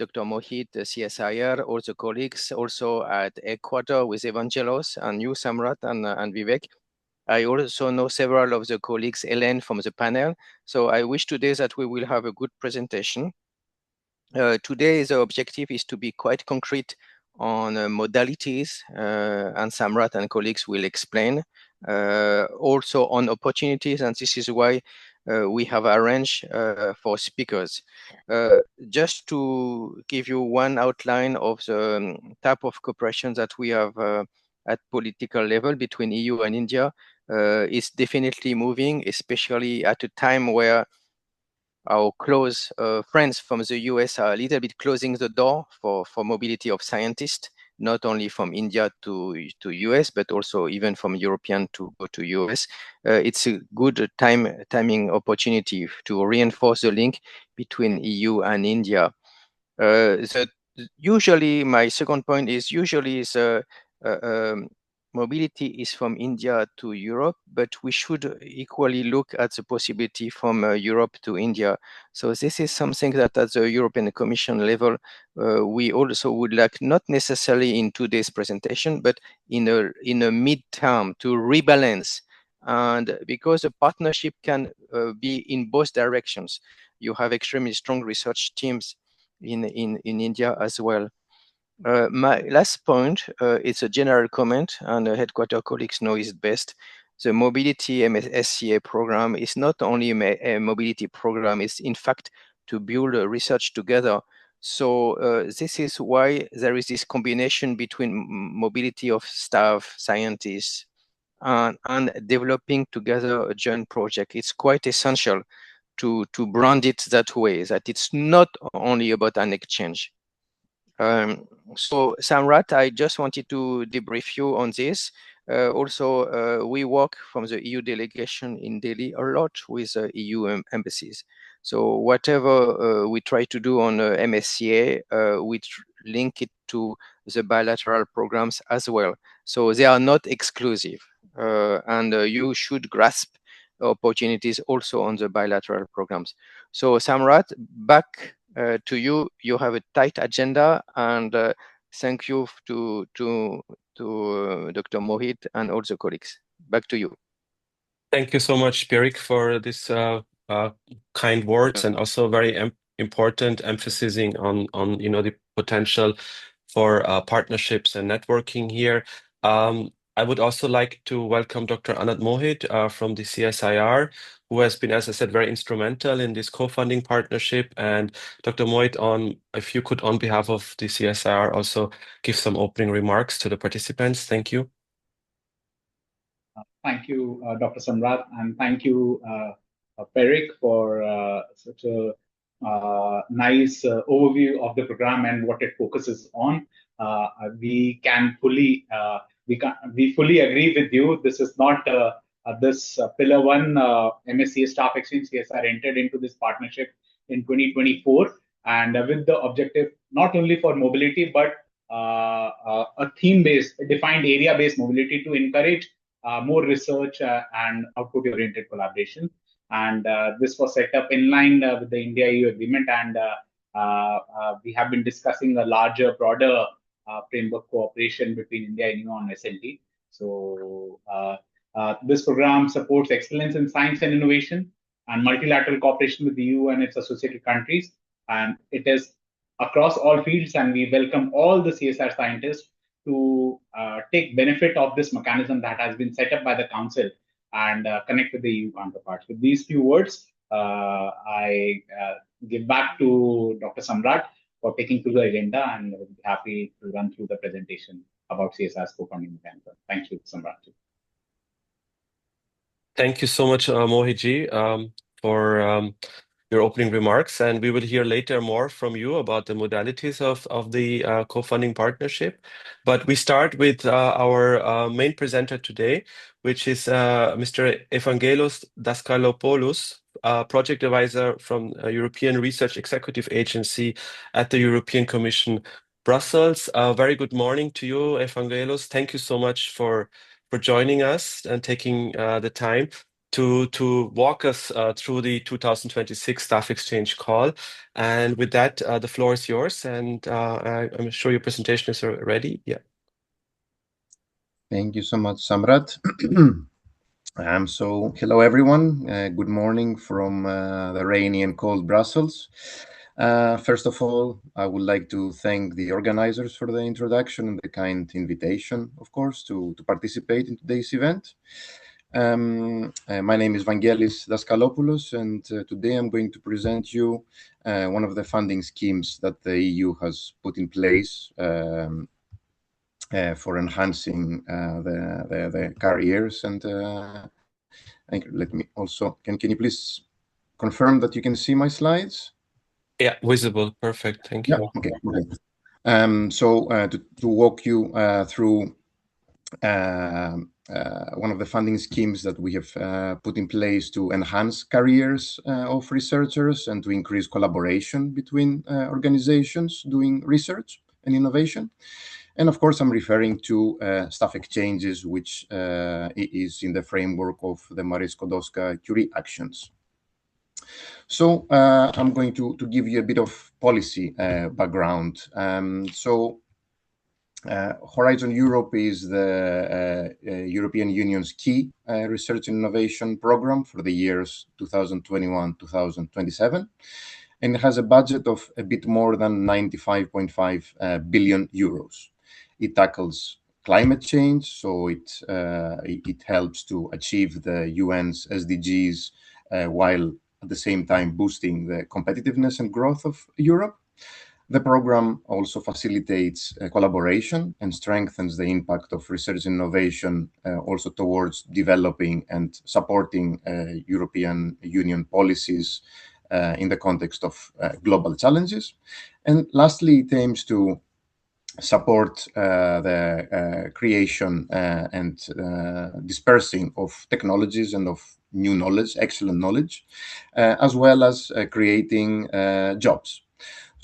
Dr. Mohit, the CSIR, all the colleagues also at headquarters with Evangelos and you, Samrat and Vivek. I also know several of the colleagues, Ellen from the panel. So I wish today that we will have a good presentation. Today, the objective is to be quite concrete on modalities, and Samrat and colleagues will explain. Also on opportunities, and this is why we have arranged for speakers. Just to give you one outline of the type of cooperation that we have at political level between EU and India, is definitely moving, especially at a time where our close friends from the US are a little bit closing the door for mobility of scientists, not only from India to US, but also even from European to go to US. It's a good timing opportunity to reinforce the link between EU and India. Usually, my second point is usually mobility is from India to Europe, but we should equally look at the possibility from Europe to India. So this is something that at the European Commission level, we also would like, not necessarily in today's presentation, but in a mid-term to rebalance. And because the partnership can be in both directions, you have extremely strong research teams in India as well. My last point is a general comment, and the headquarter colleagues know it best. The mobility MSCA program is not only a mobility program, it's in fact to build research together. So this is why there is this combination between mobility of staff, scientists, and developing together a joint project. It's quite essential to brand it that way, that it's not only about an exchange. So Samrat, I just wanted to debrief you on this. Also, we work from the EU delegation in Delhi a lot with EU embassies. So whatever we try to do on MSCA, we link it to the bilateral programs as well. So they are not exclusive, and you should grasp opportunities also on the bilateral programs. So Samrat, back to you. You have a tight agenda, and thank you to Dr. Mohit and all the colleagues. Back to you. Thank you so much, Pierik, for this kind words, and also very important emphasizing on the potential for partnerships and networking here. I would also like to welcome Dr. Anand Mohit from the CSIR, who has been, as I said, very instrumental in this co-funding partnership. And Dr. Mohit, if you could, on behalf of the CSIR, also give some opening remarks to the participants. Thank you. Thank you, Dr. Samrat, and thank you, Pierik, for such a nice overview of the program and what it focuses on. We fully agree with you. This is not this Pillar 1 MSCA Staff Exchange CSIR entered into this partnership in 2024, and with the objective not only for mobility, but a theme-based, defined area-based mobility to encourage more research and output-oriented collaboration. And this was set up in line with the India-EU agreement, and we have been discussing a larger, broader framework cooperation between India and EU on SLT. So this program supports excellence in science and innovation and multilateral cooperation with the EU and its associated countries. And it is across all fields, and we welcome all the CSIR scientists to take benefit of this mechanism that has been set up by the Council and connect with the EU counterparts. With these few words, I give back to Dr. Samrat for taking through the agenda, and we'll be happy to run through the presentation about CSIR's co-funding mechanism. Thank you, Samrat. Thank you so much, Mohit-ji, for your opening remarks, and we will hear later more from you about the modalities of the co-funding partnership. But we start with our main presenter today, which is Mr. Evangelos Daskalopoulos, project advisor from European Research Executive Agency at the European Commission, Brussels. Very good morning to you, Evangelos. Thank you so much for joining us and taking the time. to walk us through the 2026 Staff Exchange Call. And with that, the floor is yours, and I'm sure your presentation is ready. Yeah. Thank you so much, Samrat. So hello everyone. Good morning from the rainy and cold Brussels. First of all, I would like to thank the organizers for the introduction and the kind invitation, of course, to participate in today's event. My name is Vangelis Daskalopoulos, and today I'm going to present you one of the funding schemes that the EU has put in place for enhancing the careers. And let me also, can you please confirm that you can see my slides? Yeah, visible. Perfect. Thank you. Yeah, okay. So to walk you through one of the funding schemes that we have put in place to enhance careers of researchers and to increase collaboration between organizations doing research and innovation. And of course, I'm referring to Staff Exchanges, which is in the framework of the Marie Skłodowska-Curie actions. So I'm going to give you a bit of policy background. Horizon Europe is the European Union's key research and innovation program for the years 2021-2027. And it has a budget of a bit more than 95.5 billion euros. It tackles climate change, so it helps to achieve the UN's SDGs while at the same time boosting the competitiveness and growth of Europe. The program also facilitates collaboration and strengthens the impact of research and innovation also towards developing and supporting European Union policies in the context of global challenges. And lastly, it aims to support the creation and dispersing of technologies and of new knowledge, excellent knowledge, as well as creating jobs.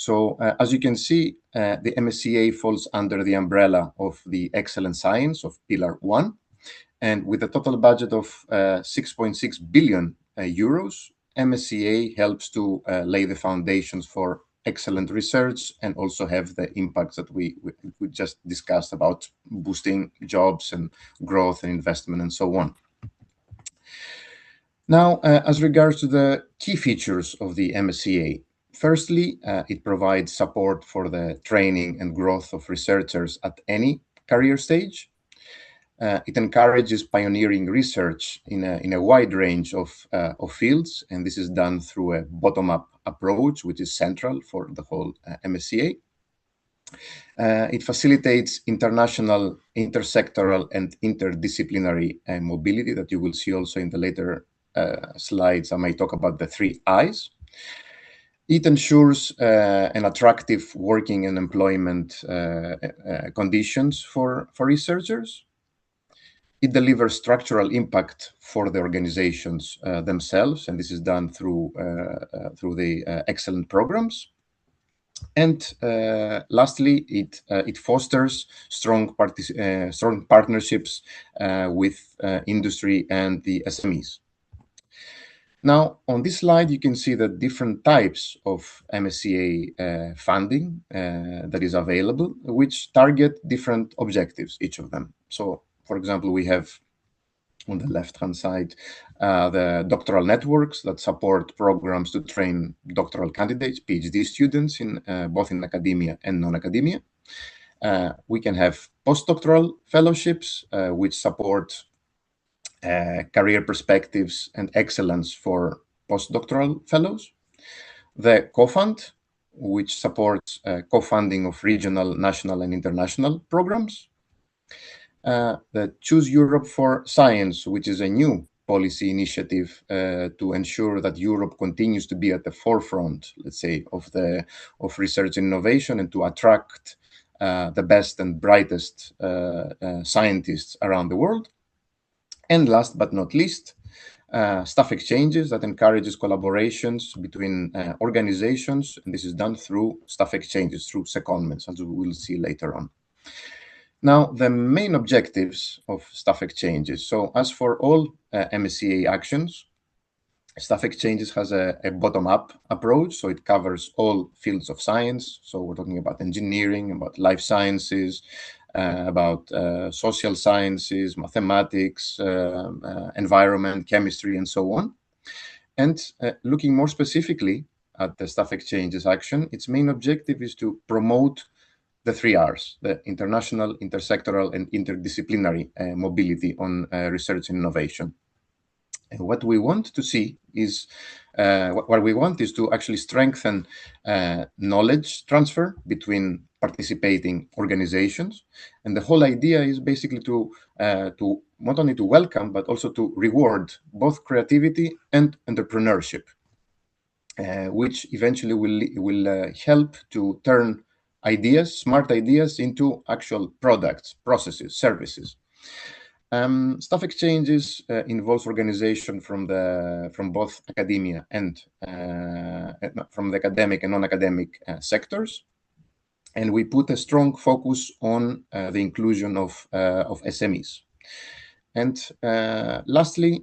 So as you can see, the MSCA falls under the umbrella of the excellent science of Pillar 1. And with a total budget of 6.6 billion euros, MSCA helps to lay the foundations for excellent research and also have the impacts that we just discussed about boosting jobs and growth and investment and so on. Now, as regards to the key features of the MSCA, firstly, it provides support for the training and growth of researchers at any career stage. It encourages pioneering research in a wide range of fields, and this is done through a bottom-up approach, which is central for the whole MSCA. It facilitates international, intersectoral, and interdisciplinary mobility that you will see also in the later slides. I may talk about the 3 I's. It ensures an attractive working and employment conditions for researchers. It delivers structural impact for the organizations themselves, and this is done through the excellent programs. And lastly, it fosters strong partnerships with industry and the SMEs. Now, on this slide, you can see the different types of MSCA funding that is available, which target different objectives, each of them. So, for example, we have on the left-hand side the doctoral networks that support programs to train doctoral candidates, PhD students, in both in academia and non-academia. We can have postdoctoral fellowships, which support career perspectives and excellence for postdoctoral fellows. The co-fund, which supports co-funding of regional, national, and international programs. The Choose Europe for Science, which is a new policy initiative to ensure that Europe continues to be at the forefront, let's say, of research and innovation, and to attract the best and brightest scientists around the world. And last but not least, Staff Exchanges that encourages collaborations between organizations, and this is done through Staff Exchanges, through secondments, as we will see later on. Now, the main objectives of staff exchanges. So as for all MSCA actions, staff exchanges has a bottom-up approach, so it covers all fields of science. So we're talking about engineering, about life sciences, about social sciences, mathematics, environment, chemistry, and so on. And looking more specifically at the staff exchanges action, its main objective is to promote the 3 R's, the international, intersectoral, and interdisciplinary mobility on research and innovation. And what we want to see is, what we want is to actually strengthen knowledge transfer between participating organizations. And the whole idea is basically to not only to welcome, but also to reward both creativity and entrepreneurship, which eventually will help to turn ideas, smart ideas, into actual products, processes, services. Staff exchanges involves organization from both academia and from the academic and non-academic sectors, and we put a strong focus on the inclusion of SMEs. And lastly,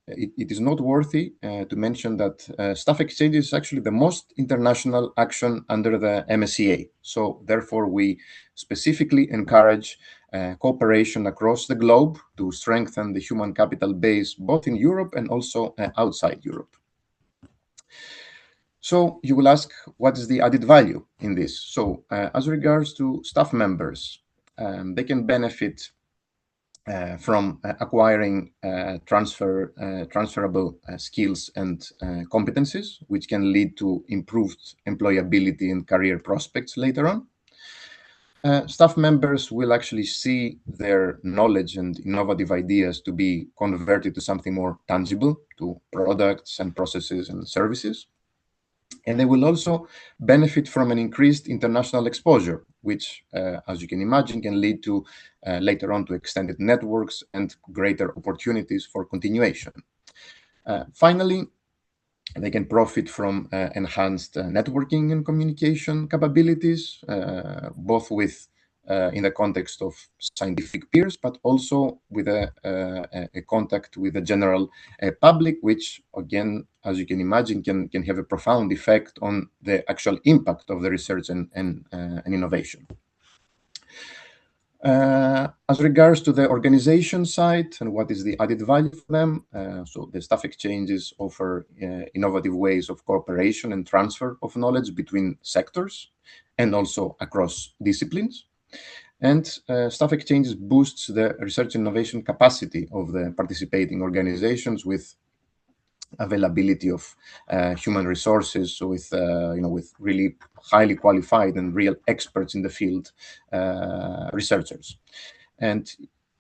it is noteworthy to mention that staff exchange is actually the most international action under the MSCA. So therefore, we specifically encourage cooperation across the globe to strengthen the human capital base, both in Europe and also outside Europe. So you will ask, what is the added value in this? So as regards to staff members, they can benefit from acquiring transferable skills and competencies, which can lead to improved employability and career prospects later on. Staff members will actually see their knowledge and innovative ideas to be converted to something more tangible, to products and processes and services. And they will also benefit from an increased international exposure, which, as you can imagine, can lead to later on to extended networks and greater opportunities for continuation. Finally, they can profit from enhanced networking and communication capabilities, both with in the context of scientific peers, but also with a contact with the general public, which, again, as you can imagine, can have a profound effect on the actual impact of the research and innovation. As regards to the organization side and what is the added value for them, so the staff exchanges offer innovative ways of cooperation and transfer of knowledge between sectors and also across disciplines. And staff exchanges boosts the research innovation capacity of the participating organizations with availability of human resources, so with with really highly qualified and real experts in the field researchers. And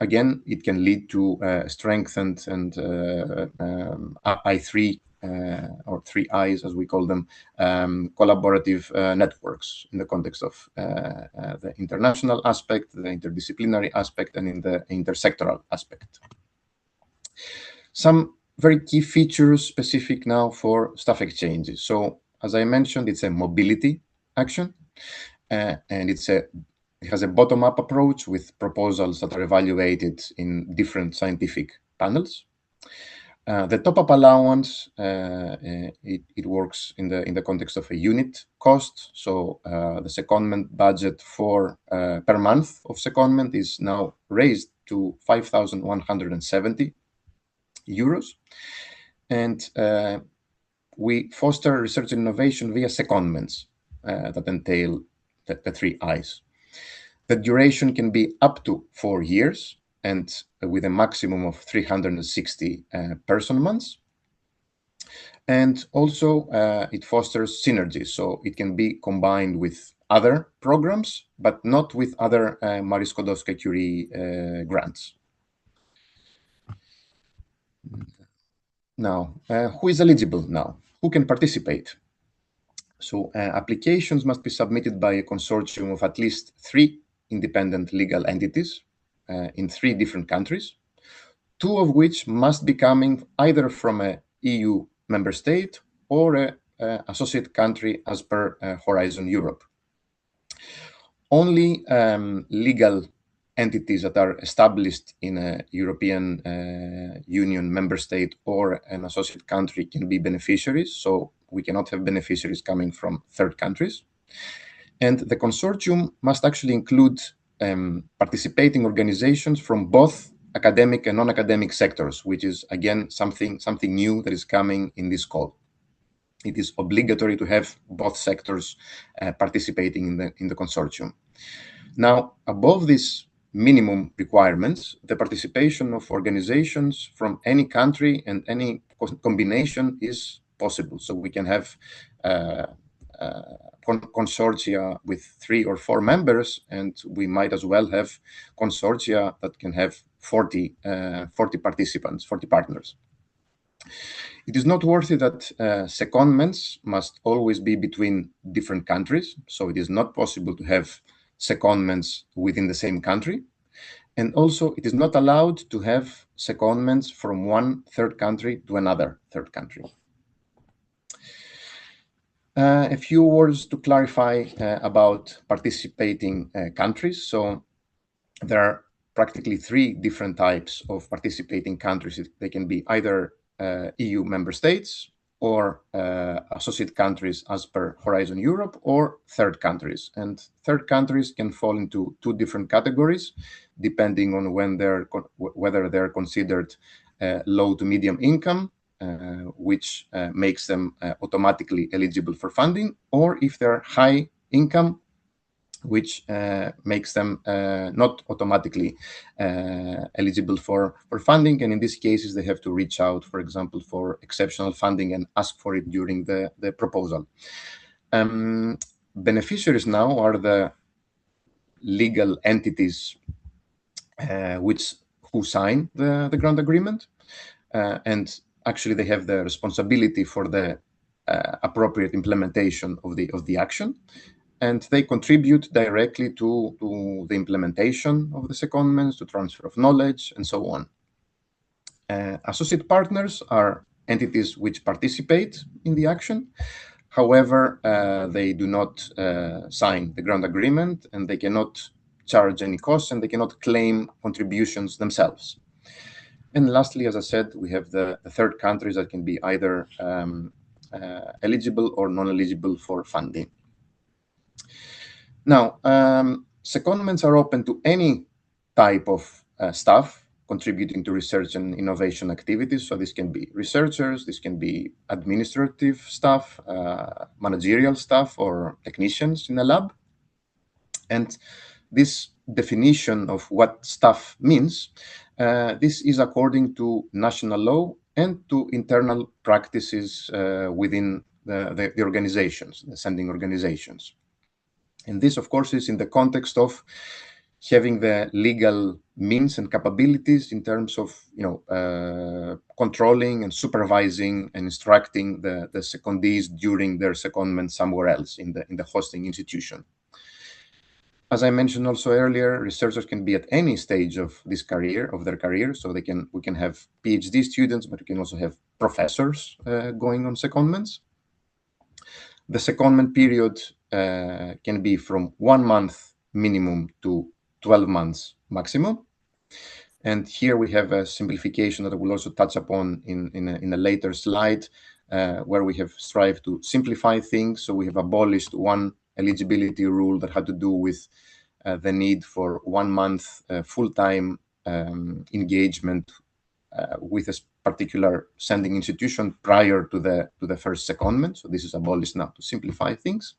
again, it can lead to strengthened and I3 or 3 I's, as we call them, collaborative networks in the context of the international aspect, the interdisciplinary aspect, and in the intersectoral aspect. Some very key features specific now for staff exchanges. So, as I mentioned, it's a mobility action, and it has a bottom-up approach with proposals that are evaluated in different scientific panels. The top-up allowance, it works in the context of a unit cost. So the secondment budget for per month of secondment is now raised to 5,170 euros. And we foster research and innovation via secondments that entail the 3 I's. The duration can be up to 4 years and with a maximum of 360 person months. And also it fosters synergies, so it can be combined with other programs, but not with other Marie Skłodowska-Curie grants. Now, who is eligible now? Who can participate? So applications must be submitted by a consortium of at least 3 independent legal entities in 3 different countries, 2 of which must be coming either from a EU member state or a associate country as per Horizon Europe. Only legal entities that are established in a European Union member state or an associate country can be beneficiaries. So we cannot have beneficiaries coming from third countries. And the consortium must actually include participating organizations from both academic and non-academic sectors, which is, again, something new that is coming in this call. It is obligatory to have both sectors participating in the consortium. Now, above these minimum requirements, the participation of organizations from any country and any combination is possible. So we can have consortia with 3 or 4 members, and we might as well have consortia that can have 40 participants, 40 partners. It is noteworthy that secondments must always be between different countries, so it is not possible to have secondments within the same country. And also, it is not allowed to have secondments from one third country to another third country. A few words to clarify about participating countries. So there are practically 3 different types of participating countries. They can be either EU member states or associate countries as per Horizon Europe, or third countries. And third countries can fall into 2 different categories, depending on whether they're considered low to medium income, which makes them automatically eligible for funding, or if they're high income, which makes them not automatically eligible for funding. And in these cases, they have to reach out, for example, for exceptional funding and ask for it during the proposal. Beneficiaries now are the legal entities who sign the grant agreement. And actually, they have the responsibility for the appropriate implementation of the action. And they contribute directly to the implementation of the secondments, to transfer of knowledge, and so on. Associate partners are entities which participate in the action. However, they do not sign the grant agreement, and they cannot charge any costs, and they cannot claim contributions themselves. And lastly, as I said, we have the third countries that can be either eligible or non-eligible for funding. Now, secondments are open to any type of staff contributing to research and innovation activities. So this can be researchers, this can be administrative staff, managerial staff, or technicians in a lab. And this definition of what staff means, this is according to national law and to internal practices within the organizations, the sending organizations. And this, of course, is in the context of having the legal means and capabilities in terms of, controlling and supervising and instructing the secondees during their secondment somewhere else in the hosting institution. As I mentioned also earlier, researchers can be at any stage of their career. So we can have PhD students, but we can also have professors going on secondments. The secondment period can be from 1 month minimum to 12 months maximum. And here we have a simplification that I will also touch upon in a later slide, where we have strived to simplify things. So we have abolished one eligibility rule that had to do with the need for 1 month full-time engagement with a particular sending institution prior to the first secondment. So this is abolished now to simplify things.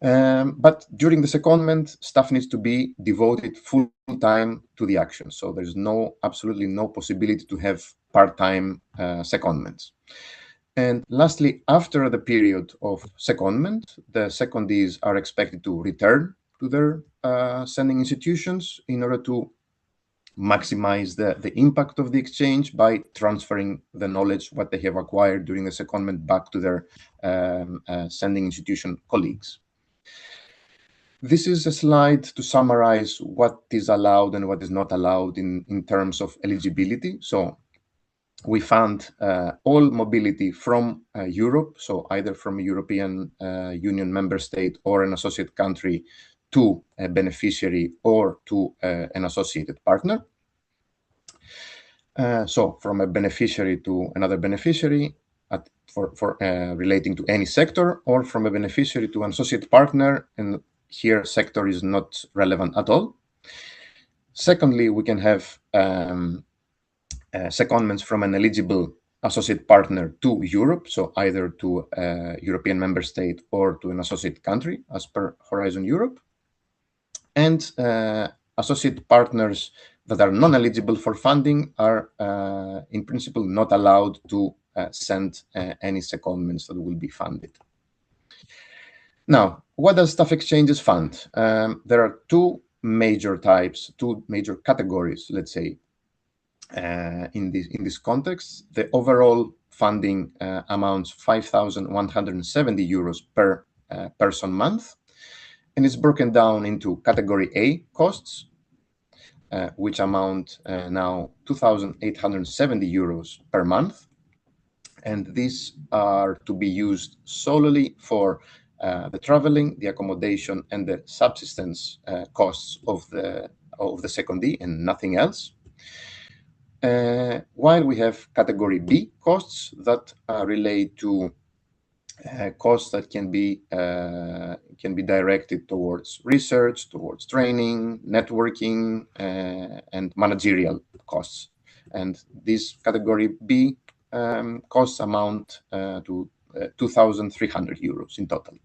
But during the secondment, staff needs to be devoted full time to the action. So there's absolutely no possibility to have part-time secondments. And lastly, after the period of secondment, the secondees are expected to return to their sending institutions in order to maximize the impact of the exchange by transferring the knowledge, what they have acquired during the secondment, back to their sending institution colleagues. This is a slide to summarize what is allowed and what is not allowed in terms of eligibility. So we found all mobility from Europe, so either from a European Union member state or an associate country, to a beneficiary or to an associated partner. So from a beneficiary to another beneficiary for relating to any sector, or from a beneficiary to an associate partner, and here sector is not relevant at all. Secondly, we can have secondments from an eligible associate partner to Europe, so either to a European member state or to an associate country as per Horizon Europe. And associate partners that are non-eligible for funding are in principle not allowed to send any secondments that will be funded. Now, what does Staff Exchanges fund? There are two major types, two major categories, let's say, in this context. The overall funding amounts 5,170 euros per person month, and it's broken down into category A costs, which amount now 2,870 euros per month, and these are to be used solely for the traveling, the accommodation, and the subsistence costs of the secondee, and nothing else. While we have category B costs that relate to costs that can be directed towards research, towards training, networking, and managerial costs. And this category B costs amount to 2,300 euros in total.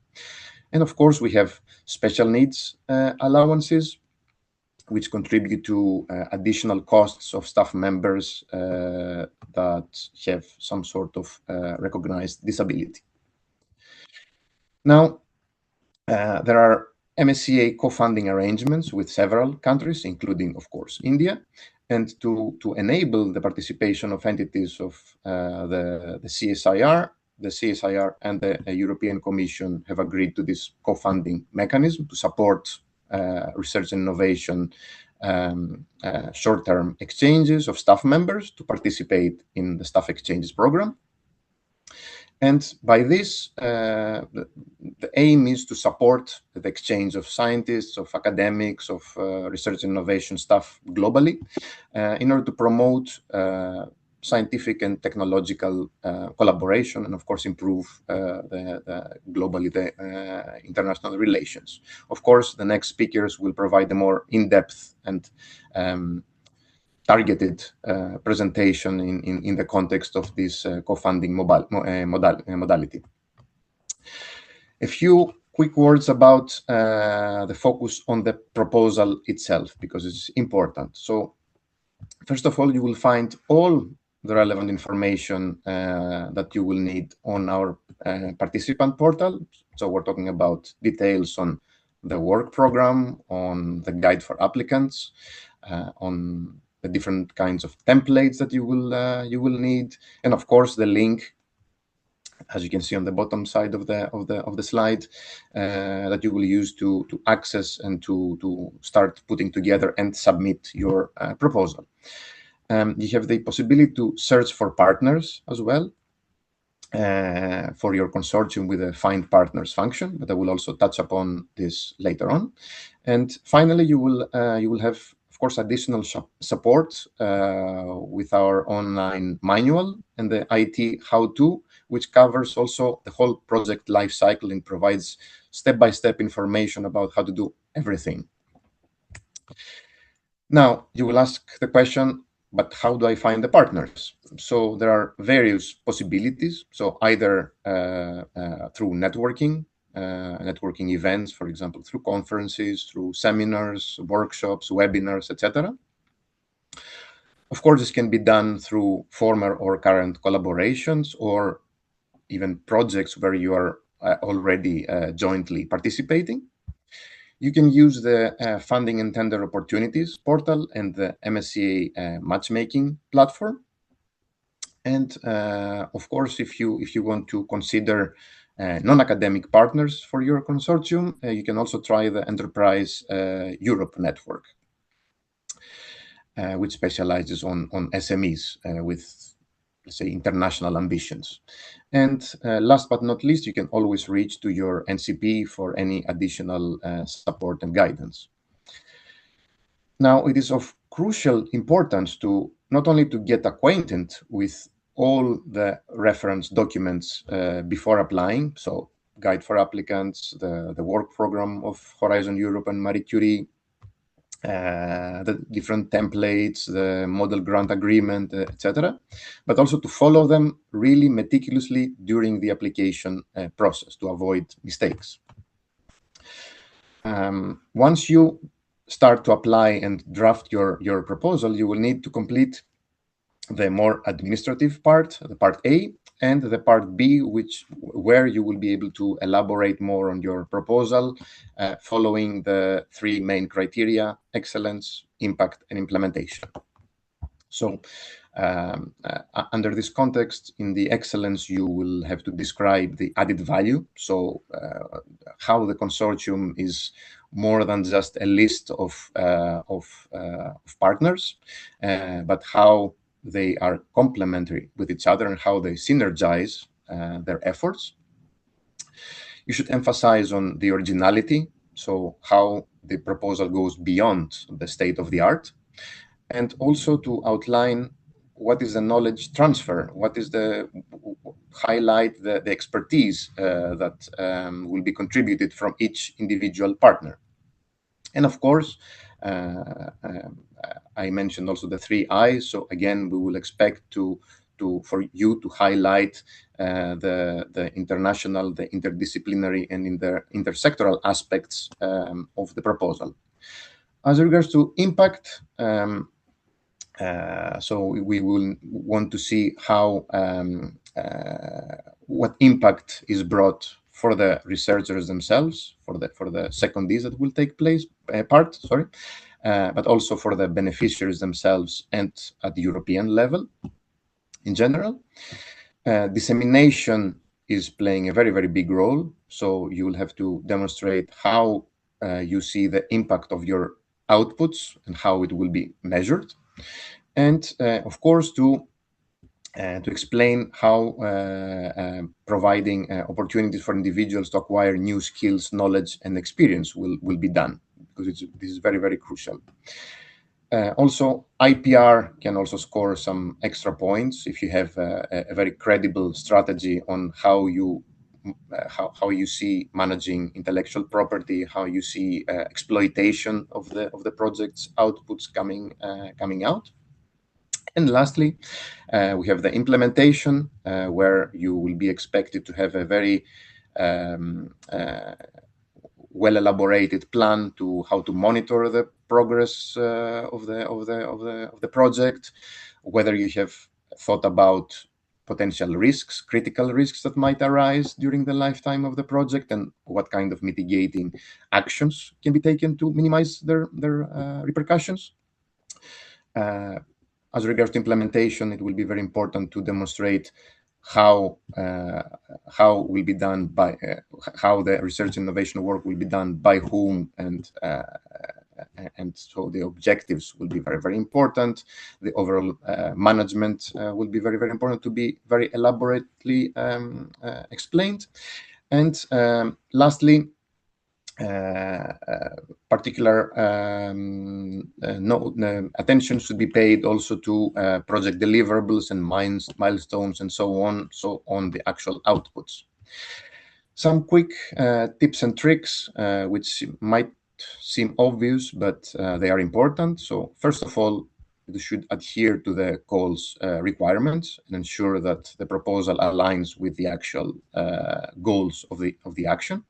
And of course, we have special needs allowances, which contribute to additional costs of staff members that have some sort of recognized disability. Now, there are MSCA co-funding arrangements with several countries, including, of course, India. And to enable the participation of entities of the CSIR and the European Commission have agreed to this co-funding mechanism to support research and innovation short-term exchanges of staff members to participate in the Staff Exchanges program. And by this, the aim is to support the exchange of scientists, of academics, of research and innovation staff globally in order to promote scientific and technological collaboration, and of course improve globally the international relations. Of course, the next speakers will provide a more in-depth and targeted presentation in the context of this co-funding modality. A few quick words about the focus on the proposal itself, because it's important. So first of all, you will find all the relevant information that you will need on our participant portal. So we're talking about details on the work program, on the guide for applicants, on the different kinds of templates that you will need, and of course the link, as you can see on the bottom side of the slide, that you will use to access and to start putting together and submit your proposal. You have the possibility to search for partners as well for your consortium with a find partners function, but I will also touch upon this later on. And finally, you will have, of course, additional support with our online manual and the IT how-to, which covers also the whole project lifecycle and provides step-by-step information about how to do everything. Now, you will ask the question, but how do I find the partners? So there are various possibilities. So either through networking events, for example, through conferences, through seminars, workshops, webinars, etc. Of course, this can be done through former or current collaborations, or even projects where you are already jointly participating. You can use the Funding and Tender Opportunities portal and the MSCA matchmaking platform. And of course, if you want to consider non-academic partners for your consortium, you can also try the Enterprise Europe network, which specializes on SMEs with let's say, international ambitions. And last but not least, you can always reach to your NCP for any additional support and guidance. Now, it is of crucial importance to not only to get acquainted with all the reference documents before applying, so guide for applicants, the work program of Horizon Europe and Marie Curie, the different templates, the model grant agreement, etc., but also to follow them really meticulously during the application process to avoid mistakes. Once you start to apply and draft your proposal, you will need to complete the more administrative part, the part A, and the part B, where you will be able to elaborate more on your proposal, following the three main criteria: excellence, impact, and implementation. So under this context, in the excellence, you will have to describe the added value. So how the consortium is more than just a list of partners, but how they are complementary with each other and how they synergize their efforts. You should emphasize on the originality, so how the proposal goes beyond the state of the art, and also to outline what is the knowledge transfer, what is the highlight the expertise that will be contributed from each individual partner. And of course, I mentioned also the 3 I's. So again, we will expect for you to highlight the international, the interdisciplinary, and intersectoral aspects of the proposal. As regards to impact, so we will want to see how what impact is brought for the researchers themselves, for the secondees that will take part, but also for the beneficiaries themselves and at the European level in general. Dissemination is playing a very, very big role. So you will have to demonstrate how you see the impact of your outputs and how it will be measured. And of course, to explain how providing opportunities for individuals to acquire new skills, knowledge, and experience will be done, because this is very, very crucial. Also, IPR can also score some extra points if you have a very credible strategy on how you see managing intellectual property, how you see exploitation of the project's outputs coming out. And lastly, we have the implementation, where you will be expected to have a very well-elaborated plan to how to monitor the progress of the project, whether you have thought about potential risks, critical risks that might arise during the lifetime of the project, and what kind of mitigating actions can be taken to minimize their repercussions. As regards to implementation, it will be very important to demonstrate how will be done by how the research and innovation work will be done by whom, and so the objectives will be very, very important. The overall management will be very, very important to be very elaborately explained. And lastly, particular attention should be paid also to project deliverables and milestones and so on the actual outputs. Some quick tips and tricks which might seem obvious, but they are important. So first of all, you should adhere to the call's requirements and ensure that the proposal aligns with the actual goals of the action.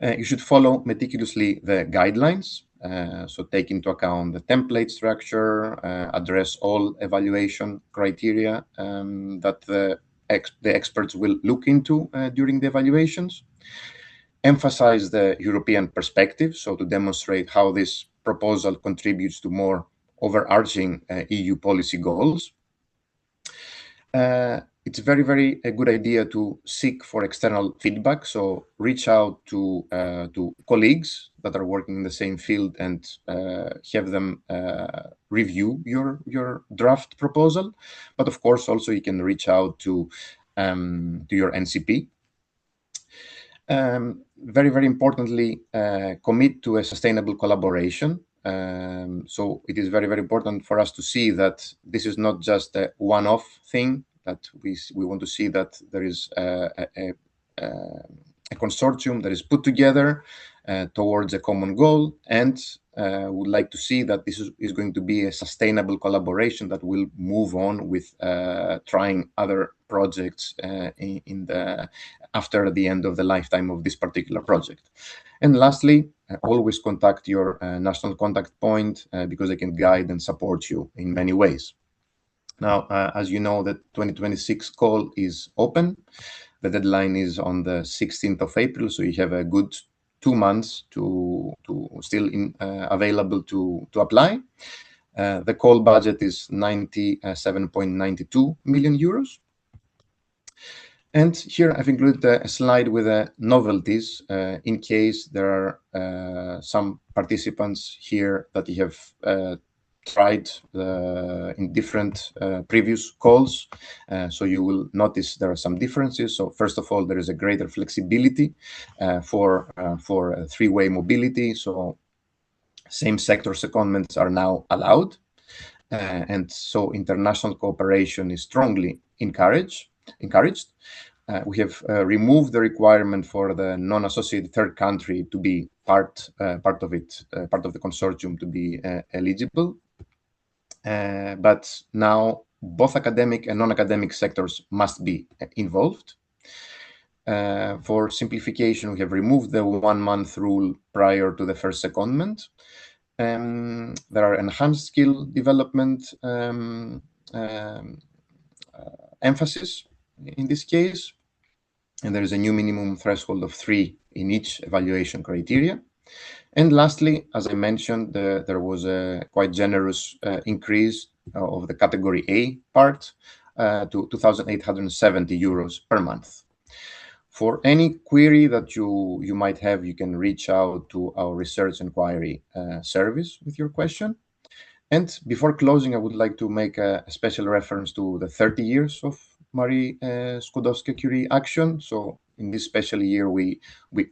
You should follow meticulously the guidelines, so take into account the template structure, address all evaluation criteria that the experts will look into during the evaluations. Emphasize the European perspective, so to demonstrate how this proposal contributes to more overarching EU policy goals. it's very a good idea to seek for external feedback. So reach out to colleagues that are working in the same field and have them review your draft proposal. But of course, also you can reach out to your NCP. Very importantly, commit to a sustainable collaboration. So it is very important for us to see that this is not just a one-off thing, that we want to see that there is a consortium that is put together towards a common goal, and would like to see that this is going to be a sustainable collaboration that will move on with trying other projects after the end of the lifetime of this particular project. And lastly, always contact your national contact point because they can guide and support you in many ways. Now, as you know, the 2026 call is open. The deadline is on the 16th of April, so you have a good 2 months to still available to apply. The call budget is 97.92 million euros. And here I've included a slide with novelties in case there are some participants here that you have tried in different previous calls. So you will notice there are some differences. So first of all, there is a greater flexibility for three-way mobility. So same sector secondments are now allowed. And so international cooperation is strongly encouraged. We have removed the requirement for the non-associated third country to be part of the consortium to be eligible. But now both academic and non-academic sectors must be involved. For simplification, we have removed the 1-month rule prior to the first secondment. There are enhanced skill development emphasis in this case, and there is a new minimum threshold of 3 in each evaluation criteria. And lastly, as I mentioned, there was a quite generous increase of the category A part to 2,870 euros per month. For any query that you might have, you can reach out to our research inquiry service with your question. And before closing, I would like to make a special reference to the 30 years of Marie Skłodowska-Curie action. So in this special year, we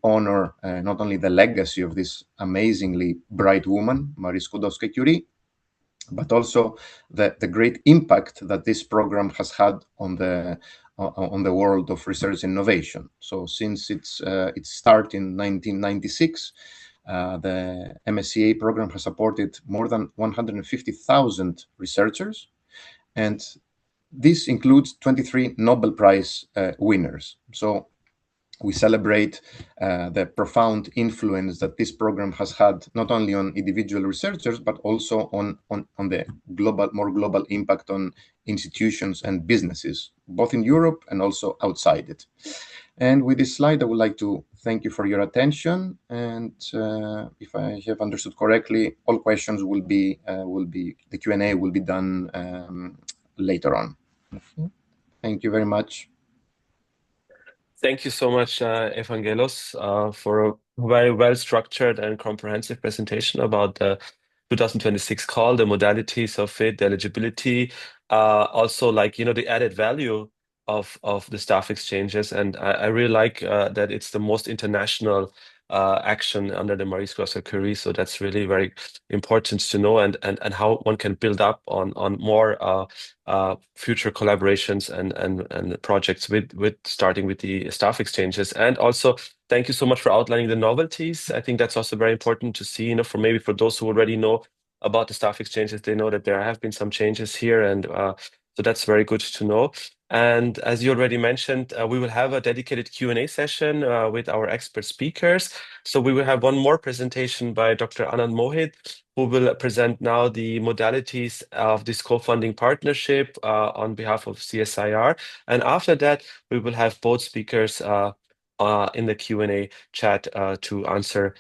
honor not only the legacy of this amazingly bright woman, Marie Skłodowska-Curie, but also the great impact that this program has had on the world of research and innovation. So since its start in 1996, the MSCA program has supported more than 150,000 researchers, and this includes 23 Nobel Prize winners. So we celebrate the profound influence that this program has had not only on individual researchers, but also on the more global impact on institutions and businesses, both in Europe and also outside it. And with this slide, I would like to thank you for your attention. And if I have understood correctly, all questions will be the Q&A will be done later on. Thank you very much. Thank you so much, Evangelos, for a very well-structured and comprehensive presentation about the 2026 call, the modalities of it, the eligibility, also the added value of the staff exchanges. And I really like that it's the most international action under the Marie Skłodowska-Curie. So that's really very important to know, and how one can build up on more future collaborations and projects with starting with the staff exchanges. And also thank you so much for outlining the novelties. I think that's also very important to see, for those who already know about the staff exchanges, they know that there have been some changes here, and so that's very good to know. And as you already mentioned, we will have a dedicated Q&A session with our expert speakers. So we will have one more presentation by Dr. Anand Mohit, who will present now the modalities of this co-funding partnership on behalf of CSIR. And after that, we will have both speakers in the Q&A chat to answer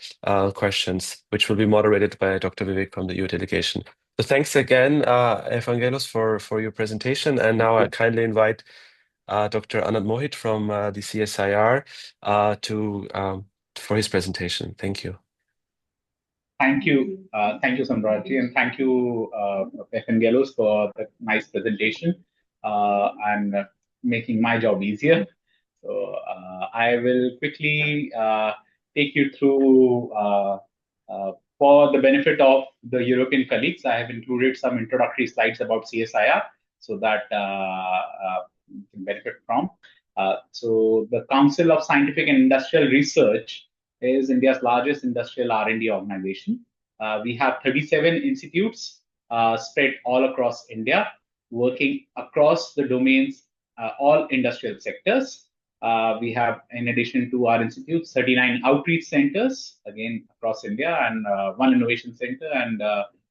questions, which will be moderated by Dr. Vivek from the EU delegation. So thanks again, Evangelos, for your presentation. And now I kindly invite Dr. Anand Mohit from the CSIR for his presentation. Thank you. Thank you, Samraji, and thank you, Stefan Gallos, for the nice presentation and making my job easier. So I will quickly take you through, for the benefit of the European colleagues, I have included some introductory slides about CSIR so that you can benefit from. So the Council of Scientific and Industrial Research is India's largest industrial R&D organization. We have 37 institutes spread all across India, working across the domains, all industrial sectors. We have, in addition to our institutes, 39 outreach centers, again, across India, and 1 innovation center and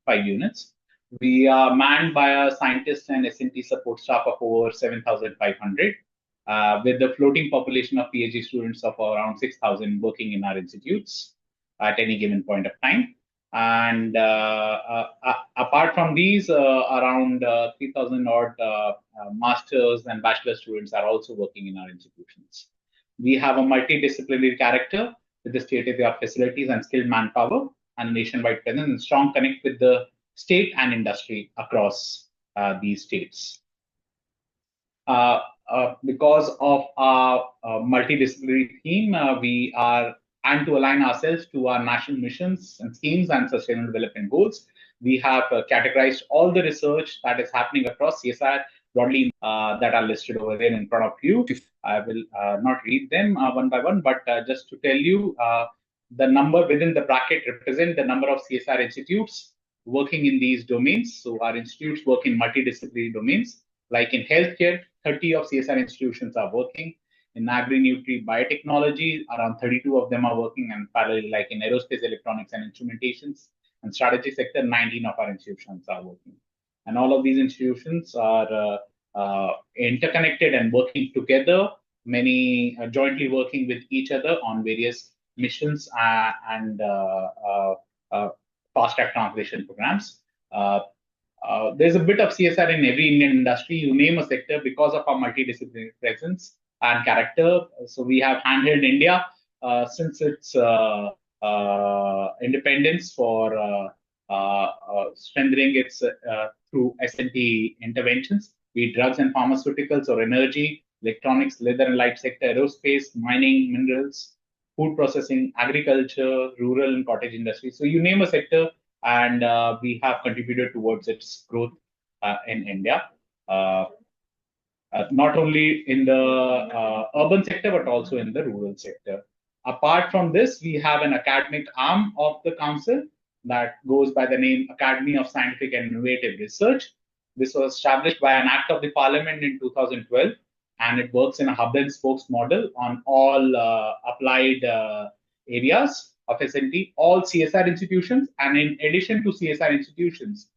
5 units. We are manned by a scientist and S&T support staff of over 7,500. With the floating population of PhD students of around 6,000 working in our institutes at any given point of time. And apart from these, around 3,000 odd masters and bachelor students are also working in our institutions. We have a multidisciplinary character with the state-of-the-art facilities and skilled manpower and a nationwide presence and strong connect with the state and industry across these states. Because of our multidisciplinary theme, we are, and to align ourselves to our national missions and schemes and sustainable development goals, we have categorized all the research that is happening across CSIR broadly that are listed over there in front of you. I will not read them one by one, but just to tell you, the number within the bracket represent the number of CSIR institutes working in these domains. So our institutes work in multidisciplinary domains. Like in healthcare, 30 of CSIR institutions are working. In agri-nutri biotechnology, around 32 of them are working, and parallel, like in aerospace, electronics, and instrumentations, and strategic sector, 19 of our institutions are working. And all of these institutions are interconnected and working together, many jointly working with each other on various missions and fast-track translation programs. There's a bit of CSR in every Indian industry. You name a sector because of our multidisciplinary presence and character. So we have handheld India since its independence for strengthening its through S&T interventions, be it drugs and pharmaceuticals or energy, electronics, leather and light sector, aerospace, mining, minerals, food processing, agriculture, rural and cottage industry. So you name a sector, and we have contributed towards its growth in India, not only in the urban sector, but also in the rural sector. Apart from this, we have an academic arm of the council that goes by the name Academy of Scientific and Innovative Research. This was established by an act of the parliament in 2012, and it works in a hub and spokes model on all applied areas of S&T, all CSIR institutions, and in addition to CSIR institutions,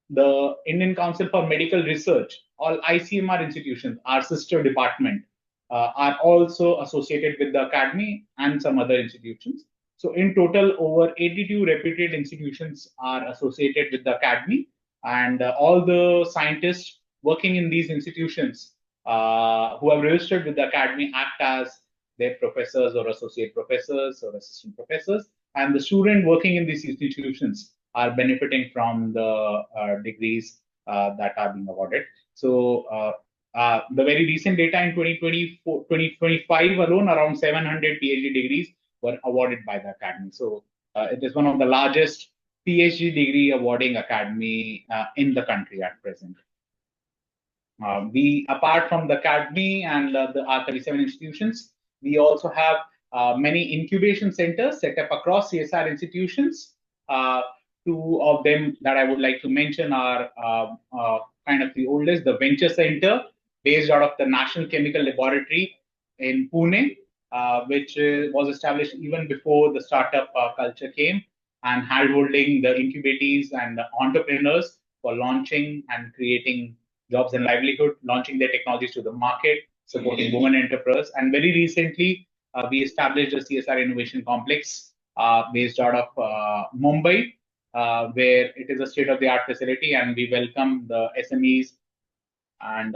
the Indian Council for Medical Research, all ICMR institutions, our sister department, are also associated with the academy and some other institutions. So in total, over 82 reputed institutions are associated with the academy, and all the scientists working in these institutions who have registered with the academy act as their professors or associate professors or assistant professors, and the student working in these institutions are benefiting from the degrees that are being awarded. So the very recent data in 2025 alone, around 700 PhD degrees were awarded by the academy. So it is one of the largest PhD degree awarding academy in the country at present. We, apart from the academy and the R37 institutions, we also have many incubation centers set up across CSIR institutions. Two of them that I would like to mention are kind of the oldest, the Venture Center, based out of the National Chemical Laboratory in Pune, which was established even before the startup culture came, and handholding the incubatees and the entrepreneurs for launching and creating jobs and livelihood, launching their technologies to the market, supporting women entrepreneurs. And very recently, we established a CSIR Innovation Complex based out of Mumbai, where it is a state-of-the-art facility, and we welcome the SMEs and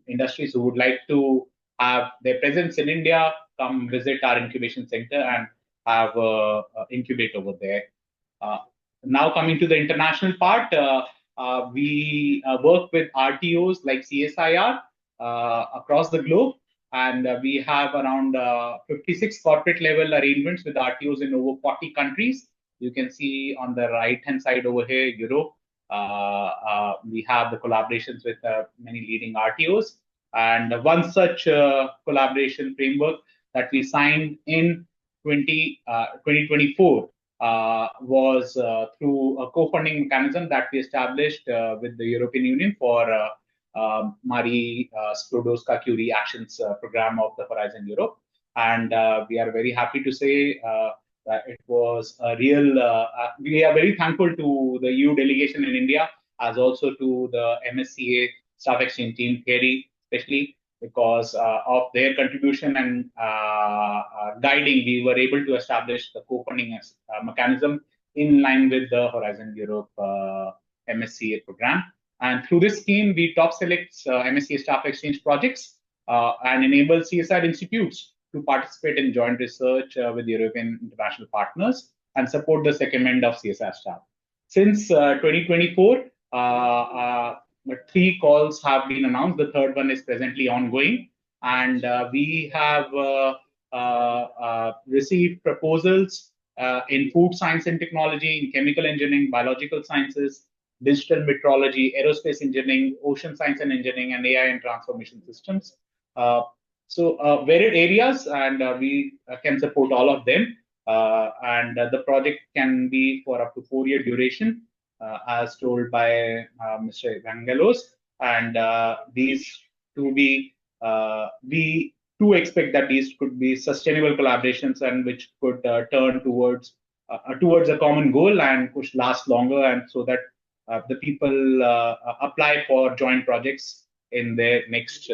industries who would like to have their presence in India come visit our incubation center and have incubate over there. Now coming to the international part, we work with RTOs like CSIR across the globe, and we have around 56 corporate level arrangements with RTOs in over 40 countries. You can see on the right-hand side over here, Europe. We have the collaborations with many leading RTOs. And one such collaboration framework that we signed in 2024 was through a co-funding mechanism that we established with the European Union for Marie Sklodowska-Curie Actions Program of the Horizon Europe. And we are very happy to say that it was a real, we are very thankful to the EU delegation in India, as also to the MSCA Staff Exchange team, Thierry, especially because of their contribution and guiding, we were able to establish the co-funding mechanism in line with the Horizon Europe MSCA program. And through this scheme, we top select MSCA Staff Exchange projects and enable CSIR institutes to participate in joint research with European international partners and support the secondment of CSIR staff. Since 2024, 3 calls have been announced. The third one is presently ongoing. And we have received proposals in food science and technology, in chemical engineering, biological sciences, digital metrology, aerospace engineering, ocean science and engineering, and AI and transformation systems. So varied areas, and we can support all of them. And the project can be for up to 4-year duration, as told by Mr. Evangelos. And these to be, we do expect that these could be sustainable collaborations and which could turn towards a common goal and which last longer, and so that the people apply for joint projects in their next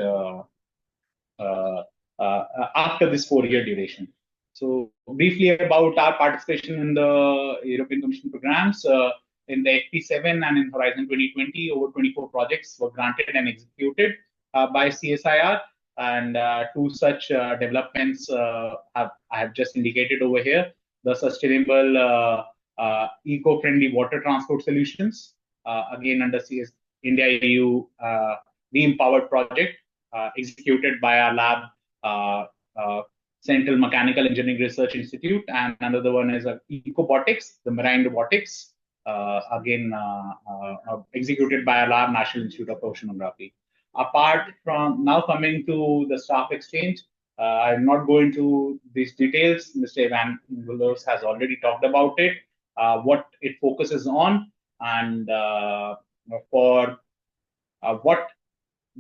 after this 4-year duration. So briefly about our participation in the European Commission programs, in the FP7 and in Horizon 2020, over 24 projects were granted and executed by CSIR. And 2 such developments I have just indicated over here: the sustainable eco-friendly water transport solutions, again under CS India EU Re-Empowered project, executed by our lab, Central Mechanical Engineering Research Institute, and another one is Ecobotics, the marine robotics, again executed by our lab, National Institute of Oceanography. Apart from now coming to the staff exchange, I'm not going to these details. Mr. Evangelos has already talked about it, what it focuses on, and for what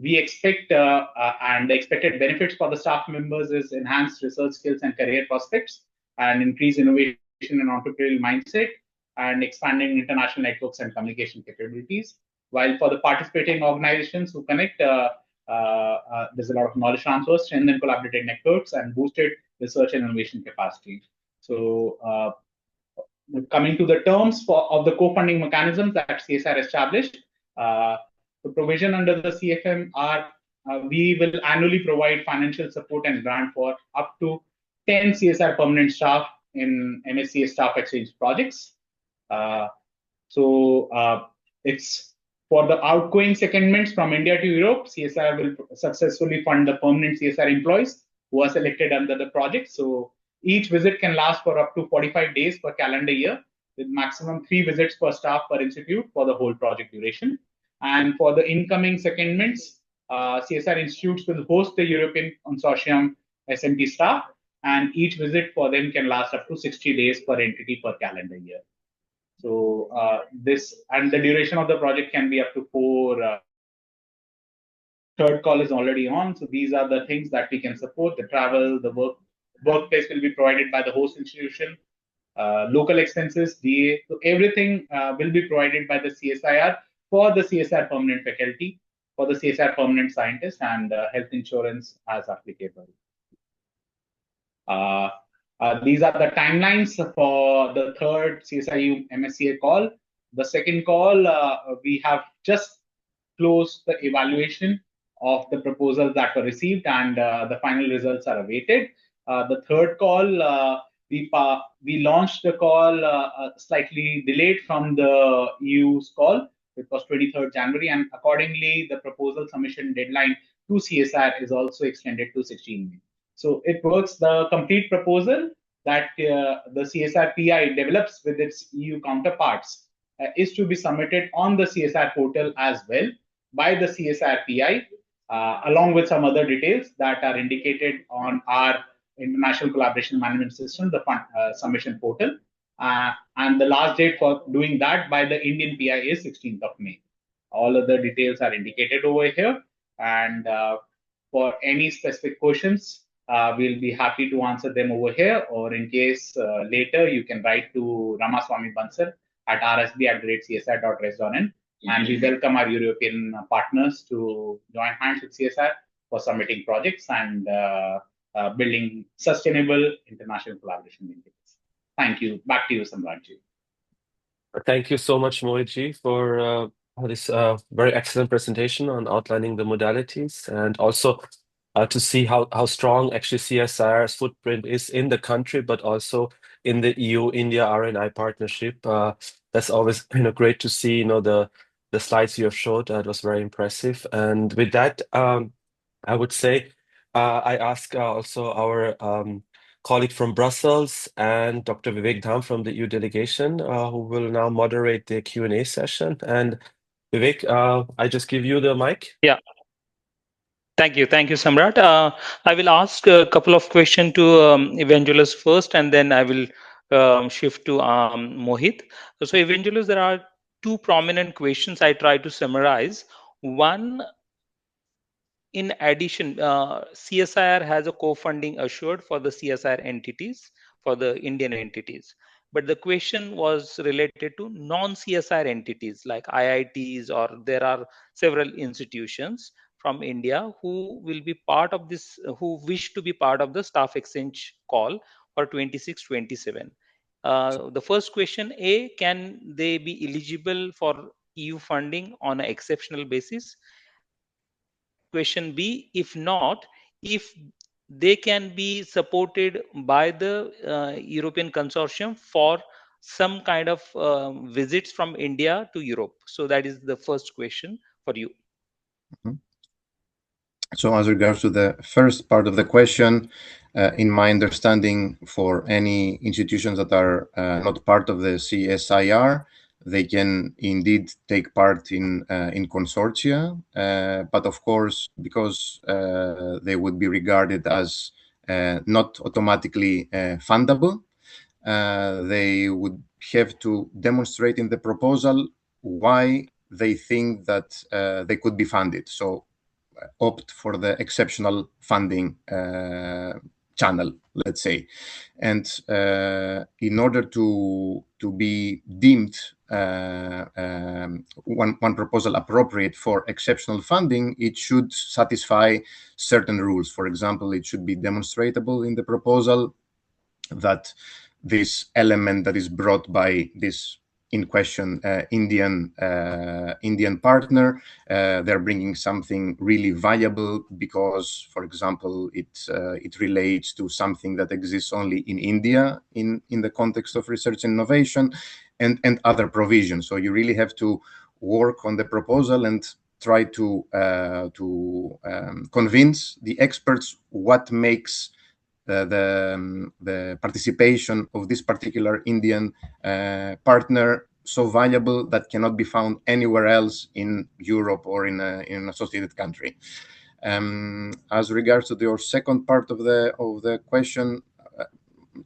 we expect and the expected benefits for the staff members is enhanced research skills and career prospects, and increased innovation and entrepreneurial mindset, and expanding international networks and communication capabilities. While for the participating organizations who connect, there's a lot of knowledge transfer, strengthened collaborative networks, and boosted research and innovation capacity. So coming to the terms of the co-funding mechanisms that CSIR established, the provision under the CFM are we will annually provide financial support and grant for up to 10 CSIR permanent staff in MSCA Staff Exchange projects. It's for the outgoing secondments from India to Europe. CSIR will successfully fund the permanent CSIR employees who are selected under the project. So each visit can last for up to 45 days per calendar year, with maximum 3 visits per staff per institute for the whole project duration. And for the incoming secondments, CSIR institutes will host the European consortium SMT staff, and each visit for them can last up to 60 days per entity per calendar year. So this and the duration of the project can be up to 4. Third call is already on. So these are the things that we can support: the travel, the workplace will be provided by the host institution, local expenses, DA. So everything will be provided by the CSIR for the CSIR permanent faculty, for the CSIR permanent scientists, and health insurance as applicable. These are the timelines for the third CSIU MSCA call. The second call, we have just closed the evaluation of the proposals that were received, and the final results are awaited. The third call, we launched the call slightly delayed from the EU's call. It was 23rd January, and accordingly, the proposal submission deadline to CSIR is also extended to 16 May. So it works. The complete proposal that the CSIR PI develops with its EU counterparts is to be submitted on the CSIR portal as well by the CSIR PI, along with some other details that are indicated on our International Collaboration Management System, the submission portal. And the last date for doing that by the Indian PI is 16th of May. All other details are indicated over here. And for any specific questions, we'll be happy to answer them over here. Or in case later, you can write to Ramaswamy Bansal at rsb@csir.res.in. And we welcome our European partners to join hands with CSIR for submitting projects and building sustainable international collaboration linkages. Thank you. Back to you, Samratji. Thank you so much, Mohitji, for this very excellent presentation on outlining the modalities, and also to see how strong actually CSIR's footprint is in the country, but also in the EU-India RNI partnership. That's always great to see. The slides you have showed. It was very impressive. And with that, I would say I ask also our colleague from Brussels and Dr. Vivek Dham from the EU delegation, who will now moderate the Q&A session. And Vivek, I just give you the mic. Yeah. Thank you, Samrat. I will ask a couple of questions to Evangelist first, and then I will shift to Mohit. So, Evangelist, there are two prominent questions I try to summarize. One, in addition, CSIR has a co-funding assured for the CSIR entities, for the Indian entities. But the question was related to non-CSIR entities like IITs, or there are several institutions from India who will be part of this, who wish to be part of the staff exchange call for 26-27. The first question, A, can they be eligible for EU funding on an exceptional basis? Question B, if not, if they can be supported by the European consortium for some kind of visits from India to Europe. So that is the first question for you. So as regards to the first part of the question, in my understanding, for any institutions that are not part of the CSIR, they can indeed take part in consortia, but of course, because they would be regarded as not automatically fundable, they would have to demonstrate in the proposal why they think that they could be funded. So opt for the exceptional funding channel, let's say. And in order to be deemed one proposal appropriate for exceptional funding, it should satisfy certain rules. For example, it should be demonstrable in the proposal that this element that is brought by this in question Indian partner, they're bringing something really valuable because, for example, it relates to something that exists only in India in the context of research and innovation, and other provisions. So you really have to work on the proposal and try to convince the experts what makes the participation of this particular Indian partner so valuable that cannot be found anywhere else in Europe or in an associated country. As regards to your second part of the question,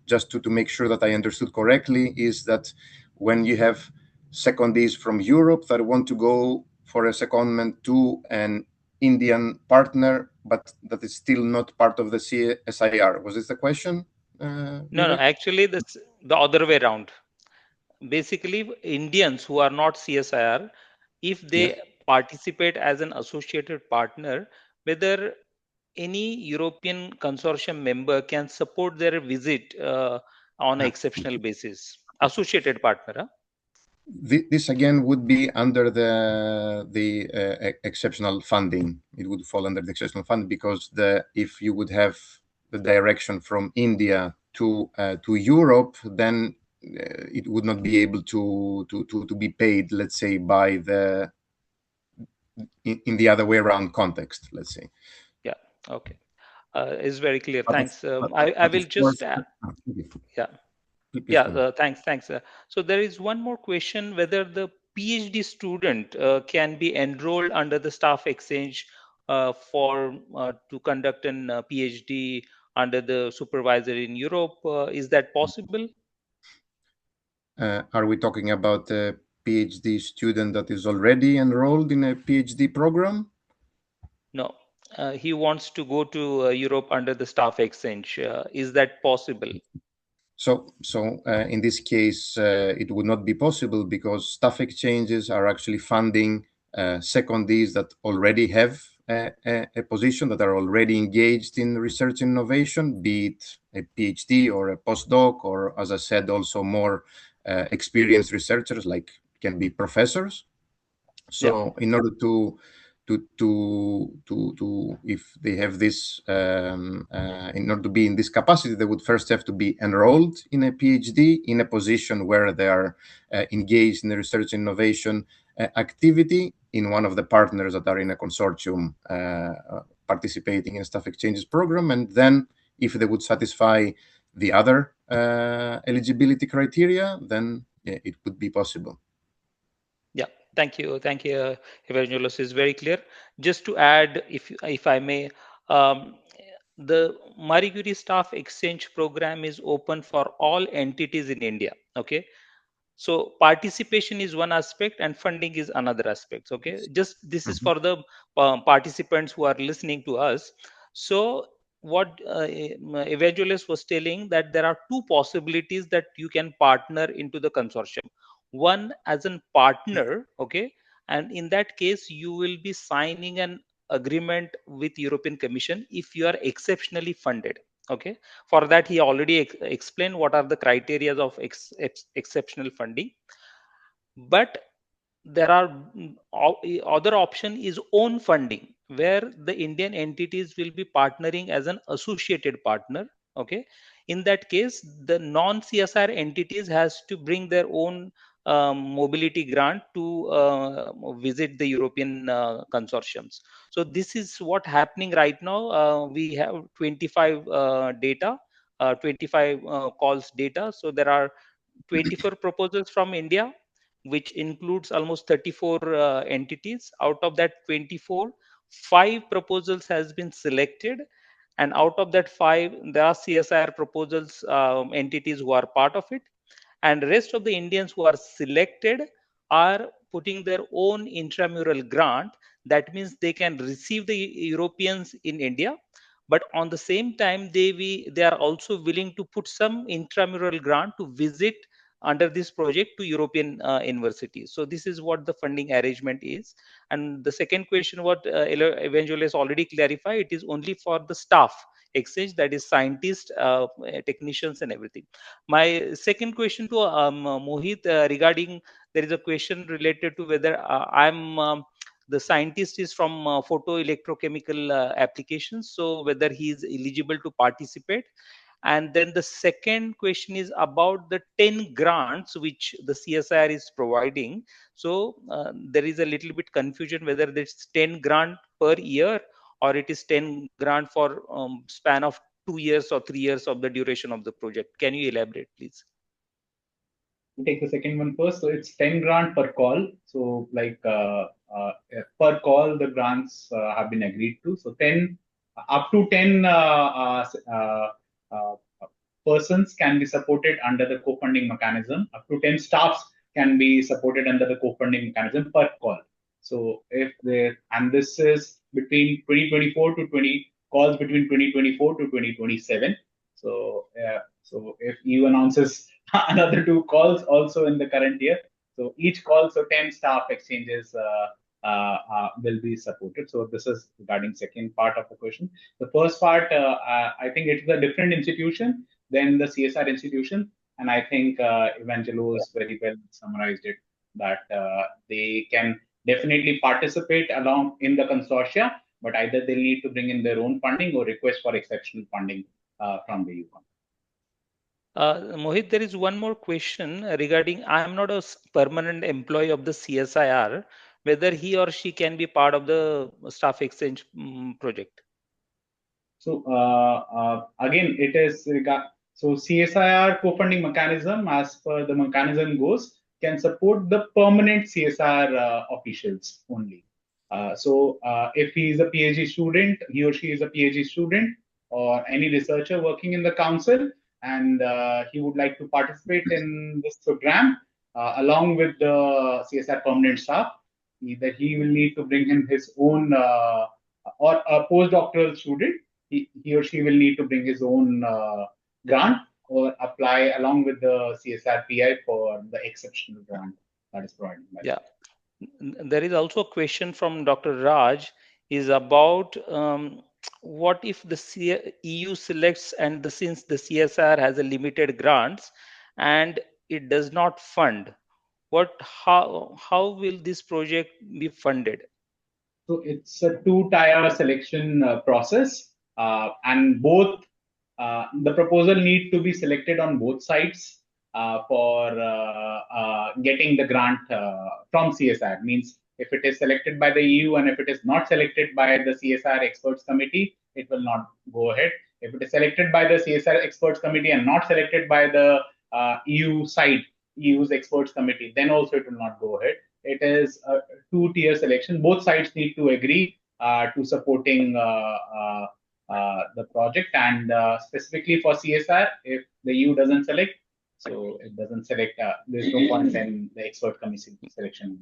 just to make sure that I understood correctly, is that when you have secondees from Europe that want to go for a secondment to an Indian partner, but that is still not part of the CSIR. Was this the question? No, actually, that's the other way around. Basically, Indians who are not CSIR, if they participate as an associated partner, whether any European consortium member can support their visit on an exceptional basis. Associated partner. This again would be under the exceptional funding. It would fall under the exceptional funding because if you would have the direction from India to Europe, then it would not be able to be paid, let's say, by in the other way around context, let's say. Yeah. Okay. It's very clear. But Thanks. I will just yeah. Yeah, thanks. So there is one more question, whether the PhD student can be enrolled under the staff exchange for to conduct an PhD under the supervisor in Europe. Is that possible? Are we talking about a PhD student that is already enrolled in a PhD program? No, he wants to go to Europe under the staff exchange. Is that possible? So in this case, it would not be possible because staff exchanges are actually funding secondees that already have a position, that are already engaged in research and innovation, be it a PhD or a postdoc, or, as I said, also more experienced researchers, like can be professors. So in order to if they have this in order to be in this capacity, they would first have to be enrolled in a PhD in a position where they are engaged in the research and innovation activity in one of the partners that are in a consortium participating in staff exchanges program. And then if they would satisfy the other eligibility criteria, then it would be possible. Yeah, thank you, Evangelos. Is very clear. Just to add, if I may, the Marie Curie Staff Exchange Program is open for all entities in India. Okay, so participation is one aspect and funding is another aspect. Okay, just this is for the participants who are listening to us. So what Evangelos was telling, that there are two possibilities that you can partner into the consortium. One as a partner, okay, and in that case you will be signing an agreement with European Commission if you are exceptionally funded. Okay, for that he already explained what are the criteria of exceptional funding. But there are other option is own funding, where the Indian entities will be partnering as an associated partner. Okay, in that case the non CSIR entities has to bring their own mobility grant to visit the European consortiums. So this is what happening right now. We have 25 data 25 calls data. So there are 24 proposals from India, which includes almost 34 entities. Out of that 24, 5 proposals has been selected, and out of that 5, there are CSIR proposals entities who are part of it, and rest of the Indians who are selected are putting their own intramural grant. That means they can receive the Europeans in India, but on the same time they are also willing to put some intramural grant to visit under this project to European universities. So this is what the funding arrangement is. And the second question, what Evangelos already clarified, it is only for the staff exchange, that is scientists, technicians, and everything. My second question to Mohit, regarding, there is a question related to whether the scientist is from photo electrochemical applications, so whether he is eligible to participate. And then the second question is about the 10 grants which the CSIR is providing. So there is a little bit confusion whether it's 10 grant per year or it is 10 grant for span of 2 years or 3 years of the duration of the project. Can you elaborate, please? We'll take the second one first. So it's 10 grant per call. So like per call, the grants have been agreed to. So 10 up to 10 persons can be supported under the co-funding mechanism. Up to 10 staffs can be supported under the co-funding mechanism per call. So if there, and this is between 2024 to 20 calls between 2024 to 2027. So so if EU announces another 2 calls also in the current year, so each call, so 10 staff exchanges will be supported. So this is regarding second part of the question. The first part, I think it's a different institution than the CSIR institution, and I think Evangelos very well summarized it that they can definitely participate along in the consortia, but either they'll need to bring in their own funding or request for exceptional funding from the EU. Mohit, there is one more question regarding I am not a permanent employee of the CSIR, whether he or she can be part of the staff exchange project. So again, it is so CSIR co-funding mechanism, as per the mechanism goes, can support the permanent CSIR officials only. So if he is a PhD student, he or she is a PhD student, or any researcher working in the council, and he would like to participate in this program along with the CSIR permanent staff, either he will need to bring in his own or a postdoctoral student. He or she will need to bring his own grant or apply along with the CSR PI for the exceptional grant that is provided by. Yeah. There is also a question from Dr. Raj is about what if the EU selects and since the CSR has a limited grants and it does not fund, how will this project be funded? So it's a two-tier selection process, and both the proposal need to be selected on both sides for getting the grant from CSR. Means if it is selected by the EU and if it is not selected by the CSR experts committee, it will not go ahead. If it is selected by the CSR experts committee and not selected by the EU side, EU's experts committee, then also it will not go ahead. It is a two-tier selection. Both sides need to agree to supporting the project, and specifically for CSR, if the EU doesn't select, so it doesn't select. There's no point in the expert committee selection.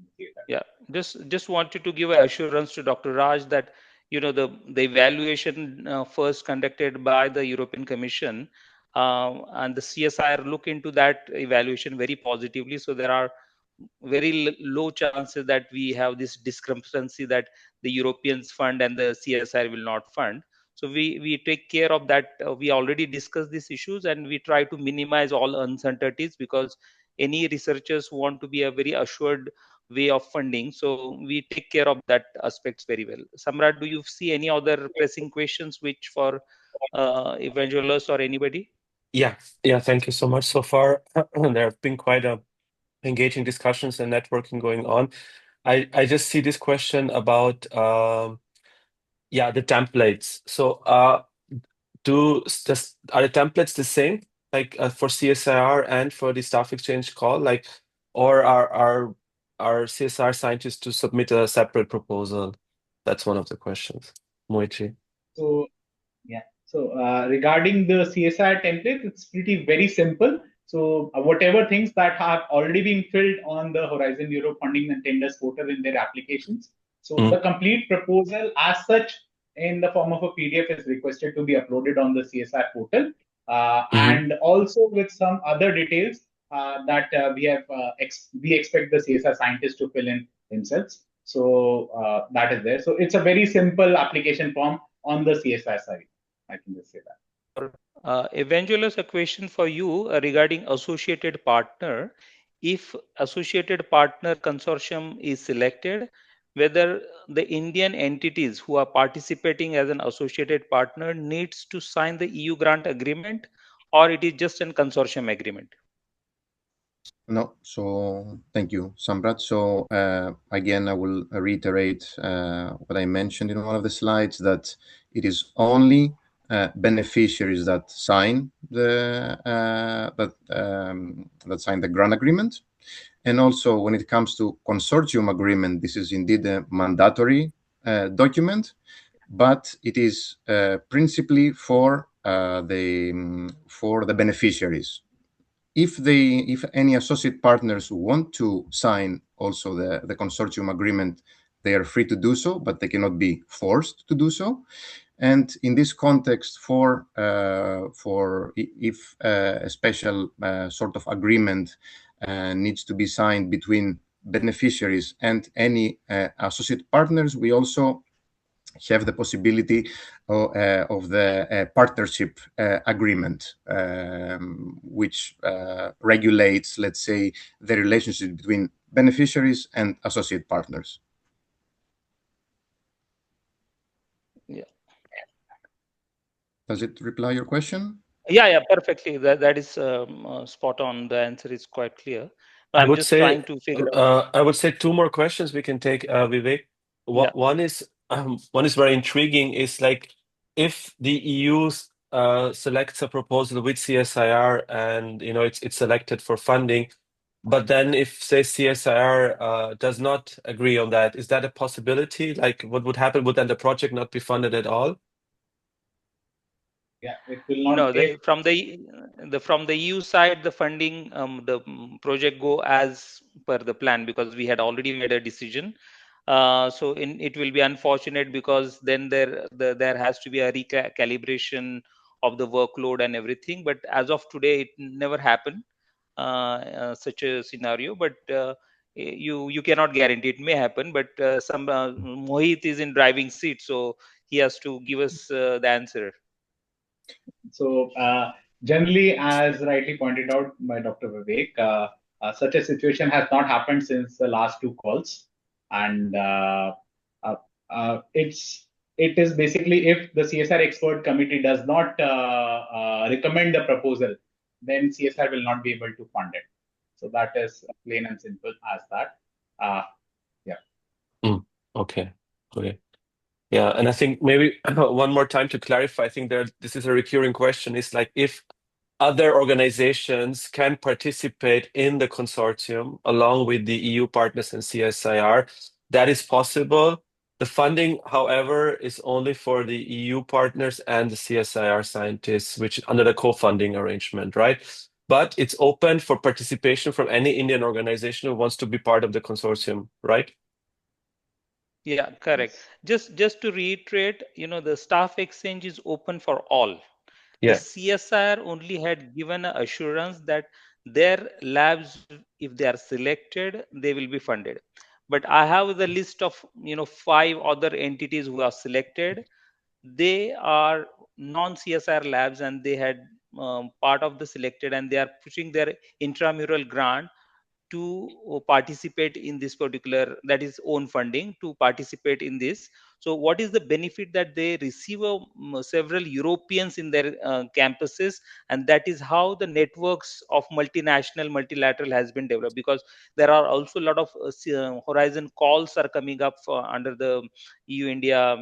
Yeah, just wanted to give assurance to Dr. Raj that the evaluation first conducted by the European Commission and the CSIR look into that evaluation very positively. So there are very low chances that we have this discrepancy that the Europeans fund and the CSIR will not fund. So we take care of that. We already discussed these issues and we try to minimize all uncertainties because any researchers want to be a very assured way of funding. So we take care of that aspects very well. Samrat, do you see any other pressing questions which for Evangelos or anybody? Yeah, thank you so much. So far, there have been quite engaging discussions and networking going on. I just see this question about the templates. So are the templates the same, like for CSIR and for the Staff Exchange Call, like, or are CSIR scientists to submit a separate proposal? That's one of the questions. Moichi. So regarding the CSIR template, it's very simple. So whatever things that have already been filled on the Horizon Europe funding and tenders portal in their applications. So the complete proposal as such in the form of a PDF is requested to be uploaded on the CSIR portal, and also with some other details that we expect the CSIR scientists to fill in themselves. So that is there. So it's a very simple application form on the CSIR side. I can just say that. Evangelos, a question for you regarding associated partner. If associated partner consortium is selected, whether the Indian entities who are participating as an associated partner needs to sign the EU grant agreement, or it is just a consortium agreement? No, so thank you, Samrat. So again, I will reiterate what I mentioned in one of the slides, that it is only beneficiaries that sign the grant agreement, and also when it comes to consortium agreement, this is indeed a mandatory document, but it is principally for the beneficiaries. If any associate partners want to sign also the consortium agreement, they are free to do so, but they cannot be forced to do so. And in this context, if a special sort of agreement needs to be signed between beneficiaries and any associate partners, we also have the possibility of the partnership agreement, which regulates, let's say, the relationship between beneficiaries and associate partners. Yeah. Does it reply your question? Yeah, perfectly. That is spot on. The answer is quite clear. I I'm would just trying say, to figure out. I would say two more questions we can take, Vivek. Yeah. One is very intriguing. Is like if the EU selects a proposal with CSIR and it's selected for funding, but then if say CSIR does not agree on that, is that a possibility? Like what would happen? Would then the project not be funded at all? Yeah, it will not No, get. from the EU side, the funding, the project go as per the plan because we had already made a decision. So it will be unfortunate because then there has to be a recalibration of the workload and everything. But as of today, it never happened such a scenario. But you cannot guarantee it may happen. But some Mohit is in driving seat, so he has to give us the answer. So generally, as rightly pointed out by Dr. Vivek, such a situation has not happened since the last two calls, and it is basically if the CSR expert committee does not recommend the proposal, then CSR will not be able to fund it. So that is plain and simple as that. Yeah. Okay. Yeah, and I think maybe one more time to clarify, I think this is a recurring question, is like if other organizations can participate in the consortium along with the EU partners and CSIR, that is possible. The funding, however, is only for the EU partners and the CSIR scientists, which is under the co-funding arrangement, right? But it's open for participation from any Indian organization who wants to be part of the consortium, right? Yeah, correct. Just to reiterate, the staff exchange is open for all. The Yeah. CSIR only had given an assurance that their labs, if they are selected, they will be funded. But I have the list of 5 other entities who are selected. They are non-CSIR labs and they had part of the selected, and they are pushing their intramural grant to participate in this particular, that is own funding to participate in this. So what is the benefit that they receive several Europeans in their campuses, and that is how the networks of multilateral has been developed, because there are also a lot of horizon calls are coming up for, under the EU India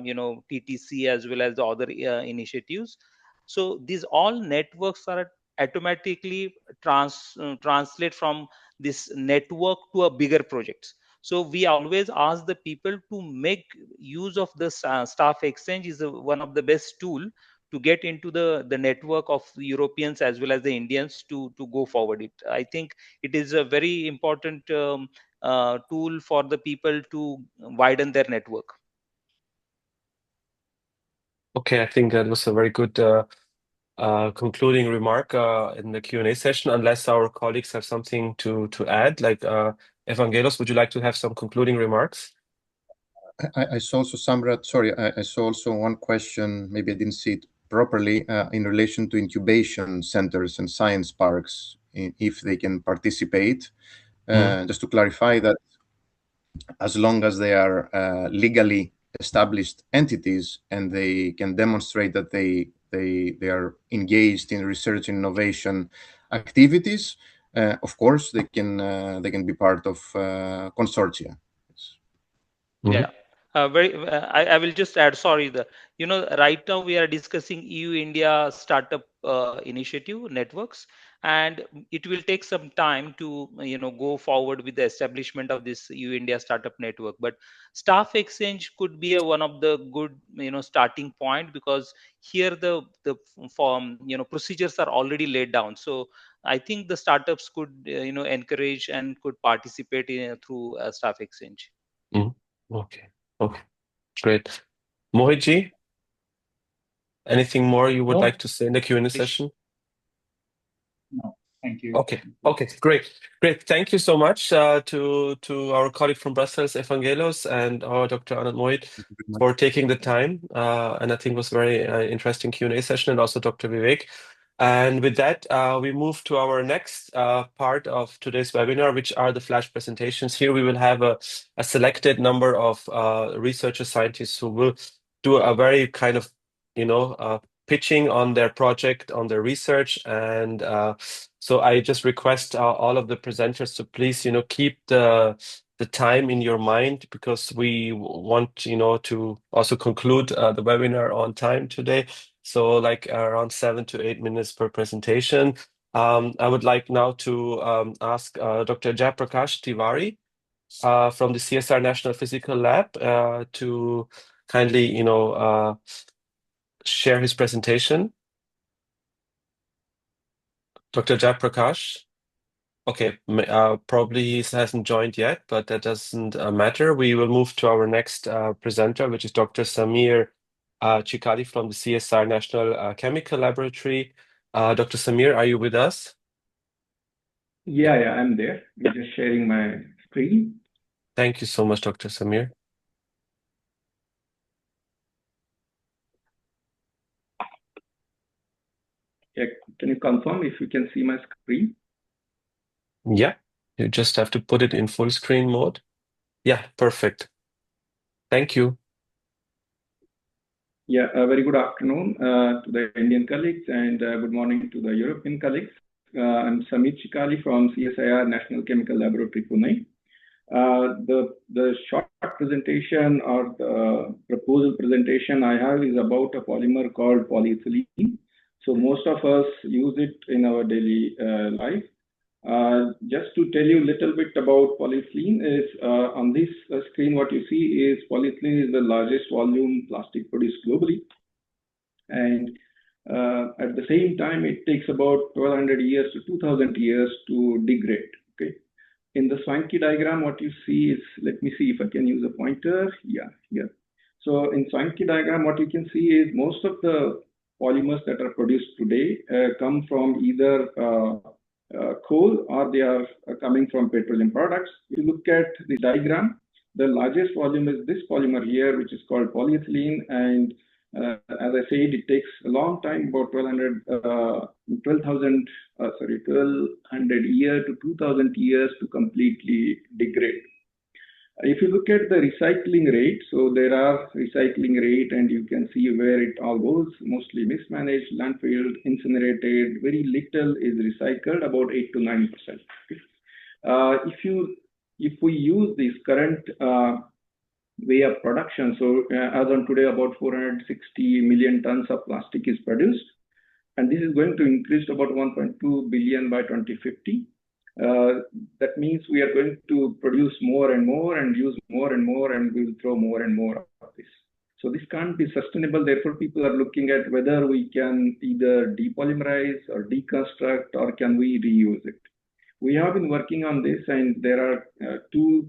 TTC as well as the other initiatives. So these all networks are automatically translate from this network to a bigger projects. So we always ask the people to make use of this staff exchange is one of the best tool to get into the network of Europeans as well as the Indians to go forward. I think it is a very important tool for the people to widen their network. Okay, I think that was a very good concluding remark in the Q&A session, unless our colleagues have something to add. Like Evangelos, would you like to have some concluding remarks? I saw also Samrat, sorry, I saw also one question, maybe I didn't see it properly, in relation to incubation centers and science parks, if they can participate. Just to clarify that as long as they are legally established entities and they can demonstrate that they are engaged in research and innovation activities, of course they can be part of consortia. Yeah. I will just add, sorry, right now we are discussing EU India startup initiative networks, and it will take some time to go forward with the establishment of this EU India startup network. But staff exchange could be one of the good starting point, because here the form procedures are already laid down. So I think the startups could encourage and could participate through a staff exchange. Okay, great. Mohitji, anything more you would No. like to say in the Q&A session? No, thank you. Okay, great. Thank you so much to our colleague from Brussels, Evangelos, and our Dr. Anand Mohit for taking the time. And I think it was very interesting Q&A session, and also Dr. Vivek And with that, we move to our next part of today's webinar, which are the flash presentations. Here we will have a selected number of researcher scientists who will do a very kind of, pitching on their project, on their research. And so I just request all of the presenters to please, keep the time in your mind, because we want, to also conclude the webinar on time today. So like around 7 to 8 minutes per presentation. I would like now to ask Dr. Jayaprakash Tiwari from the CSIR National Physical Lab to kindly, share his presentation. Dr. Jayaprakash. Okay, probably he hasn't joined yet, but that doesn't matter. We will move to our next presenter, which is Dr. Samir Chikali from the CSIR National Chemical Laboratory. Dr. Samir, are you with us? Yeah, I'm there. I'm just sharing my screen. Thank you so much, Dr. Samir. Yeah, can you confirm if you can see my screen? Yeah, you just have to put it in full screen mode. Yeah, perfect. Thank you. Yeah, a very good afternoon to the Indian colleagues and good morning to the European colleagues. I'm Samir Chikali from CSIR National Chemical Laboratory, Pune. The short presentation or the proposal presentation I have is about a polymer called polyethylene. So most of us use it in our daily life. Just to tell you a little bit about polyethylene is on this screen, what you see is polyethylene is the largest volume plastic produced globally. And at the same time, it takes about 1200 years to 2000 years to degrade. Okay. In the Swanky diagram, what you see is, let me see if I can use a pointer. Yeah, here. So in Swanky diagram, what you can see is most of the polymers that are produced today come from either coal or they are coming from petroleum products. If you look at the diagram, the largest volume is this polymer here, which is called polyethylene. And as I said, it takes a long time, about 1200 years to 2000 years to completely degrade. If you look at the recycling rate, so there are recycling rate and you can see where it all goes, mostly mismanaged, landfill, incinerated, very little is recycled, about 8 to 9%. If we use this current way of production, so as on today, about 460 million tons of plastic is produced, and this is going to increase to about 1.2 billion by 2050. That means we are going to produce more and more and use more and more, and we will throw more and more of this. So this can't be sustainable. Therefore, people are looking at whether we can either depolymerize or deconstruct, or can we reuse it. We have been working on this, and there are two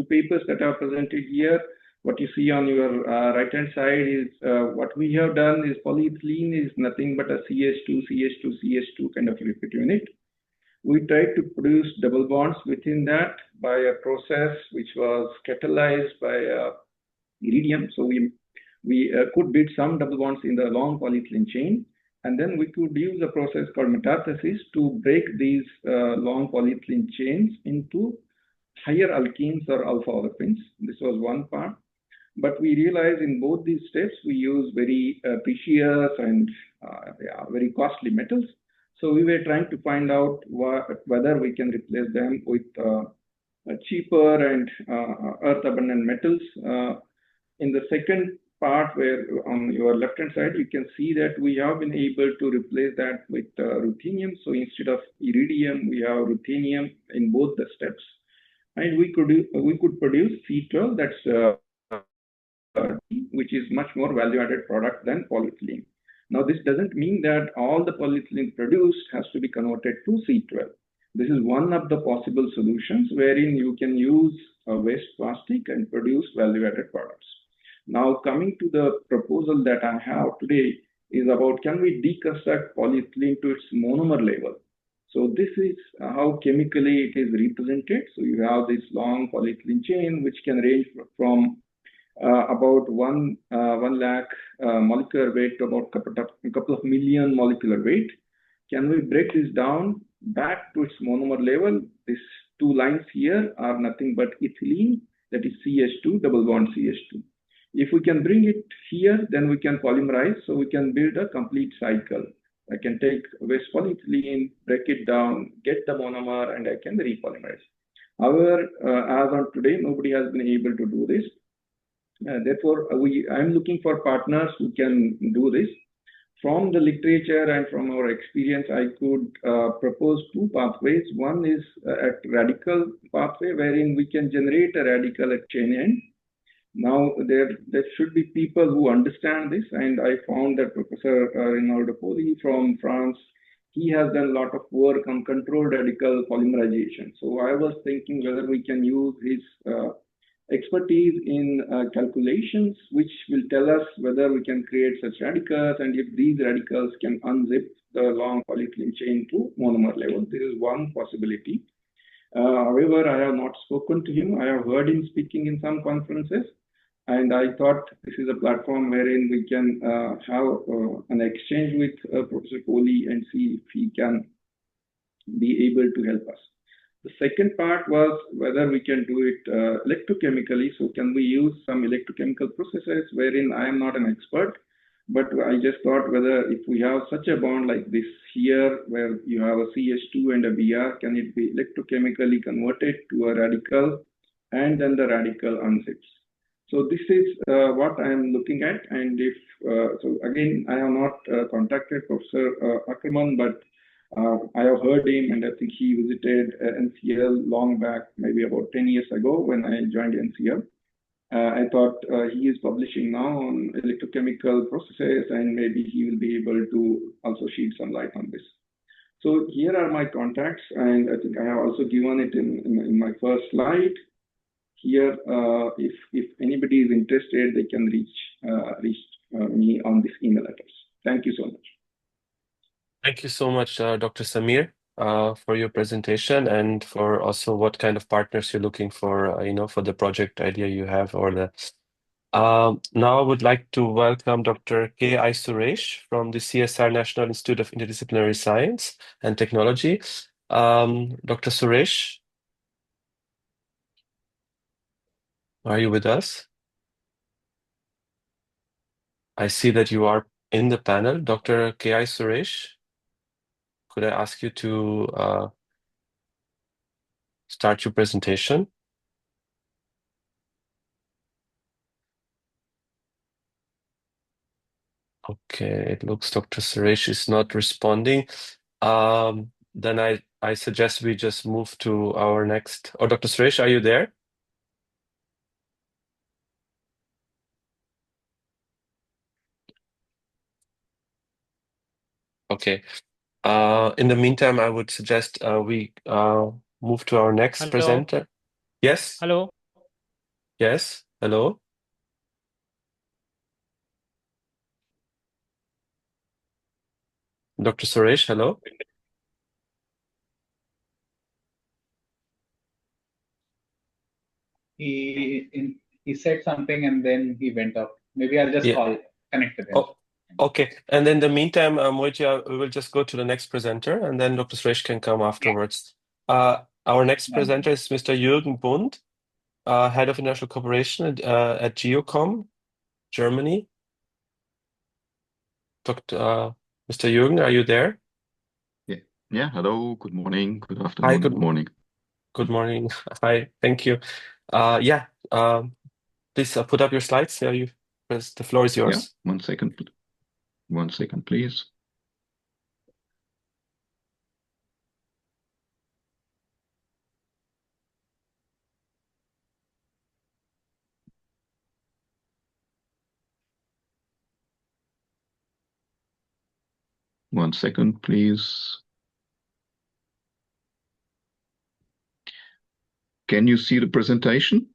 papers that are presented here. What you see on your right-hand side is what we have done is polyethylene is nothing but a CH2 kind of lipid unit. We tried to produce double bonds within that by a process which was catalyzed by iridium. So we could build some double bonds in the long polyethylene chain, and then we could use a process called metathesis to break these long polyethylene chains into higher alkenes or alpha olefins. This was one part. But we realized in both these steps, we use very precious and very costly metals. So we were trying to find out whether we can replace them with cheaper and earth-abundant metals. In the second part, where on your left-hand side, you can see that we have been able to replace that with ruthenium. So instead of iridium, we have ruthenium in both the steps. And we could produce C12, that's which is much more value-added product than polyethylene. Now, this doesn't mean that all the polyethylene produced has to be converted to C12. This is one of the possible solutions wherein you can use a waste plastic and produce value-added products. Now, coming to the proposal that I have today is about, can we deconstruct polyethylene to its monomer level? So this is how chemically it is represented. So you have this long polyethylene chain, which can range from about 1 lakh molecular weight to about a couple of million molecular weight. Can we break this down back to its monomer level? These two lines here are nothing but ethylene, that is CH2, double bond CH2. If we can bring it here, then we can polymerize, so we can build a complete cycle. I can take waste polyethylene, break it down, get the monomer, and I can repolymerize. However, as on today, nobody has been able to do this. Therefore, I'm looking for partners who can do this. From the literature and from our experience, I could propose two pathways. One is a radical pathway, wherein we can generate a radical at chain end. Now, there should be people who understand this, and I found that Professor Rinaldo Poli from France, he has done a lot of work on controlled radical polymerization. So I was thinking whether we can use his expertise in calculations, which will tell us whether we can create such radicals, and if these radicals can unzip the long polyethylene chain to monomer level. This is one possibility. However, I have not spoken to him. I have heard him speaking in some conferences, and I thought this is a platform wherein we can have an exchange with Professor Poli and see if he can be able to help us. The second part was whether we can do it electrochemically. So can we use some electrochemical processes wherein I am not an expert, but I just thought whether if we have such a bond like this here, where you have a CH2 and a Br, can it be electrochemically converted to a radical, and then the radical unzips? So this is what I am looking at. And if, so again, I have not contacted Professor Ackerman, but I have heard him, and I think he visited NCL long back, maybe about 10 years ago when I joined NCL. I thought he is publishing now on electrochemical processes, and maybe he will be able to also shed some light on this. So here are my contacts, and I think I have also given it in my first slide. Here, if anybody is interested, they can reach me on this email address. Thank you so much. Thank you so much, Dr. Samir, for your presentation and for also what kind of partners you're looking for, for the project idea you have or the. Now I would like to welcome Dr. K.I. Suresh from the CSIR National Institute of Interdisciplinary Science and Technology. Dr. Suresh, are you with us? I see that you are in the panel. Dr. K.I. Suresh, could I ask you to start your presentation? Okay, it looks Dr. Suresh is not responding. Then I suggest we just move to our next. Oh, Dr. Suresh, are you there? Okay. In the meantime, I would suggest we move to our next presenter. Yes? Hello. Yes. Hello. Dr. Suresh, hello. He said something and then he went up. Maybe I'll just connect with him. Oh, okay. And in the meantime, Moitya, we will just go to the next presenter, and then Dr. Suresh can come afterwards. Our next presenter is Mr. Jürgen Bund, Head of International Cooperation at GEOCOM, Germany. Mr. Jürgen, are you there? Yeah. Hello. Good morning. Good afternoon. Good morning. Good morning. Hi. Thank you. Please put up your slides. The floor is yours. Yeah. 1 second. 1 second, please. One second, please. Can you see the presentation?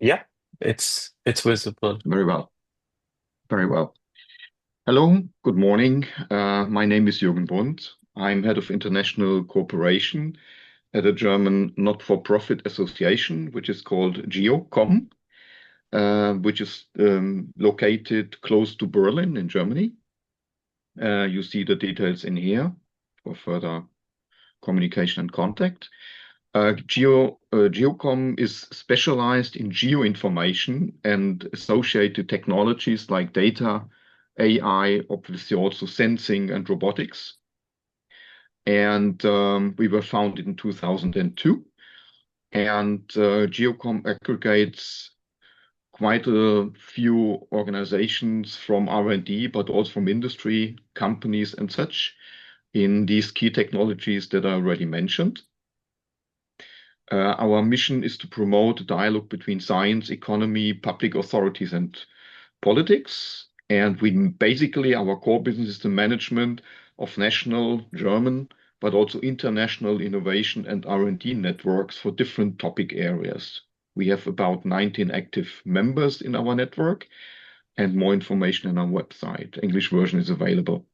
Yeah, it's visible. Very well. Very well. Hello, good morning. My name is Jürgen Bund. I'm Head of International Cooperation at a German not-for-profit association, which is called GEOCOM, which is located close to Berlin in Germany. You see the details in here for further communication and contact. GEOCOM is specialized in geoinformation and associated technologies like data, AI, obviously also sensing and robotics. And we were founded in 2002. And GEOCOM aggregates quite a few organizations from R&D, but also from industry, companies and such in these key technologies that I already mentioned. Our mission is to promote a dialogue between science, economy, public authorities, and politics. And our core business is the management of national, German, but also international innovation and R&D networks for different topic areas. We have about 19 active members in our network, and more information on our website. English version is available.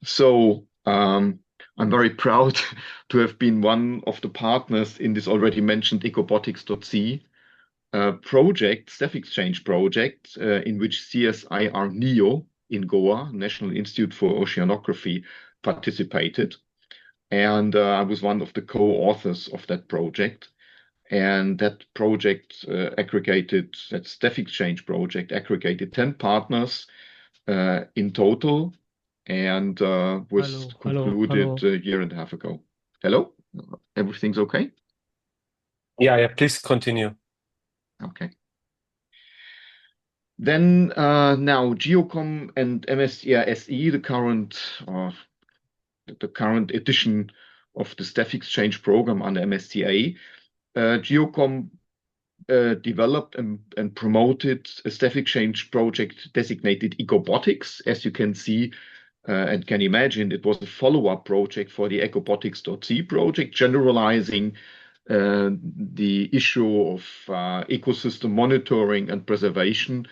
So I'm very proud to have been one of the partners in this already mentioned ecobotics.c project, Staff Exchange project, in which CSIR NEO in Goa, National Institute for Oceanography, participated. And I was one of the co-authors of that project. And that project that Staff Exchange project aggregated 10 partners in total, and was concluded a year and a half ago. Hello? Everything's okay? Yeah, please continue. Okay. Then now GEOCOM and MSCA SE, the current edition of the Staff Exchange program under MSCA. GEOCOM developed and promoted a Staff Exchange project designated Ecobotics. As you can see and can imagine, it was a follow-up project for the ecobotics.c project, generalizing the issue of ecosystem monitoring and preservation,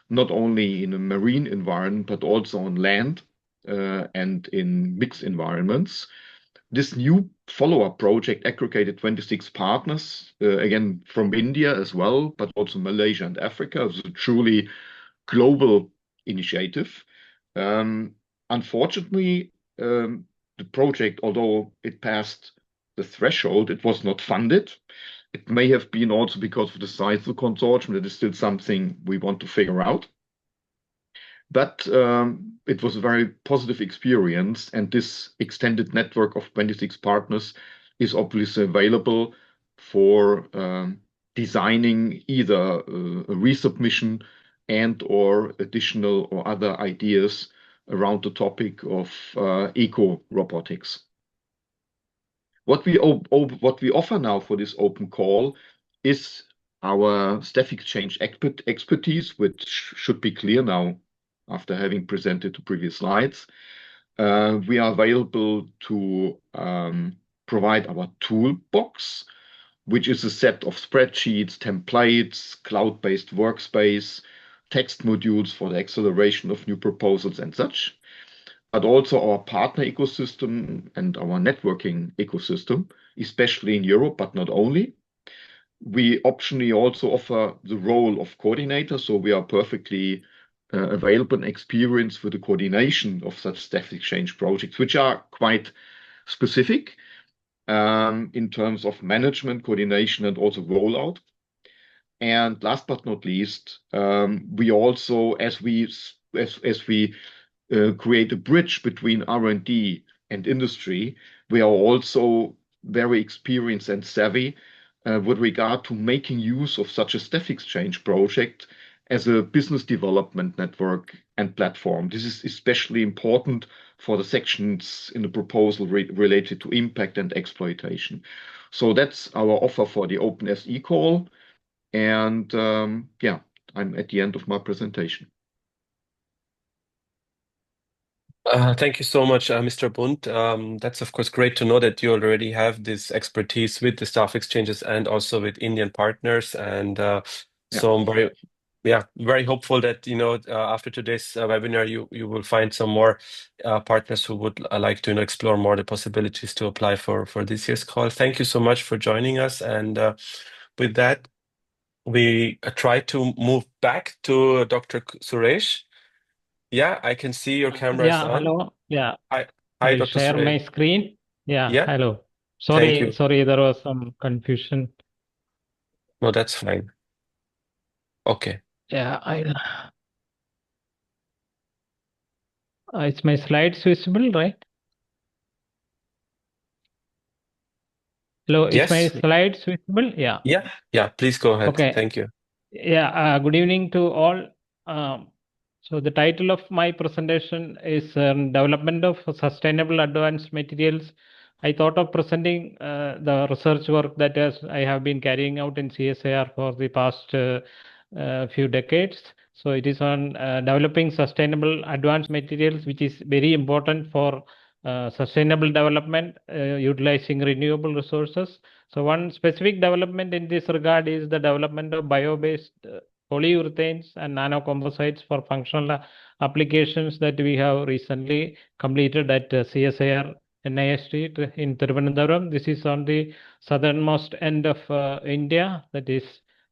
not only in a marine environment, but also on land and in mixed environments. This new follow-up project aggregated 26 partners, again from India as well, but also Malaysia and Africa. It was a truly global initiative. Unfortunately, the project, although it passed the threshold, it was not funded. It may have been also because of the size of the consortium. That is still something we want to figure out. But it was a very positive experience, and this extended network of 26 partners is obviously available for designing either a resubmission and/or additional or other ideas around the topic of eco-robotics. What we offer now for this open call is our Staff Exchange expertise, which should be clear now after having presented the previous slides. We are available to provide our toolbox, which is a set of spreadsheets, templates, cloud-based workspace, text modules for the acceleration of new proposals and such, but also our partner ecosystem and our networking ecosystem, especially in Europe, but not only. We optionally also offer the role of coordinator, so we are perfectly available and experienced with the coordination of such Staff Exchange projects, which are quite specific in terms of management, coordination, and also rollout. And last but not least, we also, as we create a bridge between R&D and industry, we are also very experienced and savvy with regard to making use of such a Staff Exchange project as a business development network and platform. This is especially important for the sections in the proposal related to impact and exploitation. So that's our offer for the OpenSE call. And yeah, I'm at the end of my presentation. Thank you so much, Mr. Bunt. That's of course great to know that you already have this expertise with the staff exchanges and also with Indian partners. And so I'm yeah, very hopeful that after today's webinar, you will find some more partners who would like to explore more the possibilities to apply for this year's call. Thank you so much for joining us, and with that, we try to move back to Dr. Suresh. Yeah, I can see your camera is on. Hello. Yeah, Hi, I'll Dr. share my Suresh. screen. Yeah, Hello. thank you. Sorry, there was some confusion. No, that's fine. Okay. Yeah, it's my slides visible, right? Hello, is my Yes. slides visible? Yeah. Yeah, please go ahead. Okay. Thank you. Good evening to all. So the title of my presentation is Development of Sustainable Advanced Materials. I thought of presenting the research work that I have been carrying out in CSIR for the past few decades. So it is on developing sustainable advanced materials, which is very important for sustainable development, utilizing renewable resources. So one specific development in this regard is the development of bio-based polyurethanes and nanocomposites for functional applications that we have recently completed at CSIR NIST in Thiruvananthapuram. This is on the southernmost end of India, that is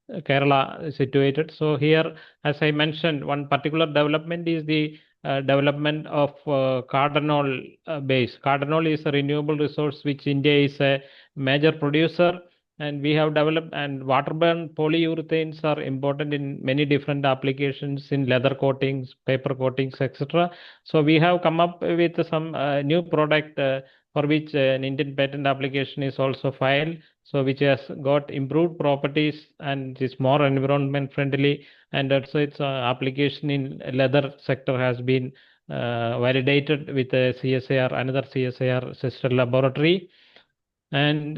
Kerala situated. So here, as I mentioned, one particular development is the development of cardinol base. Cardinol is a renewable resource which India is a major producer, and we have developed, and water-borne polyurethanes are important in many different applications in leather coatings, paper coatings, etc. So we have come up with some new product for which an Indian patent application is also filed, so which has got improved properties and is more environment friendly, and also its application in leather sector has been validated with a CSIR, another CSIR sister laboratory. And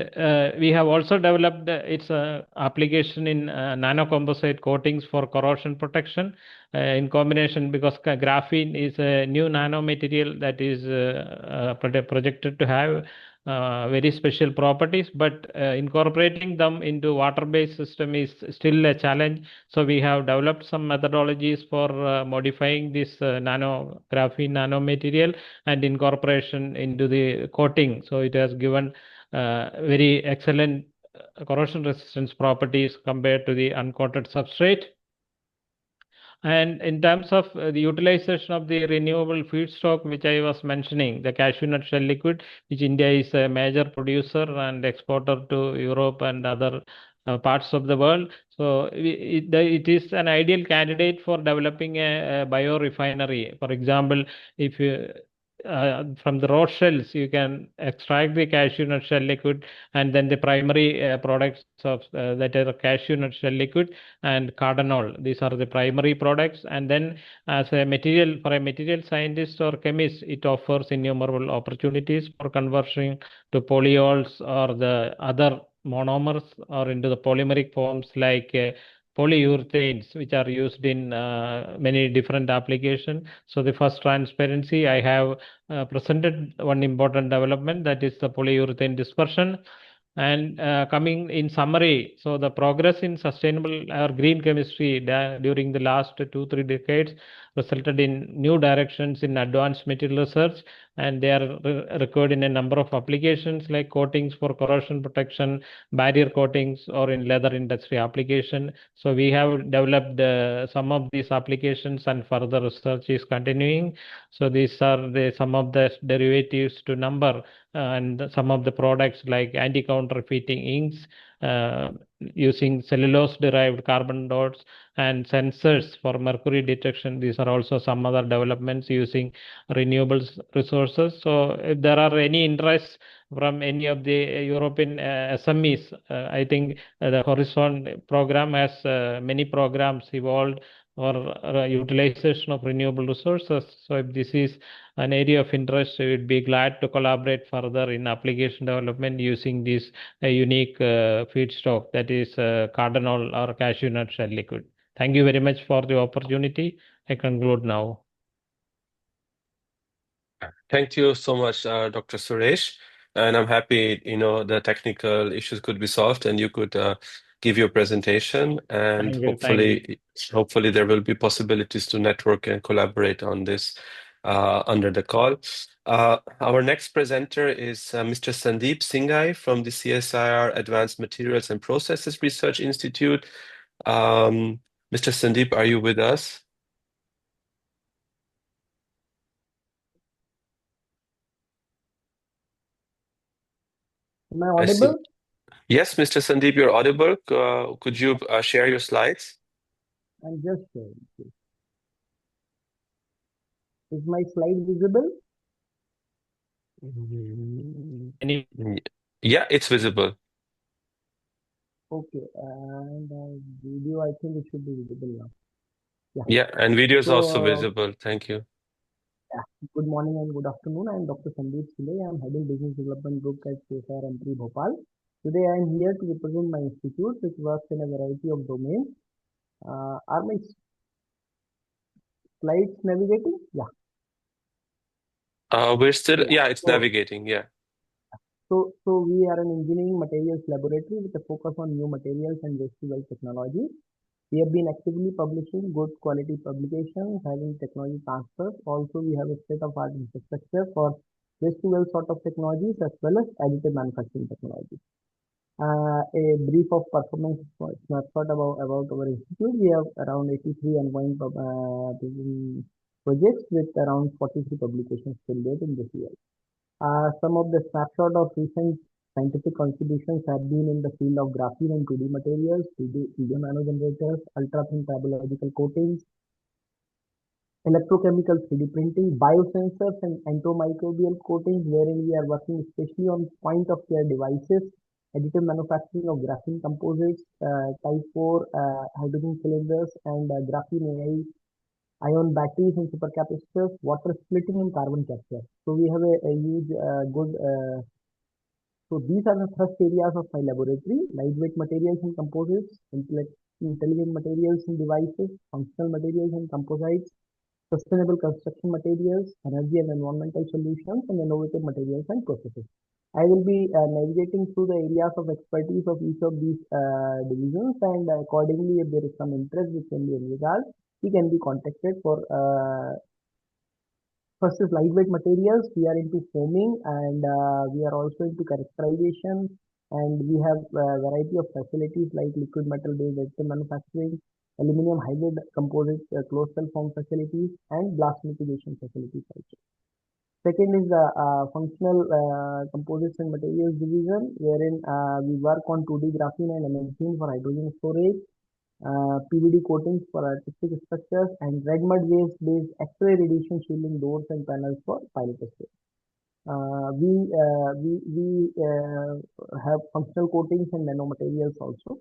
we have also developed its application in nanocomposite coatings for corrosion protection in combination, because graphene is a new nanomaterial that is projected to have very special properties, but incorporating them into water-based system is still a challenge. So we have developed some methodologies for modifying this graphene nanomaterial and incorporation into the coating. So it has given very excellent corrosion resistance properties compared to the uncoated substrate. And in terms of the utilization of the renewable feedstock, which I was mentioning, the cashew nut shell liquid, which India is a major producer and exporter to Europe and other parts of the world. So it is an ideal candidate for developing a biorefinery. For example, if you from the raw shells, you can extract the cashew nut shell liquid, and then the primary products of that are cashew nut shell liquid and cardinol. These are the primary products, and then as a material, for a material scientist or chemist, it offers innumerable opportunities for conversion to polyols or the other monomers, or into the polymeric forms like polyurethanes, which are used in many different applications. So the first transparency, I have presented one important development, that is the polyurethane dispersion. And coming in summary, so the progress in sustainable or green chemistry during the last 2-3 decades resulted in new directions in advanced material research, and they are required in a number of applications like coatings for corrosion protection, barrier coatings, or in leather industry application. So we have developed some of these applications, and further research is continuing. So these are some of the derivatives to number, and some of the products like anti-counterfeiting inks using cellulose-derived carbon dots, and sensors for mercury detection. These are also some other developments using renewable resources. So if there are any interests from any of the European SMEs, I think the Horizon program has many programs evolved for utilization of renewable resources. So if this is an area of interest, we would be glad to collaborate further in application development using this unique feedstock, that is cardinol or cashew nut shell liquid. Thank you very much for the opportunity. I conclude now. Thank you so much, Dr. Suresh. And I'm happy, the technical issues could be solved and you could give your presentation, and hopefully there will be possibilities to network and collaborate on this under the call. Our next presenter is Mr. Sandeep Singhai from the CSIR Advanced Materials and Processes Research Institute. Mr. Sandeep, are you with us? Am I audible? Yes, Mr. Sandeep, you're audible. Could you share your slides? I'm just sharing. Is my slide visible? Yeah, it's visible. Okay, and video, I think it should be visible now. Yeah, and video is also visible. Thank you. Yeah. Good morning and good afternoon. I am Dr. Sandeep Singhai. I am heading Business Development Group at CSIR India, Bhopal. Today I am here to represent my institute, which works in a variety of domains. Are my slides navigating? Yeah. We're still, it's navigating, yeah. So we are an engineering materials laboratory with a focus on new materials and waste-to-wealth technology. We have been actively publishing good quality publications, having technology transfers. Also, we have a state-of-art infrastructure for waste-to-wealth sort of technologies as well as additive manufacturing technology. A brief of performance snapshot about our institute. We have around 83 ongoing projects with around 43 publications till date in this year. Some of the snapshot of recent scientific contributions have been in the field of graphene and 2D materials, video nanogenerators, ultra-thin tribological coatings, electrochemical 3D printing, biosensors and antimicrobial coatings, wherein we are working especially on point-of-care devices, additive manufacturing of graphene composites, type 4 hydrogen cylinders, and graphene ion batteries and supercapacitors, water splitting and carbon capture. So we have a huge good so these are the thrust areas of my laboratory: lightweight materials and composites, intelligent materials and devices, functional materials and composites, sustainable construction materials, energy and environmental solutions, and innovative materials and processes. I will be navigating through the areas of expertise of each of these divisions, and accordingly, if there is some interest which can be envisaged, we can be contacted for first is lightweight materials. We are into foaming, and we are also into characterization, and we have a variety of facilities like liquid metal based additive manufacturing, aluminum hybrid composite closed cell form facilities, and blast mitigation facilities also. Second is the functional composites and materials division, wherein we work on 2D graphene and MSCA for hydrogen storage, PVD coatings for artistic structures, and red mud waste-based X-ray radiation shielding doors and panels for pilot testing. We have functional coatings and nanomaterials also.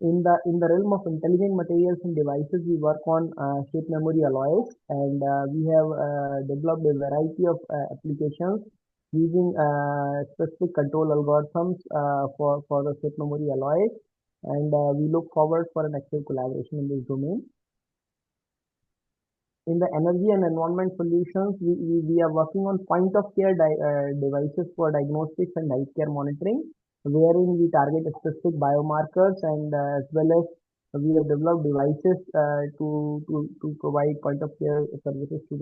In the realm of intelligent materials and devices, we work on shape memory alloys, and we have developed a variety of applications using specific control algorithms for the shape memory alloys, and we look forward for an active collaboration in this domain. In the energy and environment solutions, we are working on point-of-care devices for diagnostics and healthcare monitoring, wherein we target specific biomarkers, and as well as we have developed devices to provide point-of-care services to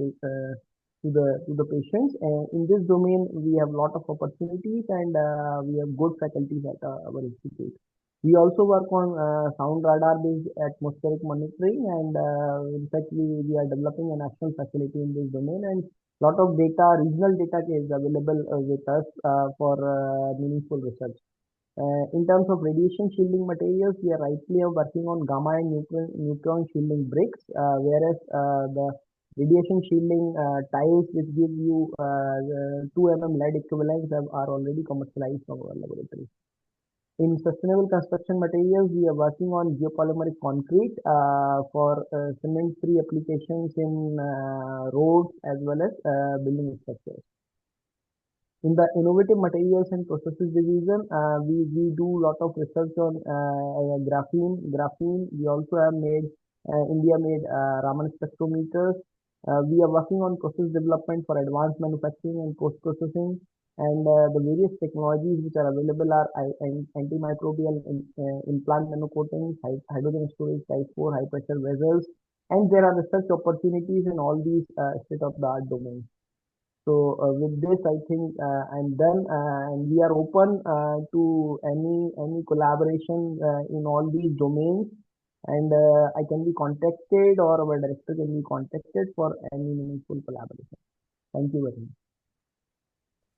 the patients. In this domain, we have a lot of opportunities, and we have good faculties at our institute. We also work on sound radar-based atmospheric monitoring, and in fact, we are developing a national facility in this domain, and a lot of data, regional data is available with us for meaningful research. In terms of radiation shielding materials, we are rightly working on gamma and neutron shielding bricks, whereas the radiation shielding tiles, which give you 2 mm lead equivalents, are already commercialized from our laboratory. In sustainable construction materials, we are working on geopolymeric concrete for cement-free applications in roads as well as building structures. In the innovative materials and processes division, we do a lot of research on graphene. We also have made India-made Raman spectrometers. We are working on process development for advanced manufacturing and post-processing. And the various technologies which are available are antimicrobial implant nanocoatings, hydrogen storage type 4, high pressure vessels, and there are research opportunities in all these state-of-the-art domains. So with this, I think I'm done, and we are open to any collaboration in all these domains. And I can be contacted, or our director can be contacted for any meaningful collaboration. Thank you very much.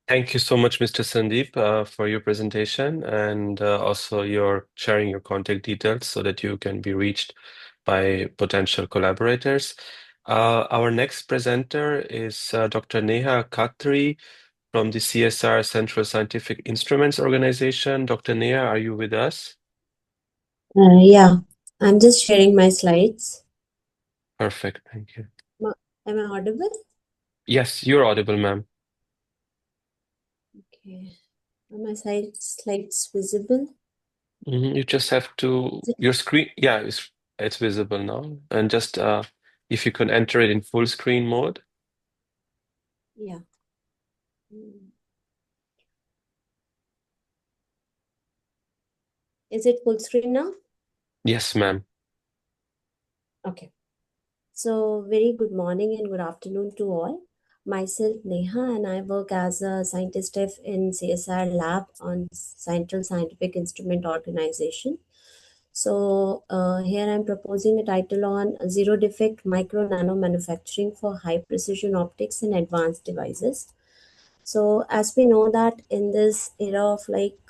Thank you so much, Mr. Sandeep, for your presentation and also your sharing your contact details so that you can be reached by potential collaborators. Our next presenter is Dr. Neha Khatri from the CSIR Central Scientific Instruments Organization. Dr. Neha, are you with us? Yeah, I'm just sharing my slides. Perfect, thank you. Am I audible? Yes, you're audible, ma'am. Okay. Are my slides visible? You just have to, your screen, yeah, it's visible now. And just if you can enter it in full screen mode. Yeah. Is it full screen now? Yes, ma'am. Okay. So very good morning and good afternoon to all. Myself Neha, and I work as a scientist in CSIR lab on Central Scientific Instrument Organization. So here I'm proposing a title on zero defect micro nano manufacturing for high precision optics and advanced devices. So as we know that in this era of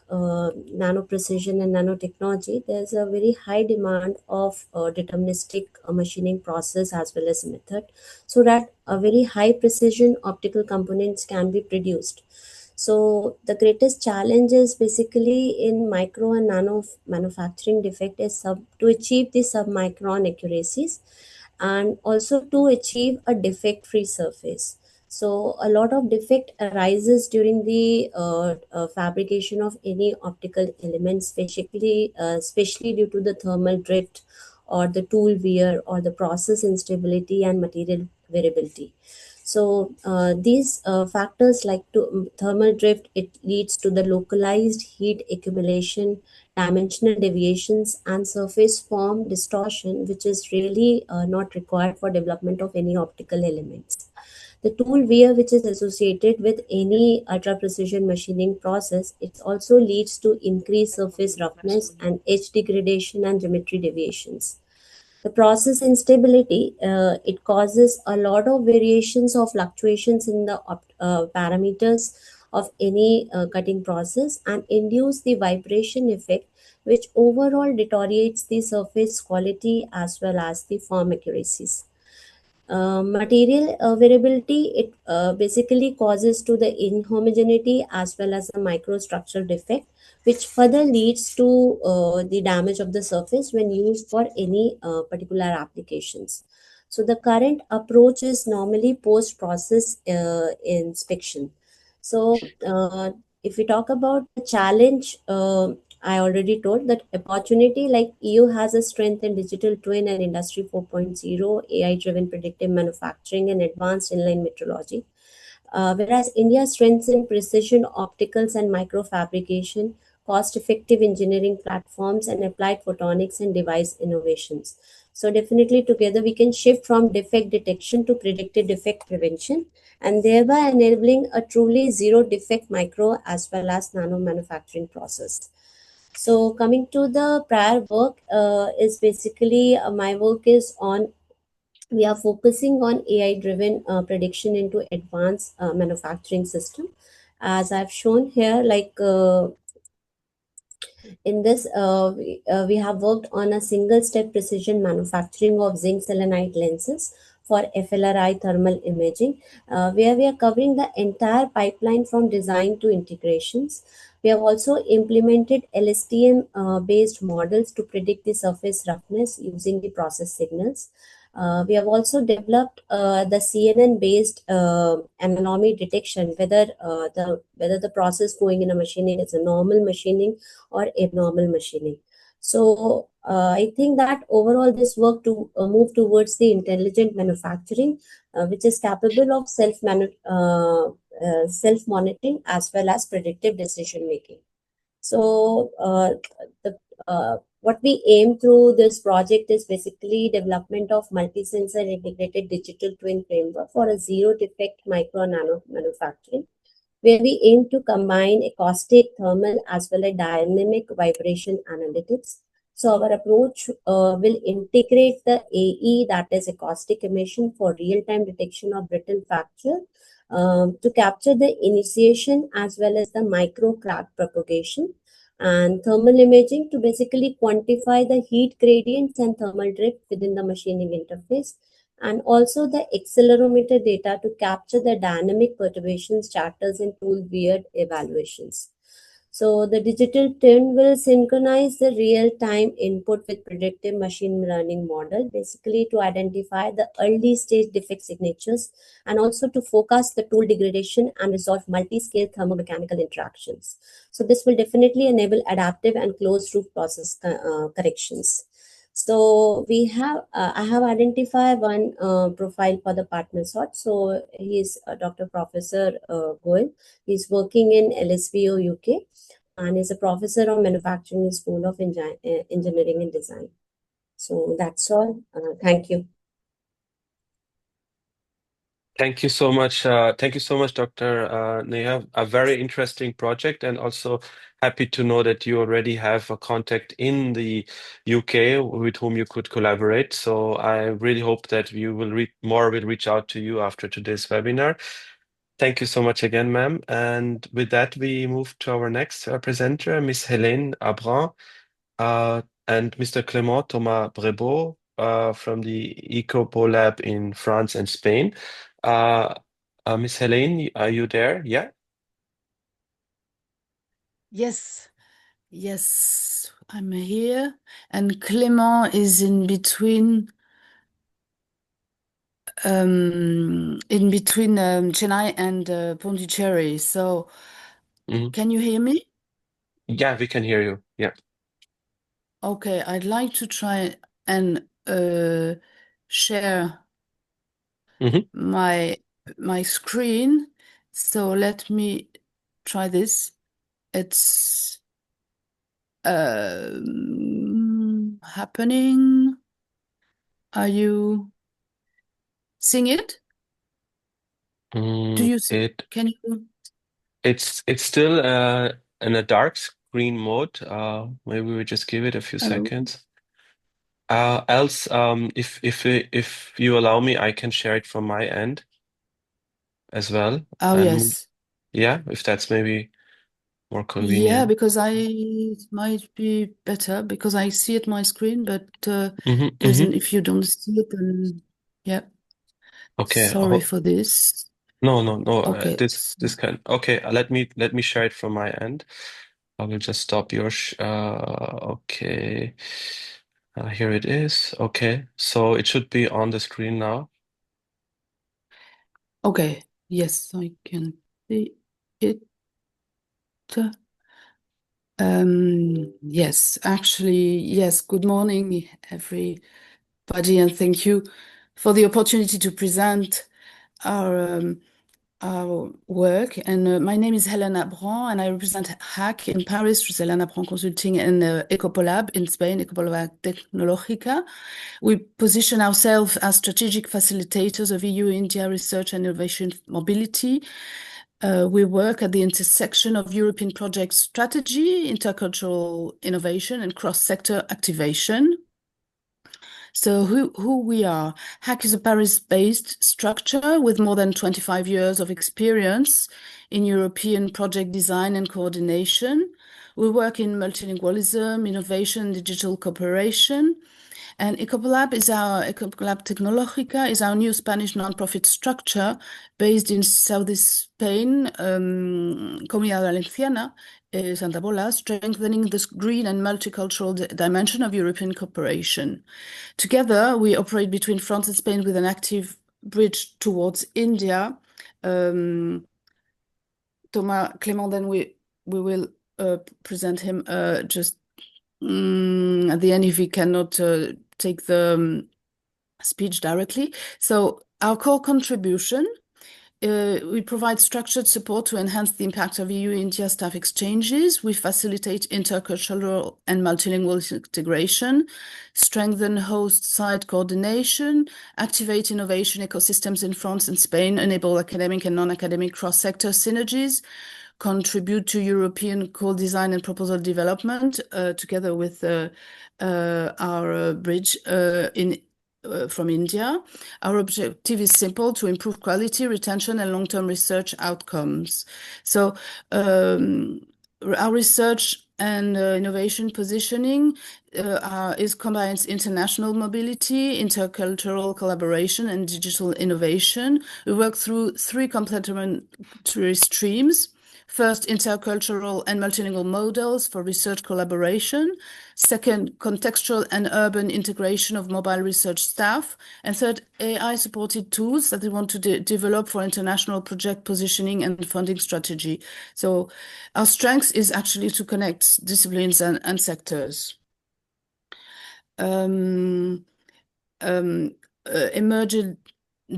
nano precision and nanotechnology, there's a very high demand of deterministic machining process as well as method, so that a very high precision optical components can be produced. So the greatest challenge is basically in micro and nano manufacturing defect is to achieve the submicron accuracies and also to achieve a defect free surface. So a lot of defect arises during the fabrication of any optical elements, especially due to the thermal drift or the tool wear or the process instability and material variability. So these factors like thermal drift, it leads to the localized heat accumulation, dimensional deviations, and surface form distortion, which is really not required for development of any optical elements. The tool wear, which is associated with any ultra precision machining process, it also leads to increased surface roughness and edge degradation and geometry deviations. The process instability, it causes a lot of variations of fluctuations in the parameters of any cutting process and induce the vibration effect, which overall deteriorates the surface quality as well as the form accuracies. Material variability, it basically causes to the inhomogeneity as well as a microstructural defect, which further leads to the damage of the surface when used for any particular applications. So the current approach is normally post-process inspection. So if we talk about the challenge, I already told that opportunity like EU has a strength in digital twin and industry 4.0, AI-driven predictive manufacturing and advanced inline metrology. Whereas India's strengths in precision opticals and microfabrication, cost-effective engineering platforms, and applied photonics and device innovations. So definitely together we can shift from defect detection to predicted defect prevention, and thereby enabling a truly zero defect micro as well as nano manufacturing process. So coming to the prior work is basically my work is on, we are focusing on AI driven prediction into advanced manufacturing system. As I've shown here, in this, we have worked on a single step precision manufacturing of zinc selenide lenses for FLRI thermal imaging, where we are covering the entire pipeline from design to integrations. We have also implemented LSTM based models to predict the surface roughness using the process signals. We have also developed the CNN-based anomaly detection, whether the process going in a machining is a normal machining or abnormal machining. So I think that overall this work to move towards the intelligent manufacturing, which is capable of self-monitoring as well as predictive decision making. So what we aim through this project is basically development of multi-sensor integrated digital twin framework for a zero defect micro nano manufacturing, where we aim to combine acoustic, thermal, as well as dynamic vibration analytics. So our approach will integrate the AE, that is acoustic emission, for real-time detection of brittle fracture to capture the initiation as well as the micro crack propagation, and thermal imaging to basically quantify the heat gradients and thermal drift within the machining interface, and also the accelerometer data to capture the dynamic perturbations, chatters, and tool weird evaluations. So the digital twin will synchronize the real-time input with predictive machine learning model, basically to identify the early stage defect signatures and also to forecast the tool degradation and resolve multi-scale thermomechanical interactions. So this will definitely enable adaptive and closed-loop process corrections. So we have, I have identified one profile for the partner sort. So he is Dr. Professor Goel. He's working in LSVO UK and is a professor of manufacturing School of Engineering and Design. So that's all. Thank you. Thank you so much. Thank you so much, Dr. Neha. A very interesting project, and also happy to know that you already have a contact in the UK with whom you could collaborate. So I really hope that you will more will reach out to you after today's webinar. Thank you so much again, ma'am. And with that, we move to our next presenter, Ms. Hélène Abran, and Mr. Clément Thomas Brébeau from the GLOPOL lab in France and Spain. Miss Helene, are you there? Yeah. Yes, yes, I'm here, and Clément is in between Chennai and Pondicherry. So, can you hear me? Yeah, we can hear you. Yeah. Okay, I'd like to try and share my screen. So let me try this. It's happening. Are you seeing it? Do you see it? Can you? It's still in a dark screen mode. Maybe we just give it a few seconds. Else, if you allow me, I can share it from my end as well. Oh, yes. Yeah, if that's maybe more Yeah, convenient. because it might be better because I see it my screen, but if you don't see it, then yeah. Okay. Sorry for this. No. Okay. This can. Okay. Let me share it from my end. I will just stop your. Okay. Here it is. Okay. So it should be on the screen now. Okay. Yes, I can see it. Yes, actually, yes. Good morning, everybody, and thank you for the opportunity to present our work. And my name is Hélène Abran, and I represent HAC in Paris, Hélène Abran Consulting, and GLOPOL Lab in Spain, GLOPOL Lab Tecnológica. We position ourselves as strategic facilitators of EU-India research and innovation mobility. We work at the intersection of European project strategy, intercultural innovation, and cross-sector activation. So who we are? HAC is a Paris-based structure with more than 25 years of experience in European project design and coordination. We work in multilingualism, innovation, digital cooperation. And GLOPOL Tecnológica is our new Spanish nonprofit structure based in southeast Spain, Comunidad Valenciana, Santa Pola, strengthening this green and multicultural dimension of European cooperation. Together, we operate between France and Spain with an active bridge towards India. Thomas Clément, then we will present him just at the end if we cannot take the speech directly. So our core contribution, we provide structured support to enhance the impact of EU-India staff exchanges. We facilitate intercultural and multilingual integration, strengthen host-site coordination, activate innovation ecosystems in France and Spain, enable academic and non-academic cross-sector synergies, contribute to European co-design and proposal development together with our bridge from India. Our objective is simple: to improve quality, retention, and long-term research outcomes. So our research and innovation positioning combines international mobility, intercultural collaboration, and digital innovation. We work through three complementary streams. First, intercultural and multilingual models for research collaboration. Second, contextual and urban integration of mobile research staff. And third, AI-supported tools that we want to develop for international project positioning and funding strategy. So our strength is actually to connect disciplines and sectors. Emerging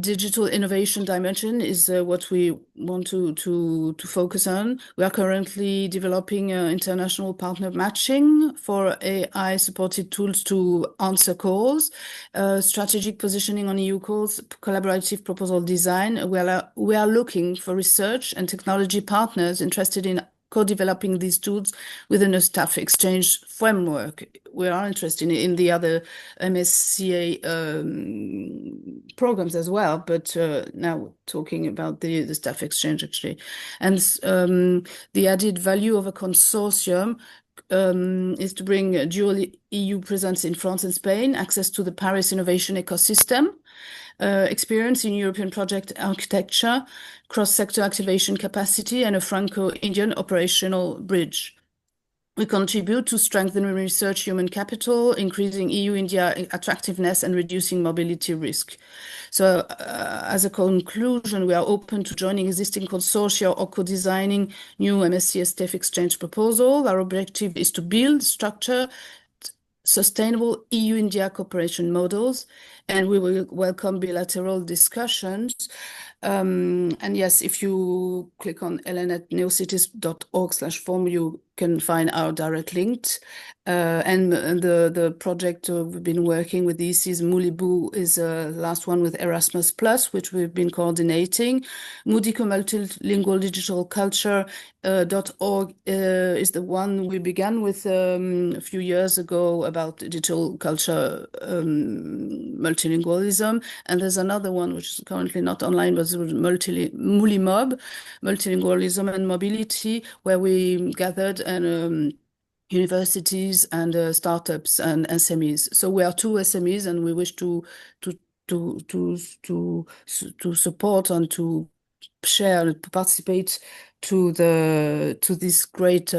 digital innovation dimension is what we want to focus on. We are currently developing international partner matching for AI-supported tools to answer calls, strategic positioning on EU calls, collaborative proposal design. We are looking for research and technology partners interested in co-developing these tools within a staff exchange framework. We are interested in the other MSCA programs as well, but now talking about the staff exchange actually. And the added value of a consortium is to bring a dual EU presence in France and Spain, access to the Paris innovation ecosystem, experience in European project architecture, cross-sector activation capacity, and a Franco-Indian operational bridge. We contribute to strengthening research human capital, increasing EU-India attractiveness, and reducing mobility risk. So as a conclusion, we are open to joining existing consortia or co-designing new MSCA Staff Exchange proposal. Our objective is to build structure sustainable EU-India cooperation models, and we will welcome bilateral discussions. And yes, if you click on ellen@neocities.org/form, you can find our direct link. And the project we've been working with this is Mulibu is the last one with Erasmus+, which we've been coordinating. Mudico Multilingual Digital Culture.org is the one we began with a few years ago about digital culture multilingualism. And there's another one which is currently not online, but Mulimob, Multilingualism and Mobility, where we gathered and universities and startups and SMEs. So we are two SMEs, and we wish to support and to share, to participate to this great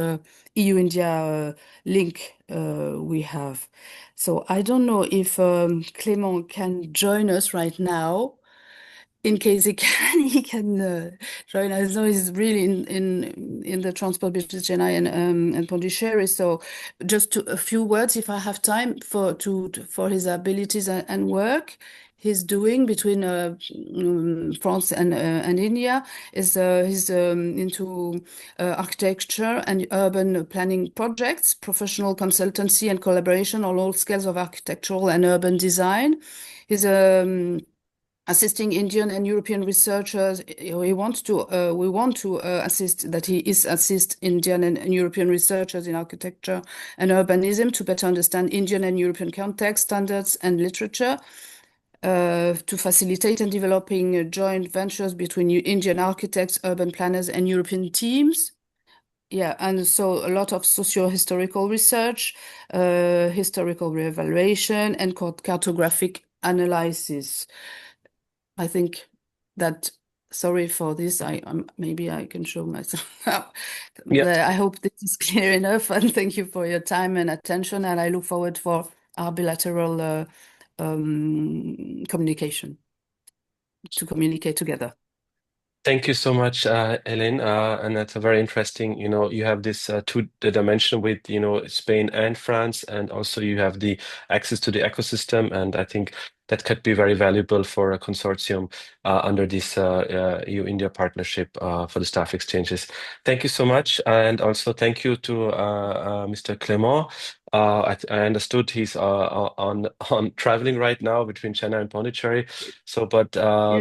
EU-India link we have. So I don't know if Clément can join us right now. In case he can join us. So he's really in the transport business, Chennai and Pondicherry. So just a few words, if I have time, for his abilities and work he's doing between France and India. He's into architecture and urban planning projects, professional consultancy and collaboration on all scales of architectural and urban design. He's assisting Indian and European researchers. We want to assist Indian and European researchers in architecture and urbanism to better understand Indian and European context, standards, and literature, to facilitate and developing joint ventures between Indian architects, urban planners, and European teams. Yeah, and so a lot of socio-historical research, historical reevaluation, and cartographic analysis. I think that, sorry for this, maybe I can show myself now. Yeah. I hope this is clear enough, and thank you for your time and attention, and I look forward for our bilateral communication, to communicate together. Thank you so much, Ellen. And that's a very interesting, you have this the dimension with, Spain and France, and also you have the access to the ecosystem. And I think that could be very valuable for a consortium under this EU-India partnership for the staff exchanges. Thank you so much. And also thank you to Mr. Clément. I understood he's on traveling right now between Chennai and Pondicherry. So, but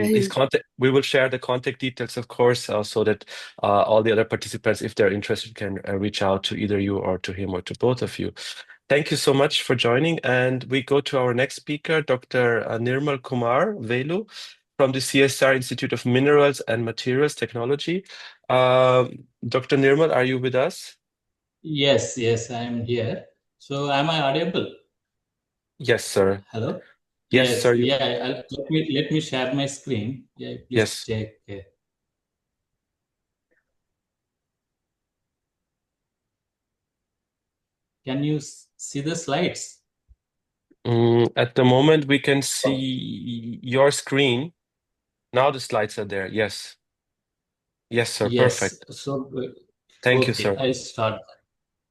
his contact, we will share the contact details, of course, so that all the other participants, if they're interested, can reach out to either you or to him or to both of you. Thank you so much for joining. And we go to our next speaker, Dr. Nirmal Kumar Velu from the CSIR Institute of Minerals and Materials Technology. Dr. Nirmal, are you with us? Yes, I am here. So am I audible? Yes, sir. Hello? Yes, sir. Yeah, let me share my screen. Yeah, please check. Can you see the slides? At the moment, we can see your screen. Now the slides are there. Yes. Yes, sir. Yes. Perfect. So, Thank you, sir. I start.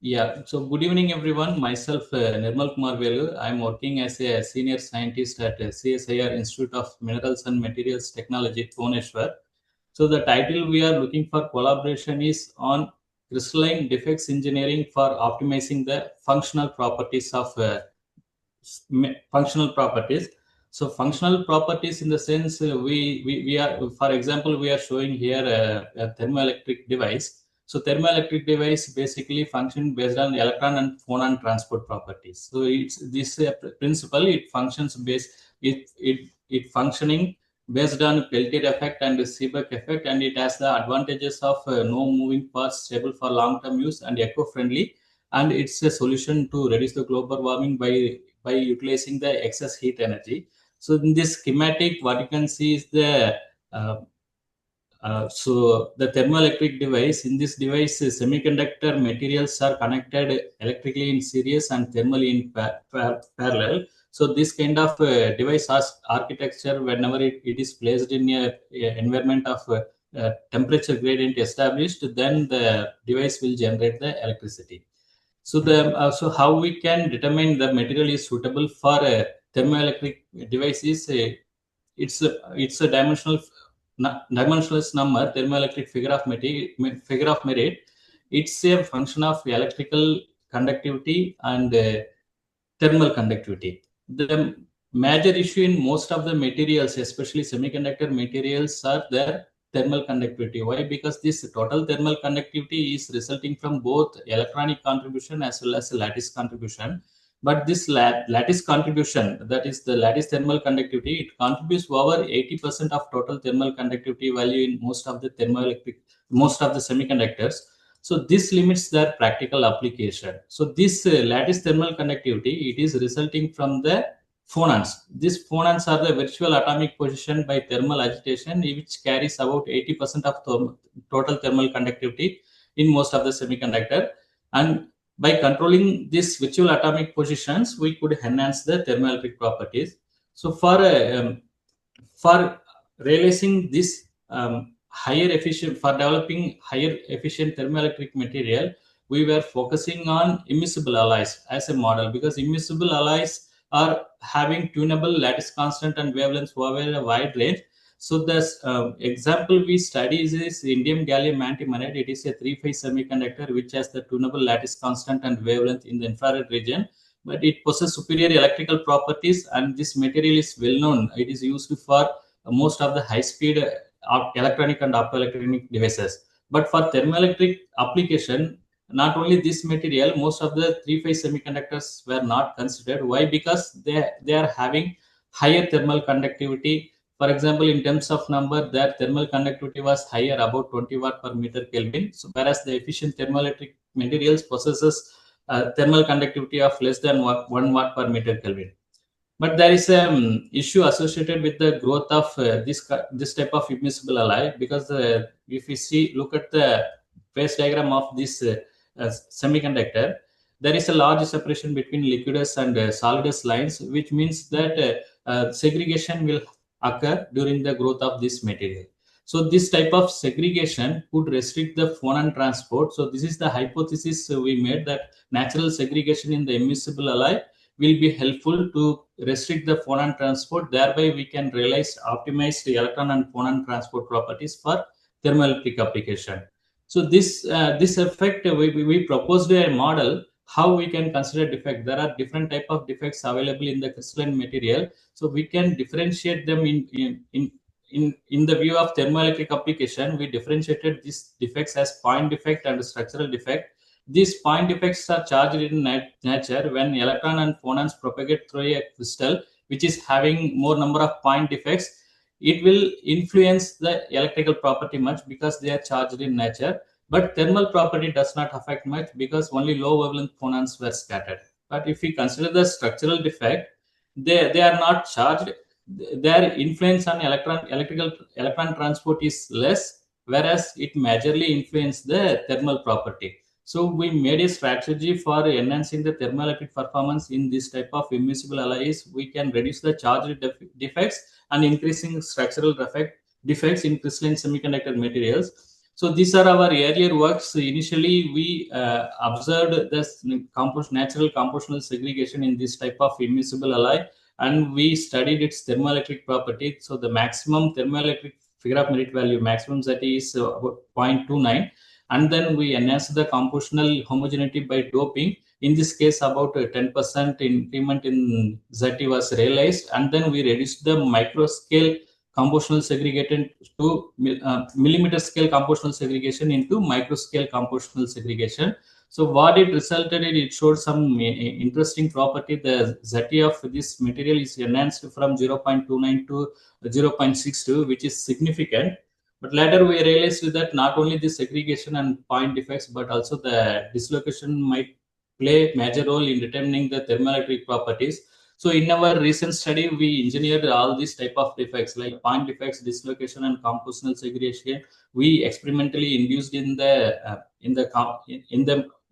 Yeah. So, good evening, everyone. Myself, Nirmal Kumar Velu. I'm working as a senior scientist at CSIR Institute of Minerals and Materials Technology, Bhubaneswar. So, the title we are looking for collaboration is on crystalline defects engineering for optimizing the functional properties of functional properties. So functional properties in the sense we are, for example, we are showing here a thermoelectric device. So thermoelectric device basically function based on electron and phonon transport properties. So it's this principle. It functions based it functioning based on Peltier effect and Seebeck effect, and it has the advantages of no moving parts, stable for long-term use, and eco-friendly. And it's a solution to reduce the global warming by utilizing the excess heat energy. So in this schematic, what you can see is the so the thermoelectric device. In this device, semiconductor materials are connected electrically in series and thermally in parallel. So this kind of device architecture, whenever it is placed in a environment of temperature gradient established, then the device will generate the electricity. So so how we can determine the material is suitable for a thermoelectric device is it's a dimensionless number, thermoelectric figure of merit. It's a function of electrical conductivity and thermal conductivity. The major issue in most of the materials, especially semiconductor materials, are their thermal conductivity. Why? Because this total thermal conductivity is resulting from both electronic contribution as well as lattice contribution. But this lattice contribution, that is the lattice thermal conductivity, it contributes over 80% of total thermal conductivity value in most of the semiconductors. So this limits their practical application. So this lattice thermal conductivity, it is resulting from the phonons. These phonons are the virtual atomic position by thermal agitation, which carries about 80% of total thermal conductivity in most of the semiconductor. And by controlling these virtual atomic positions, we could enhance the thermoelectric properties. So for realizing this for developing higher efficient thermoelectric material, we were focusing on immiscible alloys as a model, because immiscible alloys are having tunable lattice constant and wavelengths over a wide range. So the example we study is indium gallium antimonide. It is a 3-phase semiconductor which has the tunable lattice constant and wavelength in the infrared region, but it possesses superior electrical properties, and this material is well known. It is used for most of the high-speed electronic and optoelectronic devices. But for thermoelectric application, not only this material, most of the 3-phase semiconductors were not considered. Why? Because they are having higher thermal conductivity. For example, in terms of number, their thermal conductivity was higher, about 20 watt per meter Kelvin. So, whereas the efficient thermoelectric materials possesses thermal conductivity of less than 1 watt per meter Kelvin. But there is an issue associated with the growth of this type of immiscible alloy, because if we look at the phase diagram of this semiconductor, there is a large separation between liquidous and solidus lines, which means that segregation will occur during the growth of this material. So this type of segregation could restrict the phonon transport. So this is the hypothesis we made, that natural segregation in the immiscible alloy will be helpful to restrict the phonon transport. Thereby, we can realize optimized electron and phonon transport properties for thermoelectric application. So this effect, we proposed a model how we can consider defect. There are different type of defects available in the crystalline material. So we can differentiate them in the view of thermoelectric application. We differentiated these defects as point defect and structural defect. These point defects are charged in nature when electron and phonons propagate through a crystal which is having more number of point defects. It will influence the electrical property much because they are charged in nature, but thermal property does not affect much because only low wavelength phonons were scattered. But if we consider the structural defect, they are not charged. Their influence on electron transport is less, whereas it majorly influences the thermal property. So we made a strategy for enhancing the thermoelectric performance in this type of immiscible alloys. We can reduce the charge defects and increasing structural defects in crystalline semiconductor materials. So these are our earlier works. Initially, we observed this natural compositional segregation in this type of immiscible alloy, and we studied its thermoelectric property. So the maximum thermoelectric figure of merit value, maximum ZT is about 0.29. And then we enhanced the compositional homogeneity by doping. In this case, about 10% increment in ZT was realized. And then we reduced the micro scale compositional segregation to millimeter scale compositional segregation into micro scale compositional segregation. So what it resulted in, it showed some interesting property. The ZT of this material is enhanced from 0.29 to 0.62, which is significant. But later we realized that not only the segregation and point defects, but also the dislocation might play a major role in determining the thermoelectric properties. So in our recent study, we engineered all these type of defects like point defects, dislocation, and compositional segregation. We experimentally induced in the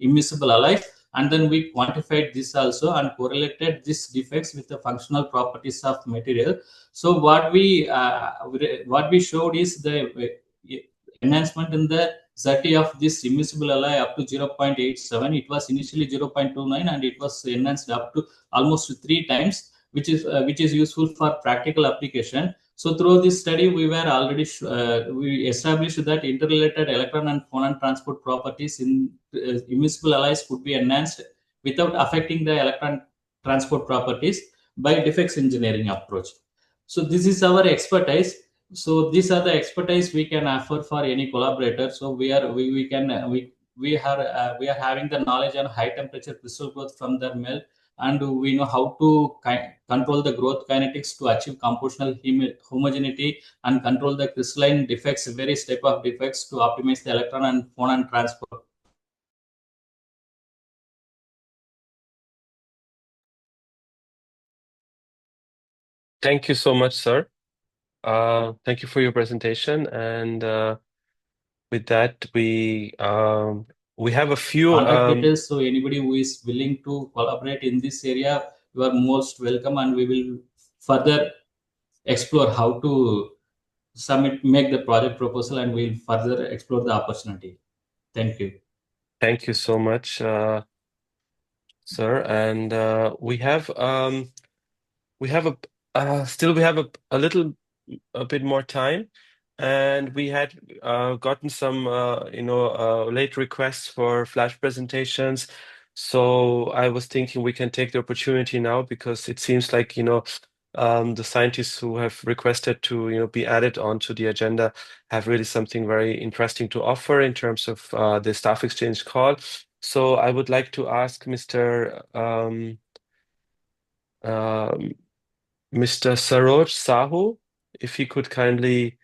immiscible alloys, and then we quantified this also and correlated these defects with the functional properties of material. So what we showed is the enhancement in the ZT of this immiscible alloy up to 0.87. It was initially 0.29 and it was enhanced up to almost 3 times, which is useful for practical application. So through this study, we were already we established that interrelated electron and phonon transport properties in immiscible alloys could be enhanced without affecting the electron transport properties by defects engineering approach. So this is our expertise. So these are the expertise we can offer for any collaborator. So we are having the knowledge on high temperature crystal growth from the melt, and we know how to control the growth kinetics to achieve compositional homogeneity and control the crystalline defects, various type of defects to optimize the electron and phonon transport. Thank you so much, sir. Thank you for your presentation. And with that, we have a few contact details. So anybody who is willing to collaborate in this area, you are most welcome, and we will further explore how to make the project proposal, and we'll further explore the opportunity. Thank you. Thank you so much, sir. And we have a bit more time, and we had gotten some late requests for flash presentations. So I was thinking we can take the opportunity now, because it seems like the scientists who have requested to be added onto the agenda have really something very interesting to offer in terms of the staff exchange call. So I would like to ask Mr. Saroj Sahu if he could kindly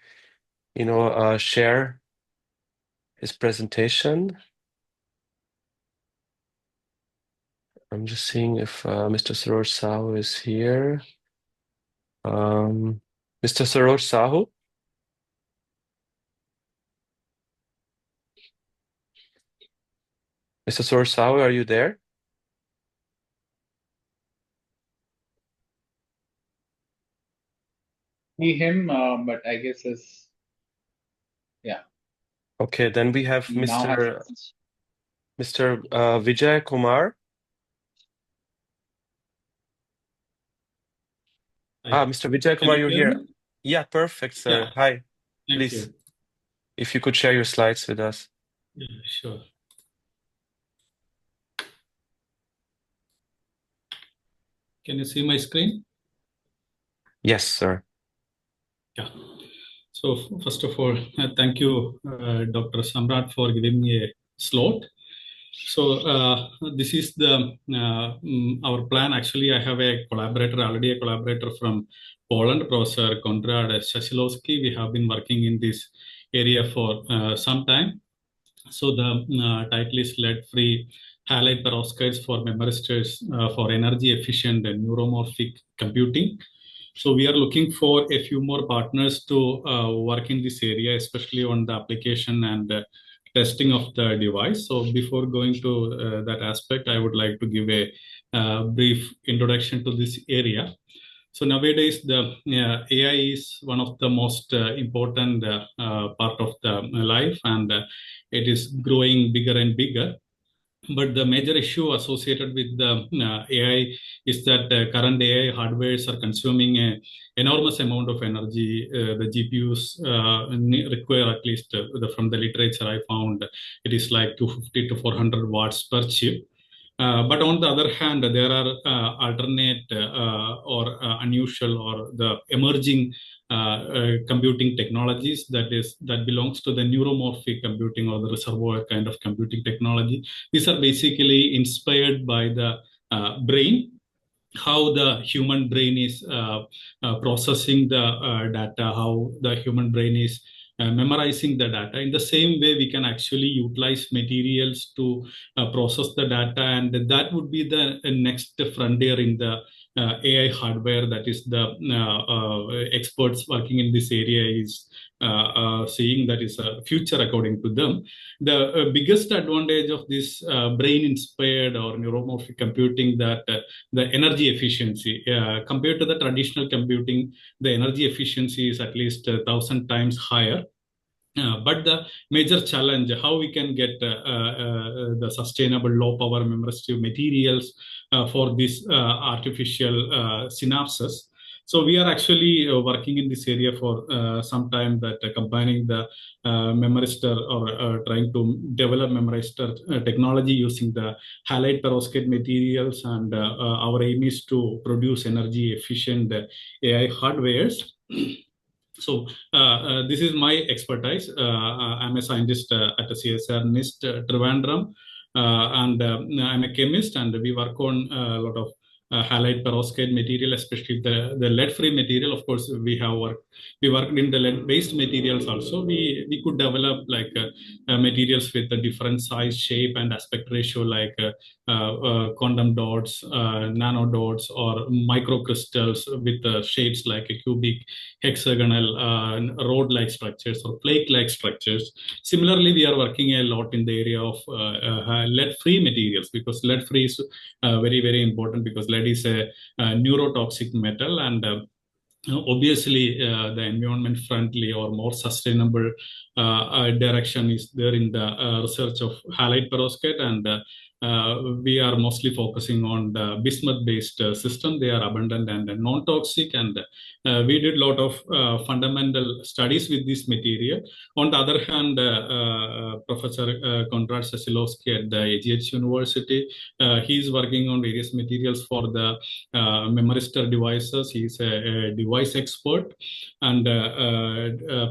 share his presentation. I'm just seeing if Mr. Saroj Sahu is here. Mr. Saroj Sahu? Mr. Saroj Sahu, are you there? See him, but I guess his Yeah. Okay, then we have We now have Mr. Vijay Kumar. Mr. Vijay Kumar, you're here. Me? Yeah, perfect, sir. Yeah. Hi. Thank Please, you. if you could share your slides with us. Yeah, sure. Can you see my screen? Yes, sir. Yeah. So first of all, thank you, Dr. Samrat, for giving me a slot. So this is the our plan. Actually, I have already a collaborator from Poland, Professor Konrad Szaszilowski. We have been working in this area for some time. So the title is Lead-Free Halide Perovskites for Memristors for Energy Efficient and Neuromorphic Computing. So we are looking for a few more partners to work in this area, especially on the application and testing of the device. So before going to that aspect, I would like to give a brief introduction to this area. So nowadays, the AI is one of the most important part of the life, and it is growing bigger and bigger. But the major issue associated with the AI is that current AI hardwares are consuming an enormous amount of energy. The GPUs require at least, from the literature I found, it is like 250 to 400 watts per chip. But on the other hand, there are alternate or unusual or the emerging computing technologies that belongs to the neuromorphic computing or the reservoir kind of computing technology. These are basically inspired by the brain, how the human brain is processing the data, how the human brain is memorizing the data. In the same way, we can actually utilize materials to process the data, and that would be the next frontier in the AI hardware. That is the experts working in this area is seeing that is a future according to them. The biggest advantage of this brain-inspired or neuromorphic computing that the energy efficiency compared to the traditional computing, the energy efficiency is at least 1,000 times higher. But the major challenge, how we can get the sustainable low power memristive materials for this artificial synapses. So we are actually working in this area for some time, that combining the memristor or trying to develop memristor technology using the halide perovskite materials, and our aim is to produce energy efficient AI hardwares. So this is my expertise. I'm a scientist at the CSIR NIST Trivandrum, and I'm a chemist, and we work on a lot of halide perovskite material, especially the lead-free material. Of course, we worked in the lead-based materials also. We could develop like materials with a different size, shape, and aspect ratio, like quantum dots, nano dots, or microcrystals with shapes like a cubic, hexagonal, rod-like structures or flake-like structures. Similarly, we are working a lot in the area of lead-free materials, because lead-free is very, very important, because lead is a neurotoxic metal, and obviously the environment friendly or more sustainable direction is there in the research of halide perovskite, and we are mostly focusing on the bismuth based system. They are abundant and non-toxic, and we did a lot of fundamental studies with this material. On the other hand, Professor Konrad Szaszilowski at the AGH University, he is working on various materials for the memristor devices. He is a device expert, and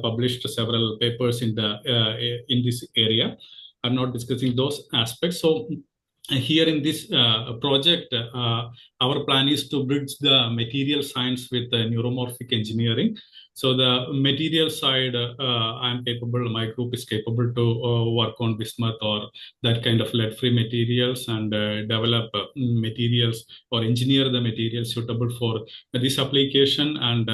published several papers in this area. I'm not discussing those aspects. So here in this project, our plan is to bridge the material science with neuromorphic engineering. So the material side, I'm capable, my group is capable to work on bismuth or that kind of lead-free materials, and develop materials or engineer the materials suitable for this application. And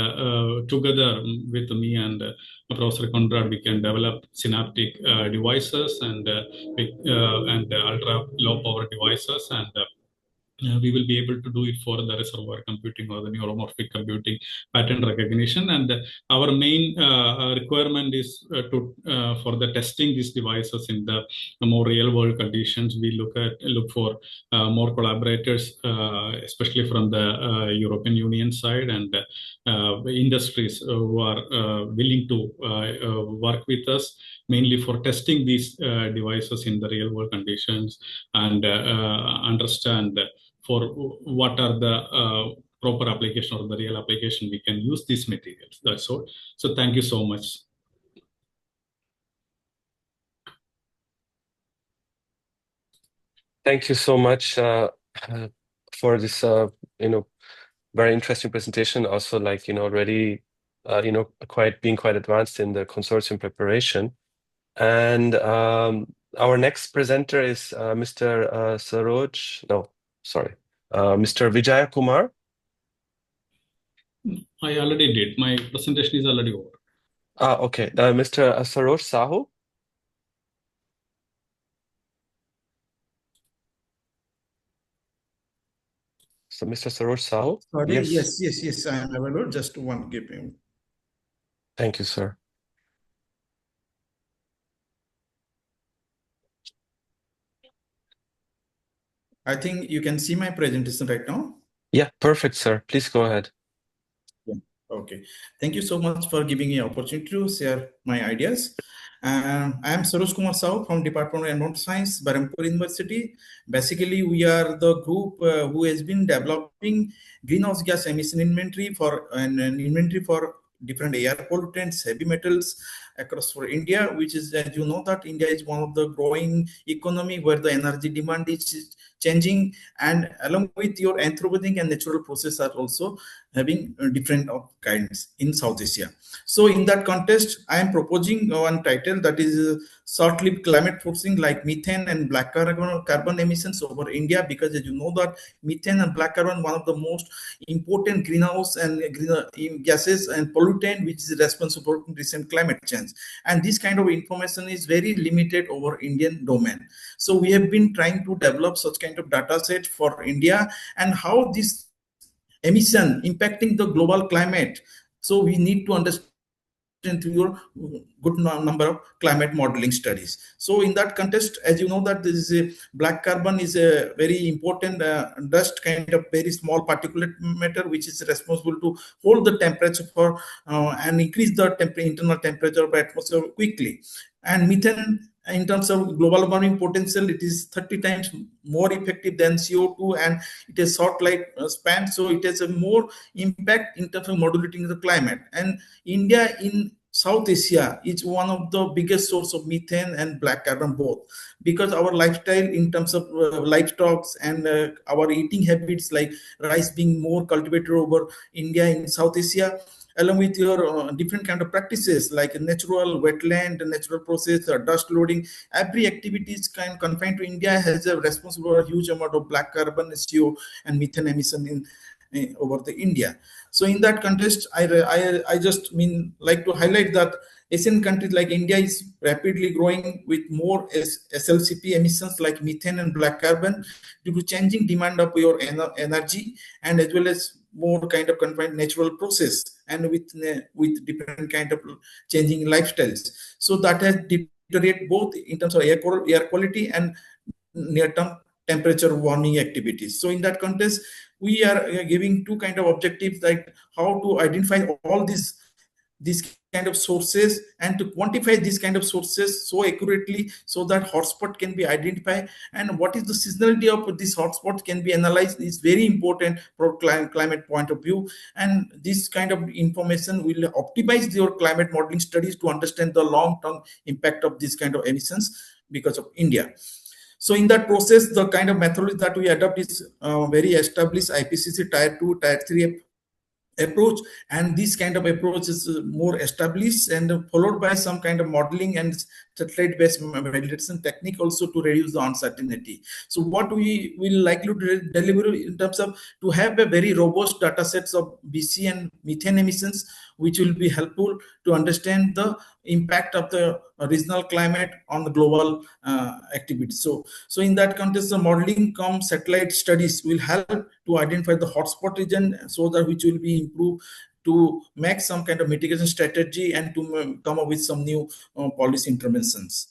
together with me and Professor Konrad, we can develop synaptic devices and ultra low power devices, and we will be able to do it for the reservoir computing or the neuromorphic computing pattern recognition. And our main requirement is for the testing these devices in the more real world conditions. We look for more collaborators, especially from the European Union side, and industries who are willing to work with us, mainly for testing these devices in the real world conditions, and understand for what are the proper application or the real application we can use these materials. That's all. So thank you so much. Thank you so much for this, very interesting presentation. Also, already, being quite advanced in the consortium preparation. And our next presenter is Mr. Mr. Vijaya Kumar. I already did. My presentation is already over. Okay. Mr. Saroj Sahu. So, Mr. Saroj Sahu. Sorry, yes, I am available. Just one, give me. Thank you, sir. I think you can see my presentation right now. Yeah, perfect, sir. Please go ahead. Yeah. Okay. Thank you so much for giving me an opportunity to share my ideas. I am Saroj Kumar Sahu from Department of Environmental Science, Berhampur University. Basically, we are the group who has been developing greenhouse gas emission inventory for an inventory for different air pollutants, heavy metals across for India, which is, as you know, that India is one of the growing economy where the energy demand is changing, and along with your anthropogenic and natural process are also having different kinds in South Asia. So in that context, I am proposing one title that is short-lived climate forcing like methane and black carbon emissions over India, because as you know that methane and black carbon, one of the most important greenhouse and gases and pollutant which is responsible for recent climate change. And this kind of information is very limited over Indian domain. So we have been trying to develop such kind of data set for India and how this emission impacting the global climate. So we need to understand through your good number of climate modeling studies. So in that context, as you know that this is a black carbon is a very important dust, kind of very small particulate matter which is responsible to hold the temperature for and increase the internal temperature of atmosphere quickly. And methane, in terms of global warming potential, it is 30 times more effective than CO2, and it has short life span, so it has a more impact in terms of modulating the climate. And India in South Asia is one of the biggest source of methane and black carbon both, because our lifestyle in terms of livestock and our eating habits, like rice being more cultivated over India in South Asia, along with your different kind of practices like natural wetland, natural process, dust loading, every activity is kind of confined to India has a responsible for a huge amount of black carbon, CO, and methane emission in over the India. So in that context, I just like to highlight that Asian countries like India is rapidly growing with more SLCP emissions like methane and black carbon due to changing demand of your energy, and as well as more kind of confined natural process, and with different kind of changing lifestyles. So that has deteriorated both in terms of air quality and near-term temperature warming activities. So in that context, we are giving two kind of objectives, like how to identify all these kind of sources and to quantify these kind of sources so accurately so that hotspot can be identified, and what is the seasonality of these hotspots can be analyzed is very important for climate point of view. And this kind of information will optimize your climate modeling studies to understand the long-term impact of this kind of emissions because of India. So in that process, the kind of methodology that we adopt is very established IPCC Tier 2, Tier 3 approach, and this kind of approach is more established and followed by some kind of modeling and satellite-based validation technique also to reduce the uncertainty. So what we will likely to deliver in terms of to have a very robust data sets of BC and methane emissions, which will be helpful to understand the impact of the regional climate on the global activity. So in that context, the modeling cum satellite studies will help to identify the hotspot region, so that which will be improved to make some kind of mitigation strategy and to come up with some new policy interventions.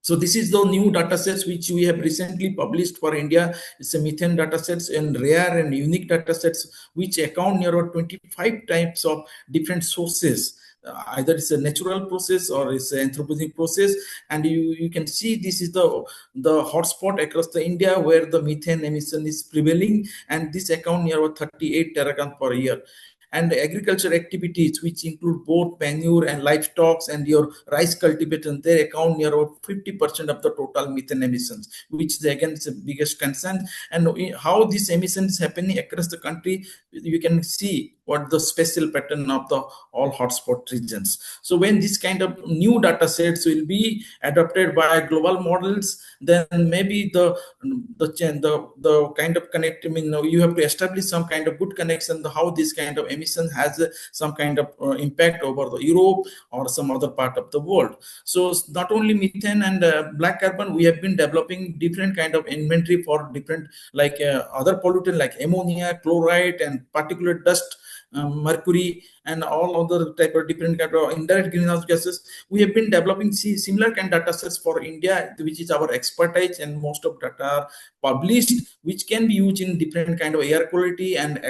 So this is the new data sets which we have recently published for India. It's a methane data sets and rare and unique data sets which account near about 25 types of different sources. Either it's a natural process or it's an anthropogenic process, and you can see this is the hotspot across the India where the methane emission is prevailing, and this account near about 38 teragram per year. And agriculture activities, which include both manure and livestock and your rice cultivation, they account near about 50% of the total methane emissions, which is again is the biggest concern. And how this emission is happening across the country, you can see what the spatial pattern of the all hotspot regions. So when this kind of new data sets will be adopted by global models, then maybe the kind of connect, I mean, you have to establish some kind of good connection, how this kind of emission has some kind of impact over the Europe or some other part of the world. So not only methane and black carbon, we have been developing different kind of inventory for different like other pollutant like ammonia, chloride, and particulate dust, mercury, and all other type of different kind of indirect greenhouse gases. We have been developing similar kind of data sets for India, which is our expertise, and most of data are published, which can be used in different kind of air quality and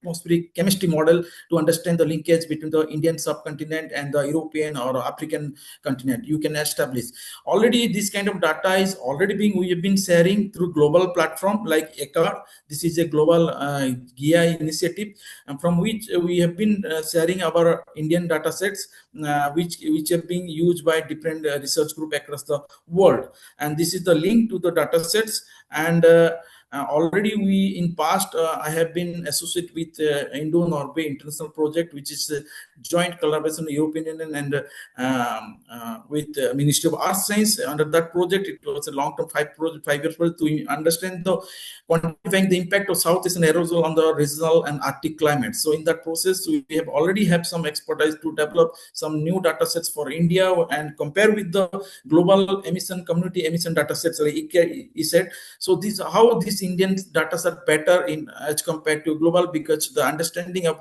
atmospheric chemistry model to understand the linkage between the Indian subcontinent and the European or African continent. You can establish already this kind of data is already being, we have been sharing through global platform like ECAR. This is a global GI initiative, and from which we have been sharing our Indian data sets, which have been used by different research group across the world. And this is the link to the data sets. And already we in past I have been associated with Indo-Norway international project, which is a joint collaboration of European Union and with Ministry of Earth Science. Under that project, it was a long-term 5 years project to understand the quantifying the impact of South Asian aerosol on the regional and Arctic climate. So in that process, we have already have some expertise to develop some new data sets for India and compare with the global emission community emission data sets like ESET. So this how these Indian data are better in as compared to global, because the understanding of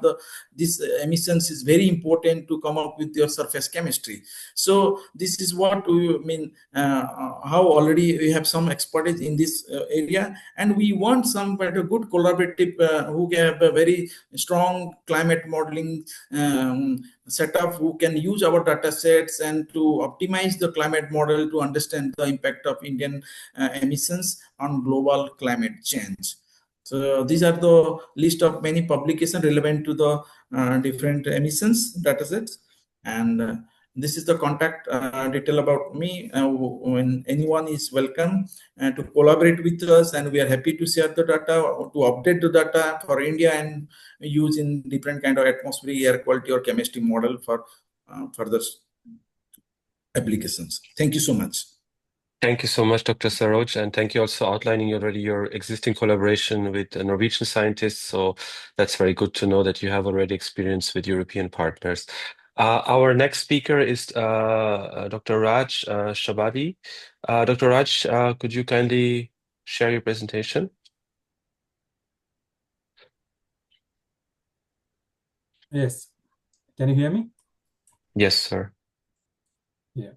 these emissions is very important to come up with your surface chemistry. So this is what we mean, how already we have some expertise in this area, and we want some better good collaborative who have a very strong climate modeling setup, who can use our data sets and to optimize the climate model to understand the impact of Indian emissions on global climate change. So these are the list of many publications relevant to the different emissions data sets. And this is the contact detail about me. When anyone is welcome to collaborate with us, and we are happy to share the data or to update the data for India and use in different kind of atmospheric air quality or chemistry model for further applications. Thank you so much. Thank you so much, Dr. Saroj, and thank you also outlining already your existing collaboration with Norwegian scientists. So that's very good to know that you have already experience with European partners. Our next speaker is Dr. Raj Shabadi. Dr. Raj, could you kindly share your presentation? Yes. Can you hear me? Yes, sir. Yeah.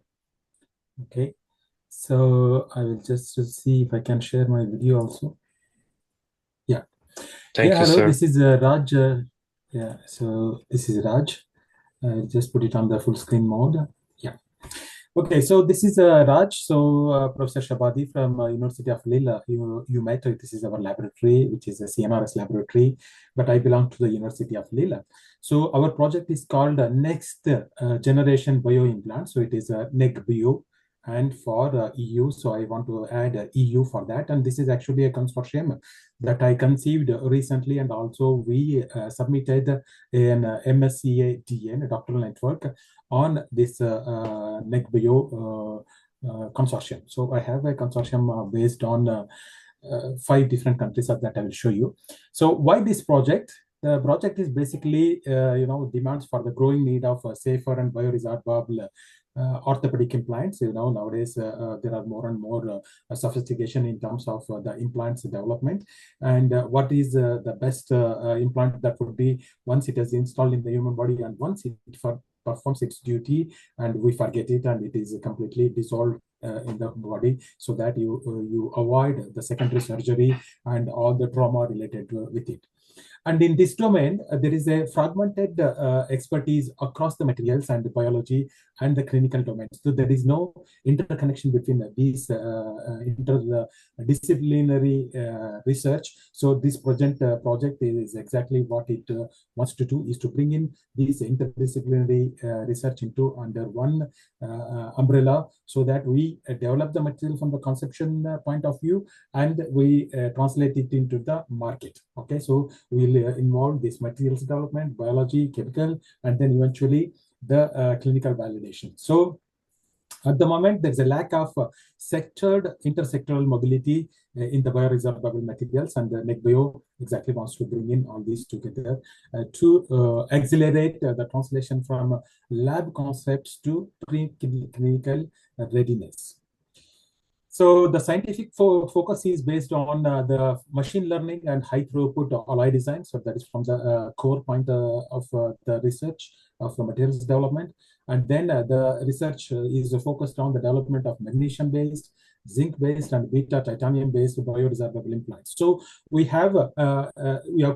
Okay. So I will just see if I can share my video also. Yeah. Thank you, hello, sir. this is Raj. Yeah, so this is Raj. Just put it on the full screen mode. Yeah. Okay, so this is Raj. So Professor Shabadi from University of Lille. You met. This is our laboratory, which is a CNRS laboratory, but I belong to the University of Lille. So our project is called Next Generation Bioimplant. So it is NEG Bio. and for EU. So I want to add EU for that. And this is actually a consortium that I conceived recently, and also we submitted an MSCA-DN, a doctoral network, on this NECBIO consortium. So I have a consortium based on 5 different countries that I will show you. So why this project? The project is basically, demands for the growing need of safer and bioresorbable orthopedic implants. Nowadays there are more and more sophistication in terms of the implants development, and what is the best implant that would be once it is installed in the human body and once it performs its duty and we forget it and it is completely dissolved in the body, so that you avoid the secondary surgery and all the trauma related with it. And in this domain, there is a fragmented expertise across the materials and the biology and the clinical domains. So there is no interconnection between these interdisciplinary research. So this project is exactly what it wants to do, is to bring in these interdisciplinary research into under one umbrella, so that we develop the material from the conception point of view and we translate it into the market. Okay, so we'll involve this materials development, biology, chemical, and then eventually the clinical validation. So at the moment, there's a lack of intersectoral mobility in the bioresorbable materials, and NECBIO exactly wants to bring in all these together to accelerate the translation from lab concepts to clinical readiness. So the scientific focus is based on the machine learning and high throughput alloy design. So that is from the core point of the research of the materials development. And then the research is focused on the development of magnesium-based, zinc-based, and beta titanium-based bioresorbable implants. So we have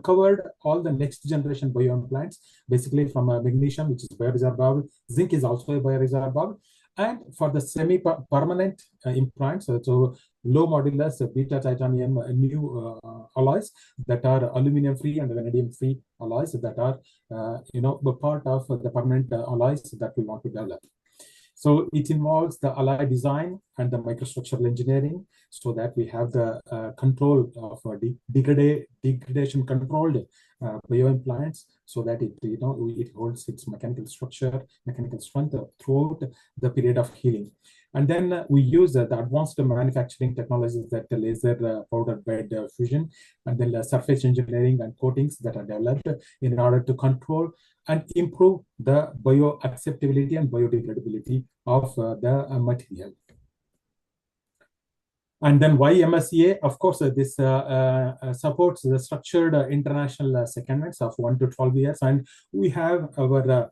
covered all the next generation bioimplants, basically from magnesium, which is bioresorbable. Zinc is also a bioresorbable. And for the semi-permanent implants, so low modulus beta titanium new alloys that are aluminum-free and vanadium-free alloys that are, part of the permanent alloys that we want to develop. So it involves the alloy design and the microstructural engineering, so that we have the control of degradation controlled bioimplants, so that it holds its mechanical structure, mechanical strength throughout the period of healing. And then we use the advanced manufacturing technologies, that laser powder bed fusion, and then surface engineering and coatings that are developed in order to control and improve the bioacceptability and biodegradability of the material. And then why MSCA? Of course, this supports the structured international secondments of 1 to 12 years, and we have our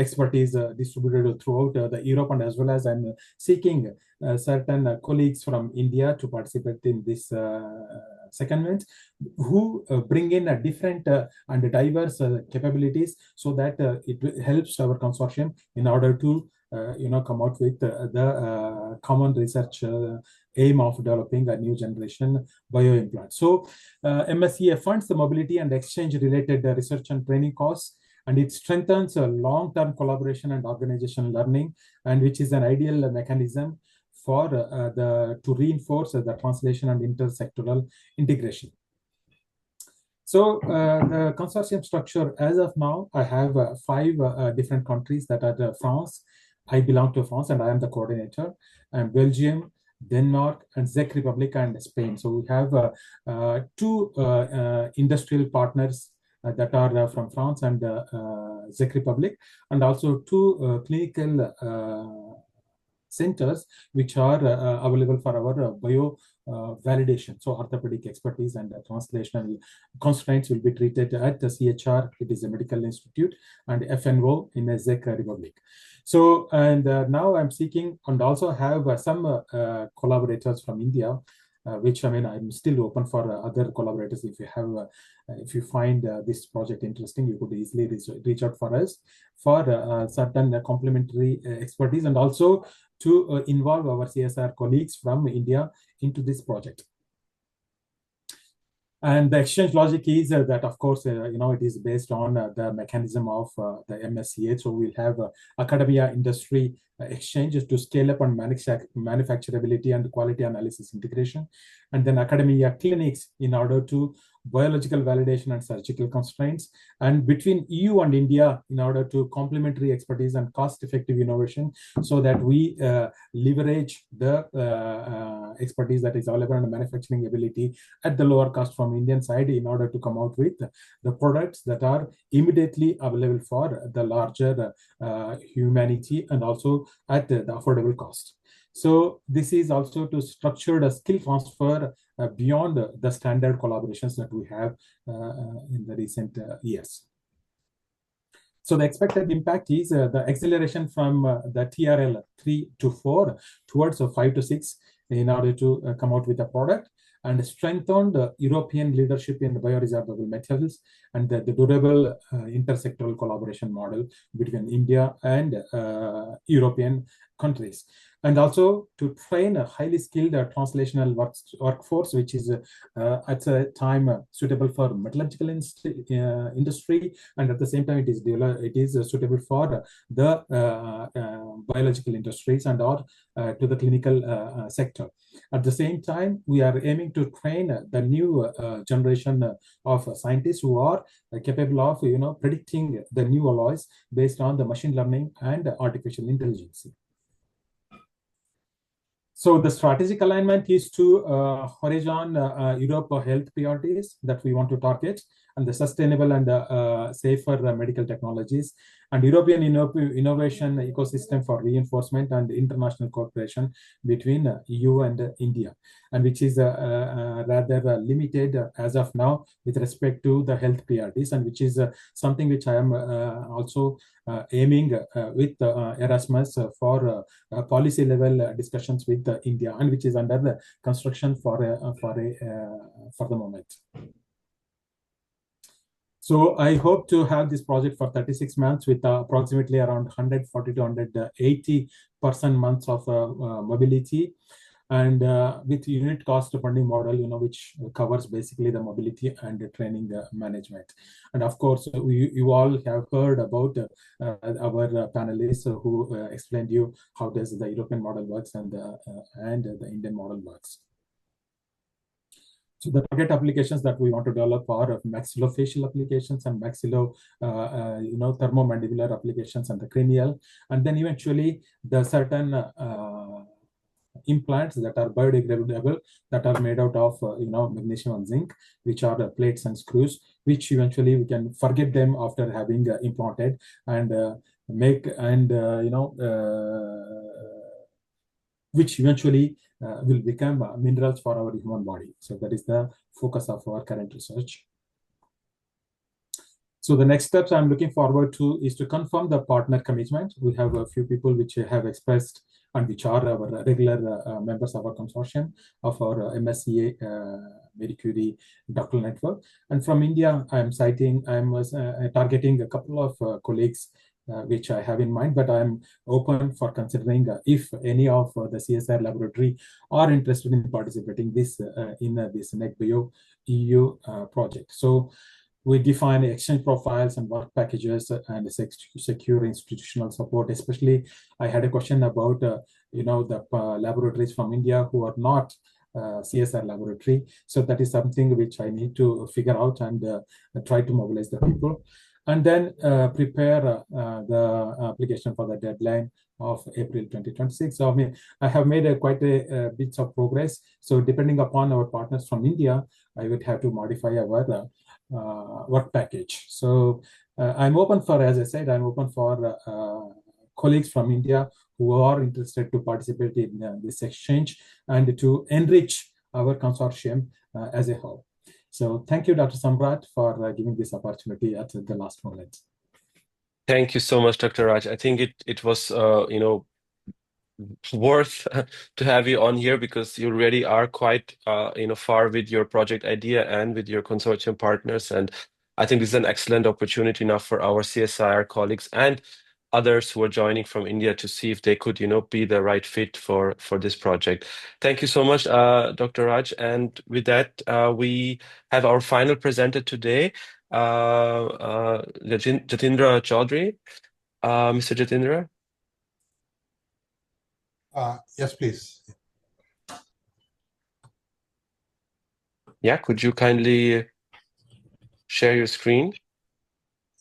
expertise distributed throughout the Europe, and as well as I'm seeking certain colleagues from India to participate in this secondment, who bring in a different and diverse capabilities, so that it helps our consortium in order to come out with the common research aim of developing a new generation bioimplant. So MSCA funds the mobility and exchange related research and training costs, and it strengthens long-term collaboration and organizational learning, and which is an ideal mechanism for to reinforce the translation and intersectoral integration. So the consortium structure, as of now, I have 5 different countries that are France. I belong to France and I am the coordinator, and Belgium, Denmark, and Czech Republic, and Spain. So we have 2 industrial partners that are from France and Czech Republic, and also 2 clinical centers which are available for our bio validation. So orthopedic expertise and translational constraints will be treated at the CSIR, it is a medical institute, and FNO in the Czech Republic. So, and now I'm seeking and also have some collaborators from India, which I'm still open for other collaborators. If you have, if you find this project interesting, you could easily reach out for us for certain complementary expertise, and also to involve our CSIR colleagues from India into this project. And the exchange logic is that, of course, it is based on the mechanism of the MSCA. So we'll have academia, industry, exchange to scale up on manufacturability and quality analysis integration, and then academia clinics in order to biological validation and surgical constraints, and between EU and India in order to complementary expertise and cost-effective innovation, so that we leverage the expertise that is available and manufacturing ability at the lower cost from Indian side in order to come out with the products that are immediately available for the larger humanity and also at the affordable cost. So this is also to structure the skill transfer beyond the standard collaborations that we have in the recent years. So the expected impact is the acceleration from the TRL 3 to 4 towards 5 to 6 in order to come out with a product, and strengthened European leadership in bioresorbable materials and the durable intersectoral collaboration model between India and European countries. And also to train a highly skilled translational workforce, which is at a time suitable for metallurgical industry, and at the same time it is suitable for the biological industries and or to the clinical sector. At the same time, we are aiming to train the new generation of scientists who are capable of predicting the new alloys based on the machine learning and artificial intelligence. So the strategic alignment is to horizon Europe health priorities that we want to target, and the sustainable and safer medical technologies, and European innovation ecosystem for reinforcement and international cooperation between EU and India, and which is rather limited as of now with respect to the health priorities, and which is something which I am also aiming with Erasmus for policy level discussions with India, and which is under the construction for the moment. So I hope to have this project for 36 months with approximately around 140 to 180 months of mobility, and with unit cost funding model, which covers basically the mobility and the training management. And of course, you all have heard about our panelists who explained you how does the European model works and the Indian model works. So the target applications that we want to develop are maxillofacial applications and thermomandibular applications and the cranial, and then eventually the certain implants that are biodegradable, that are made out of magnesium and zinc, which are plates and screws, which eventually we can forget them after having implanted and which eventually will become minerals for our human body. So that is the focus of our current research. So the next steps I'm looking forward to is to confirm the partner commitment. We have a few people which have expressed and which are our regular members of our consortium of our MSCA Marie Curie doctoral network. And from India, I'm targeting a couple of colleagues which I have in mind, but I'm open for considering if any of the CSIR laboratory are interested in participating in this NetBio EU project. So we define exchange profiles and work packages and secure institutional support. Especially, I had a question about the laboratories from India who are not CSIR laboratory. So that is something which I need to figure out and try to mobilize the people. And then prepare the application for the deadline of April 2026. So I have made quite a bit of progress. So depending upon our partners from India, I would have to modify our work package. So I'm open for, as I said, I'm open for colleagues from India who are interested to participate in this exchange and to enrich our consortium as a whole. So thank you, Dr. Samrat, for giving this opportunity at the last moment. Thank you so much, Dr. Raj. I think it was worth to have you on here because you already are quite far with your project idea and with your consortium partners, and I think this is an excellent opportunity now for our CSIR colleagues and others who are joining from India to see if they could be the right fit for this project. Thank you so much, Dr. Raj. And with that, we have our final presenter today, Jatindra Chaudhary. Mr. Jatindra. Yes, please. Yeah, could you kindly share your screen?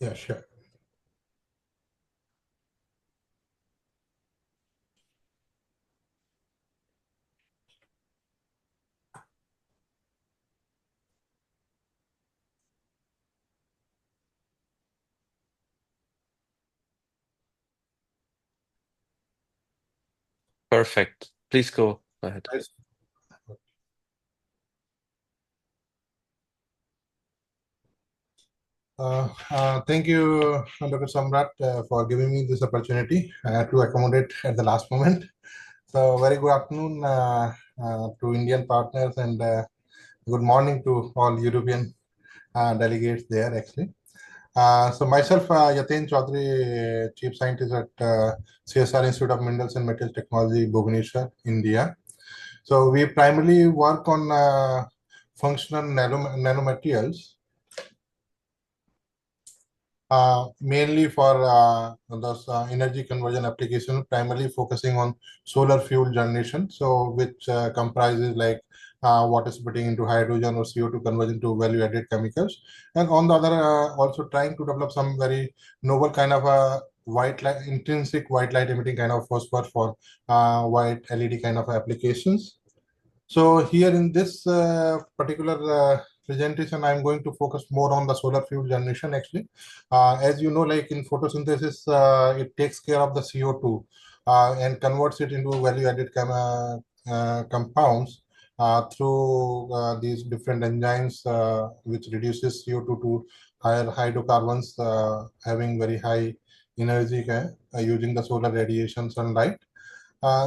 Yeah, sure. Perfect. Please go ahead. Thank you, Dr. Samrat, for giving me this opportunity to accommodate at the last moment. So, very good afternoon to Indian partners and good morning to all European delegates there, actually. So, myself, Yatin Chaudhary, Chief Scientist at CSIR Institute of Minerals and Materials Technology, Bhubaneswar, India. So, we primarily work on functional nanomaterials. Mainly for those energy conversion application, primarily focusing on solar fuel generation. So which comprises like water splitting into hydrogen or CO2 conversion to value-added chemicals. And on the other, also trying to develop some very novel kind of a white light, intrinsic white light emitting kind of phosphor for white LED kind of applications. So here in this particular presentation, I'm going to focus more on the solar fuel generation actually. As you know, like in photosynthesis, it takes care of the CO2 and converts it into value-added compounds through these different enzymes which reduces CO2 to higher hydrocarbons having very high energy using the solar radiation sunlight.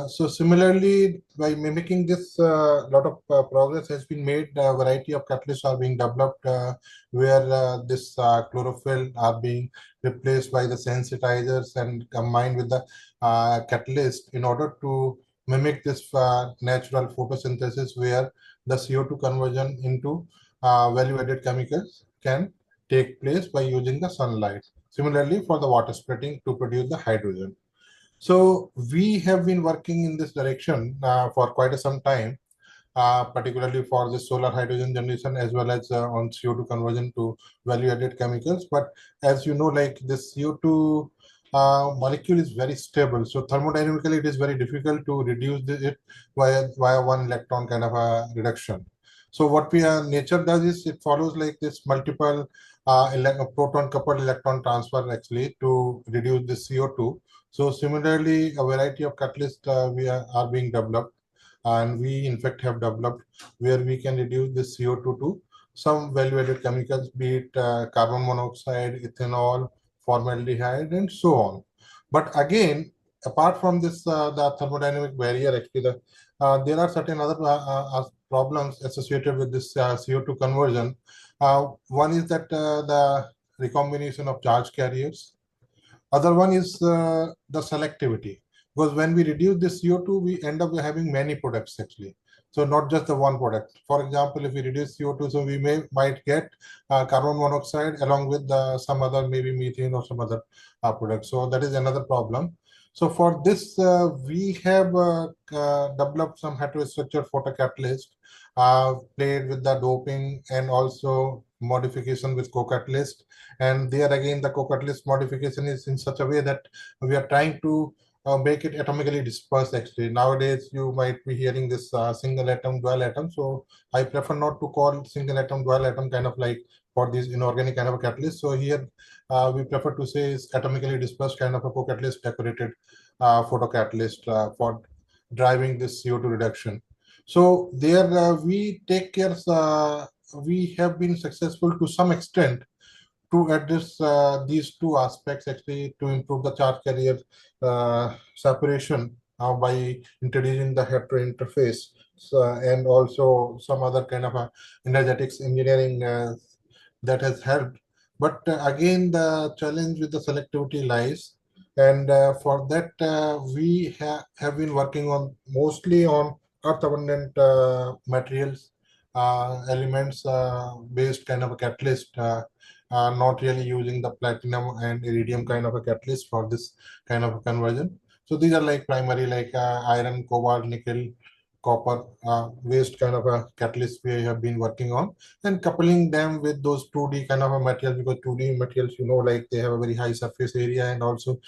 So similarly, by mimicking this, a lot of progress has been made. A variety of catalysts are being developed where this chlorophyll are being replaced by the sensitizers and combined with the catalyst in order to mimic this natural photosynthesis where the CO2 conversion into value-added chemicals can take place by using the sunlight. Similarly, for the water splitting to produce the hydrogen. So we have been working in this direction for quite some time, particularly for the solar hydrogen generation as well as on CO2 conversion to value-added chemicals. But as you know, like this CO2 molecule is very stable. So thermodynamically, it is very difficult to reduce it via one electron kind of a reduction. So what nature does is it follows like this multiple proton coupled electron transfer actually to reduce the CO2. So similarly, a variety of catalysts are being developed, and we in fact have developed where we can reduce the CO2 to some value-added chemicals, be it carbon monoxide, ethanol, formaldehyde, and so on. But again, apart from this, the thermodynamic barrier, actually, there are certain other problems associated with this CO2 conversion. One is that the recombination of charge carriers. Other one is the selectivity, because when we reduce the CO2, we end up having many products actually. So not just the one product. For example, if we reduce CO2, so we might get carbon monoxide along with some other maybe methane or some other product. So that is another problem. So for this, we have developed some heterostructure photocatalyst played with the doping and also modification with co-catalyst. And there again, the co-catalyst modification is in such a way that we are trying to make it atomically dispersed actually. Nowadays, you might be hearing this single atom, dual atom. So I prefer not to call single atom, dual atom kind of like for these inorganic kind of a catalyst. So here we prefer to say is atomically dispersed kind of a co-catalyst decorated photocatalyst for driving this CO2 reduction. So there we take care, we have been successful to some extent to address these two aspects actually to improve the charge carrier separation by introducing the hetero interface and also some other kind of energetics engineering that has helped. But again, the challenge with the selectivity lies. And for that, we have been working on mostly on earth abundant materials, elements based kind of a catalyst, not really using the platinum and iridium kind of a catalyst for this kind of a conversion. So these are like primary like iron, cobalt, nickel, copper waste kind of a catalyst we have been working on, and coupling them with those 2D kind of a materials, because 2D materials, like they have a very high surface area, and also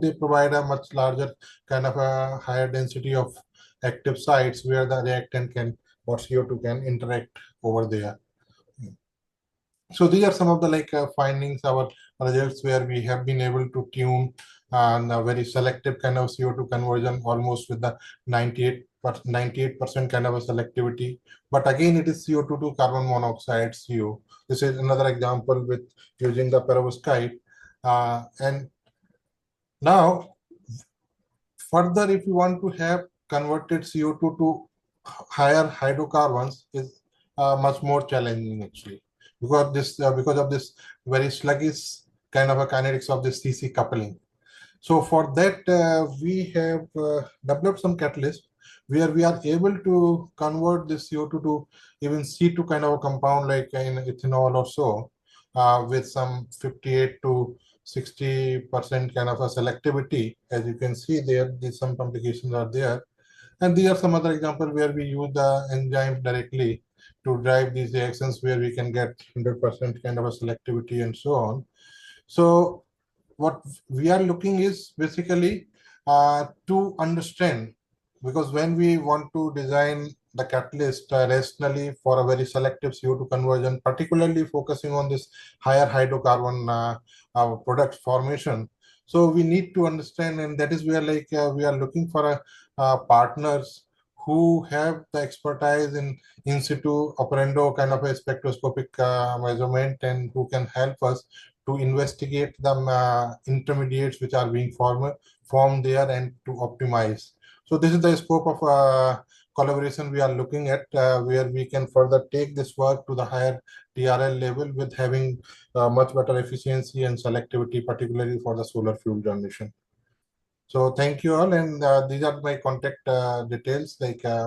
they provide a much larger kind of a higher density of active sites where the reactant can or CO2 can interact over there. So these are some of the findings, our results, where we have been able to tune and a very selective kind of CO2 conversion, almost with the 98% kind of a selectivity. But again, it is CO2 to carbon monoxide, CO. This is another example with using the perovskite. And now, further, if you want to have converted CO2 to higher hydrocarbons, is much more challenging actually, because of this very sluggish kind of a kinetics of the CC coupling. So for that, we have developed some catalyst where we are able to convert this CO2 to even C2 kind of a compound, like in ethanol or so, with some 58 to 60% kind of a selectivity. As you can see there, some complications are there. And these are some other examples where we use the enzyme directly to drive these reactions, where we can get 100% kind of a selectivity and so on. So what we are looking is basically to understand, because when we want to design the catalyst rationally for a very selective CO2 conversion, particularly focusing on this higher hydrocarbon product formation, so we need to understand, and that is where we are looking for partners who have the expertise in situ operando kind of a spectroscopic measurement, and who can help us to investigate the intermediates which are being formed there, and to optimize. So this is the scope of collaboration we are looking at, where we can further take this work to the higher TRL level with having much better efficiency and selectivity, particularly for the solar fuel generation. So thank you all, and these are my contact details,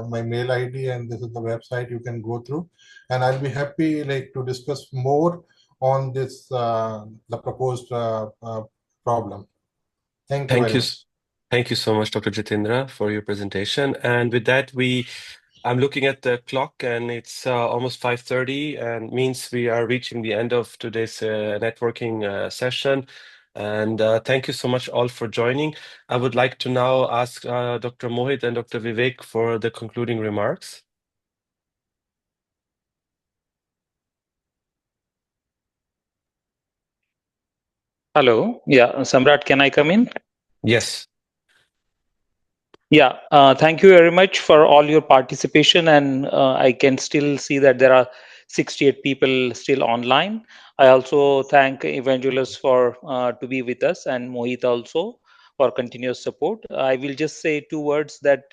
my mail ID, and this is the website you can go through, and I'll be happy to discuss more on this the proposed problem. Thank you very much. Thank you so much, Dr. Jitendra, for your presentation. And with that, I'm looking at the clock, and it's almost 5:30, and means we are reaching the end of today's networking session. And thank you so much all for joining. I would like to now ask Dr. Mohit and Dr. Vivek for the concluding remarks. Hello. Yeah, Samrat, can I come in? Yes. Yeah, thank you very much for all your participation, and I can still see that there are 68 people still online. I also thank Evangelist for to be with us, and Mohit also for continuous support. I will just say two words that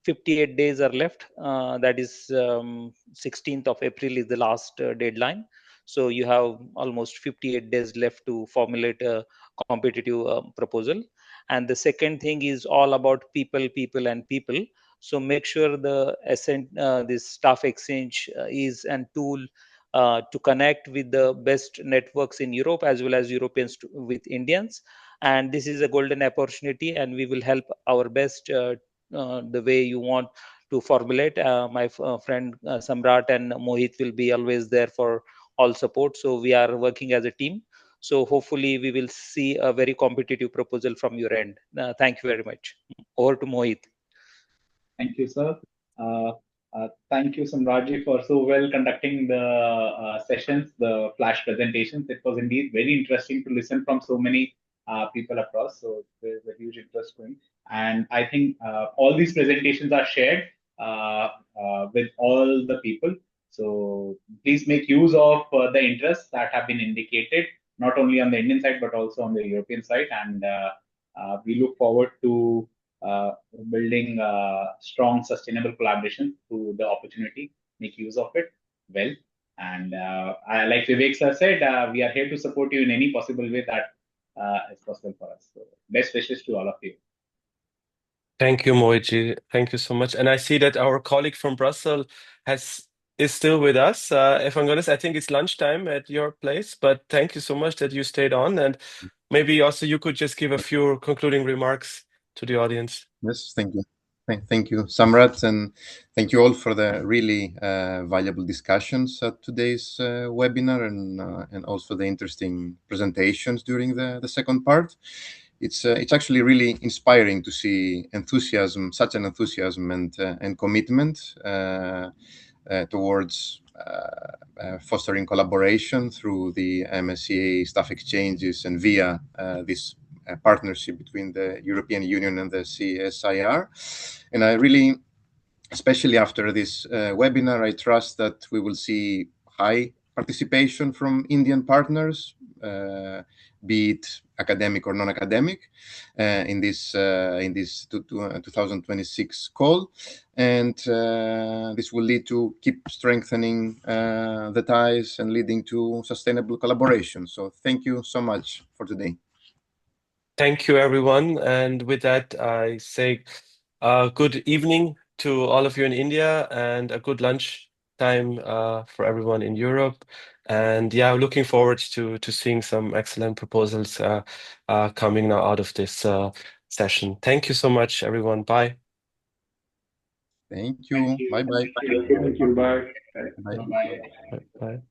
58 days are left. That is 16th of April is the last deadline. So you have almost 58 days left to formulate a competitive proposal. And the second thing is all about people and people. So make sure this staff exchange is a tool to connect with the best networks in Europe, as well as Europeans with Indians. And this is a golden opportunity, and we will help our best the way you want to formulate. My friend Samrat and Mohit will be always there for all support. So we are working as a team. So hopefully we will see a very competitive proposal from your end. Thank you very much. Over to Mohit. Thank you, sir. Thank you, Samraji, for so well conducting the sessions, the flash presentations. It was indeed very interesting to listen from so many people across. So there's a huge interest going. And I think all these presentations are shared with all the people. So please make use of the interests that have been indicated, not only on the Indian side, but also on the European side. And we look forward to building strong, sustainable collaboration through the opportunity. Make use of it well. And like Vivek sir said, we are here to support you in any possible way that is possible for us. So best wishes to all of you. Thank you, Mohitji. Thank you so much. And I see that our colleague from Brussels is still with us. If I'm honest, I think it's lunchtime at your place, but thank you so much that you stayed on. And maybe also you could just give a few concluding remarks to the audience. Yes, thank you. Thank you, Samrat, and thank you all for the really valuable discussions at today's webinar, and also the interesting presentations during the second part. It's actually really inspiring to see enthusiasm, such an enthusiasm and commitment towards fostering collaboration through the MSCA Staff Exchanges and via this partnership between the European Union and the CSIR. And I really, especially after this webinar, I trust that we will see high participation from Indian partners, be it academic or non-academic, in this 2026 call, and this will lead to keep strengthening the ties and leading to sustainable collaboration. So thank you so much for today. Thank you, everyone. And with that, I say good evening to all of you in India and a good lunch time for everyone in Europe. And yeah, looking forward to seeing some excellent proposals coming now out of this session. Thank you so much, everyone. Bye. Thank you. Bye-bye. Thank you. Bye. Bye. Bye.